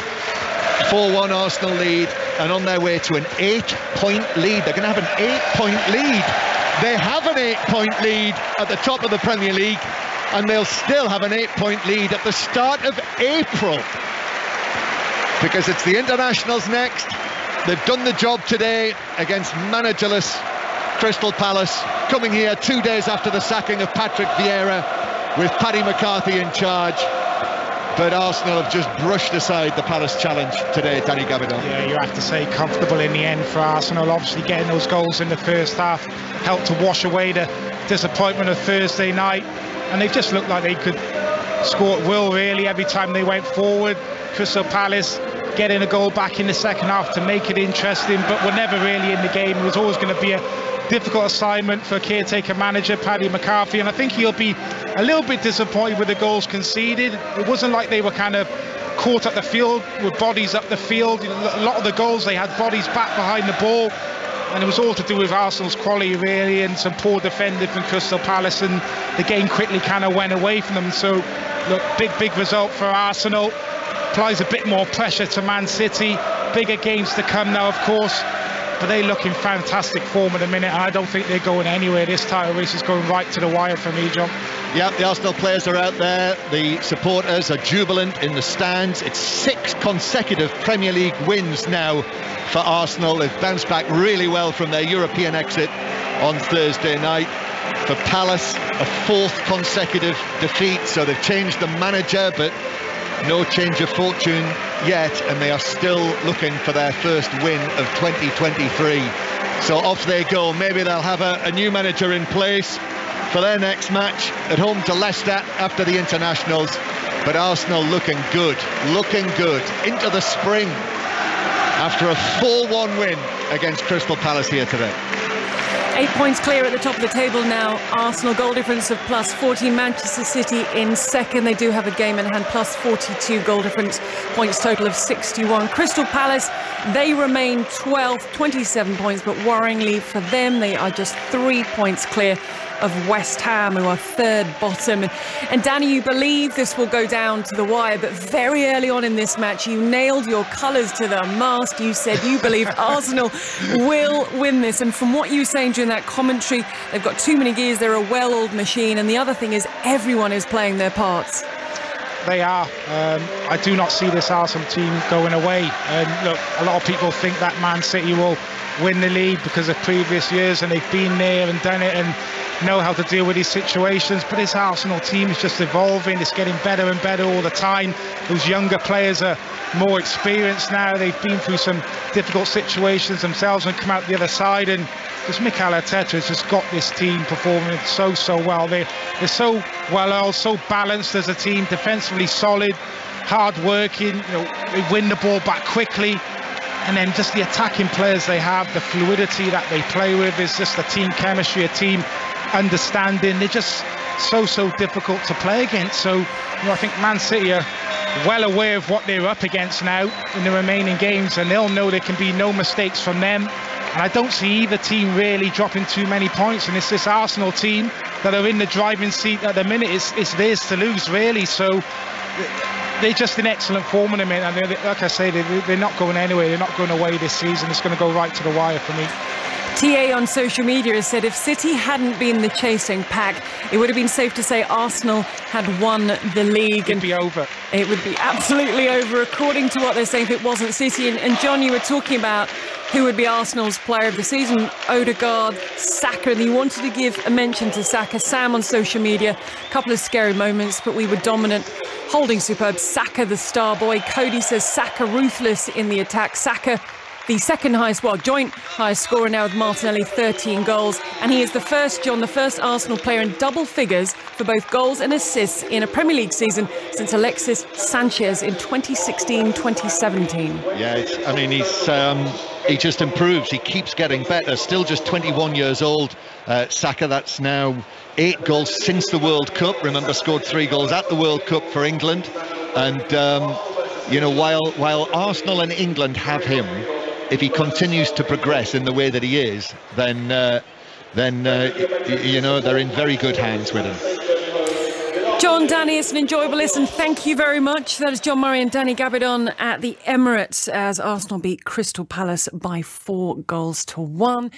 4-1 Arsenal lead, and on their way to an 8-point lead. They're going to have an 8-point lead. They have an 8-point lead at the top of the Premier League, and they'll still have an 8-point lead at the start of April, because it's the internationals next. They've done the job today against managerless Crystal Palace, coming here 2 days after the sacking of Patrick Vieira, with Paddy McCarthy in charge. But Arsenal have just brushed aside the Palace challenge today, Danny Gavidan. Yeah, you have to say comfortable in the end for Arsenal. Obviously getting those goals in the first half helped to wash away the disappointment of Thursday night, and they just looked like they could score at will really every time they went forward. Crystal Palace getting a goal back in the second half to make it interesting, but were never really in the game. It was always going to be a difficult assignment for caretaker manager Paddy McCarthy, and I think he'll be a little bit disappointed with the goals conceded. It wasn't like they were kind of caught up the field with bodies up the field. A lot of the goals, they had bodies back behind the ball. and it was all to do with Arsenal's quality really, and some poor defending from Crystal Palace, and the game quickly kind of went away from them. So look, big result for Arsenal. Applies a bit more pressure to Man City. Bigger games to come now, of course, but they look in fantastic form at the minute, and I don't think they're going anywhere. This title race is going right to the wire for me, John. Yeah, the Arsenal players are out there. The supporters are jubilant in the stands. It's 6 consecutive Premier League wins now for Arsenal. They've bounced back really well from their European exit on Thursday night. For Palace, a 4th consecutive defeat, so they've changed the manager, but no change of fortune yet, and they are still looking for their first win of 2023. So off they go. Maybe they'll have a new manager in place for their next match at home to Leicester after the internationals. But Arsenal looking good into the spring after a 4-1 win against Crystal Palace here today. 8 points clear at the top of the table now. Arsenal goal difference of plus 14. Manchester City in second. They do have a game in hand, plus 42 goal difference. Points total of 61. Crystal Palace, they remain 12th, 27 points, but worryingly for them, they are just 3 points clear of West Ham, who are third bottom. And Danny, you believe this will go down to the wire, but very early on in this match, you nailed your colours to the mast. You said you believe Arsenal will win this. And from what you were saying during that commentary, they've got too many gears. They're a well-oiled machine. And the other thing is everyone is playing their parts. They are. I do not see this Arsenal team going away. And look, a lot of people think that Man City will win the league because of previous years, and they've been there and done it and know how to deal with these situations. But this Arsenal team is just evolving. It's getting better and better all the time. Those younger players are more experienced now. They've been through some difficult situations themselves and come out the other side. And just Mikel Arteta has just got this team performing so well. They're so well, so balanced as a team, defensively solid, hard working. You know, they win the ball back quickly. And then just the attacking players they have, the fluidity that they play with, is just a team chemistry, a team understanding. They're just so difficult to play against. So, you know, I think Man City are well aware of what they're up against now in the remaining games, and they'll know there can be no mistakes from them. And I don't see either team really dropping too many points. And it's this Arsenal team that are in the driving seat at the minute. It's theirs to lose, really. So they're just in excellent form in a minute, and like I say, they're not going anywhere. They're not going away this season. It's going to go right to the wire for me. TA on social media has said if City hadn't been the chasing pack, it would have been safe to say Arsenal had won the league. It'd be over. It would be absolutely over, according to what they're saying, if it wasn't City. And John, you were talking about who would be Arsenal's player of the season. Odegaard, Saka, and you wanted to give a mention to Saka. Sam on social media, a couple of scary moments, but we were dominant, holding superb. Saka, the star boy. Cody says Saka ruthless in the attack. Saka, the second highest, well, joint highest scorer now with Martinelli, 13 goals. And he is the first Arsenal player in double figures for both goals and assists in a Premier League season since Alexis Sanchez in 2016-2017. Yeah, I mean, he just improves. He keeps getting better. Still just 21 years old. Saka, that's now 8 goals since the World Cup. Remember, scored 3 goals at the World Cup for England. And, you know, while Arsenal and England have him, if he continues to progress in the way that he is, then you know, they're in very good hands with him. John, Danny, it's an enjoyable listen. Thank you very much. That is John Murray and Danny Gabidon at the Emirates as Arsenal beat Crystal Palace by 4 goals to 1.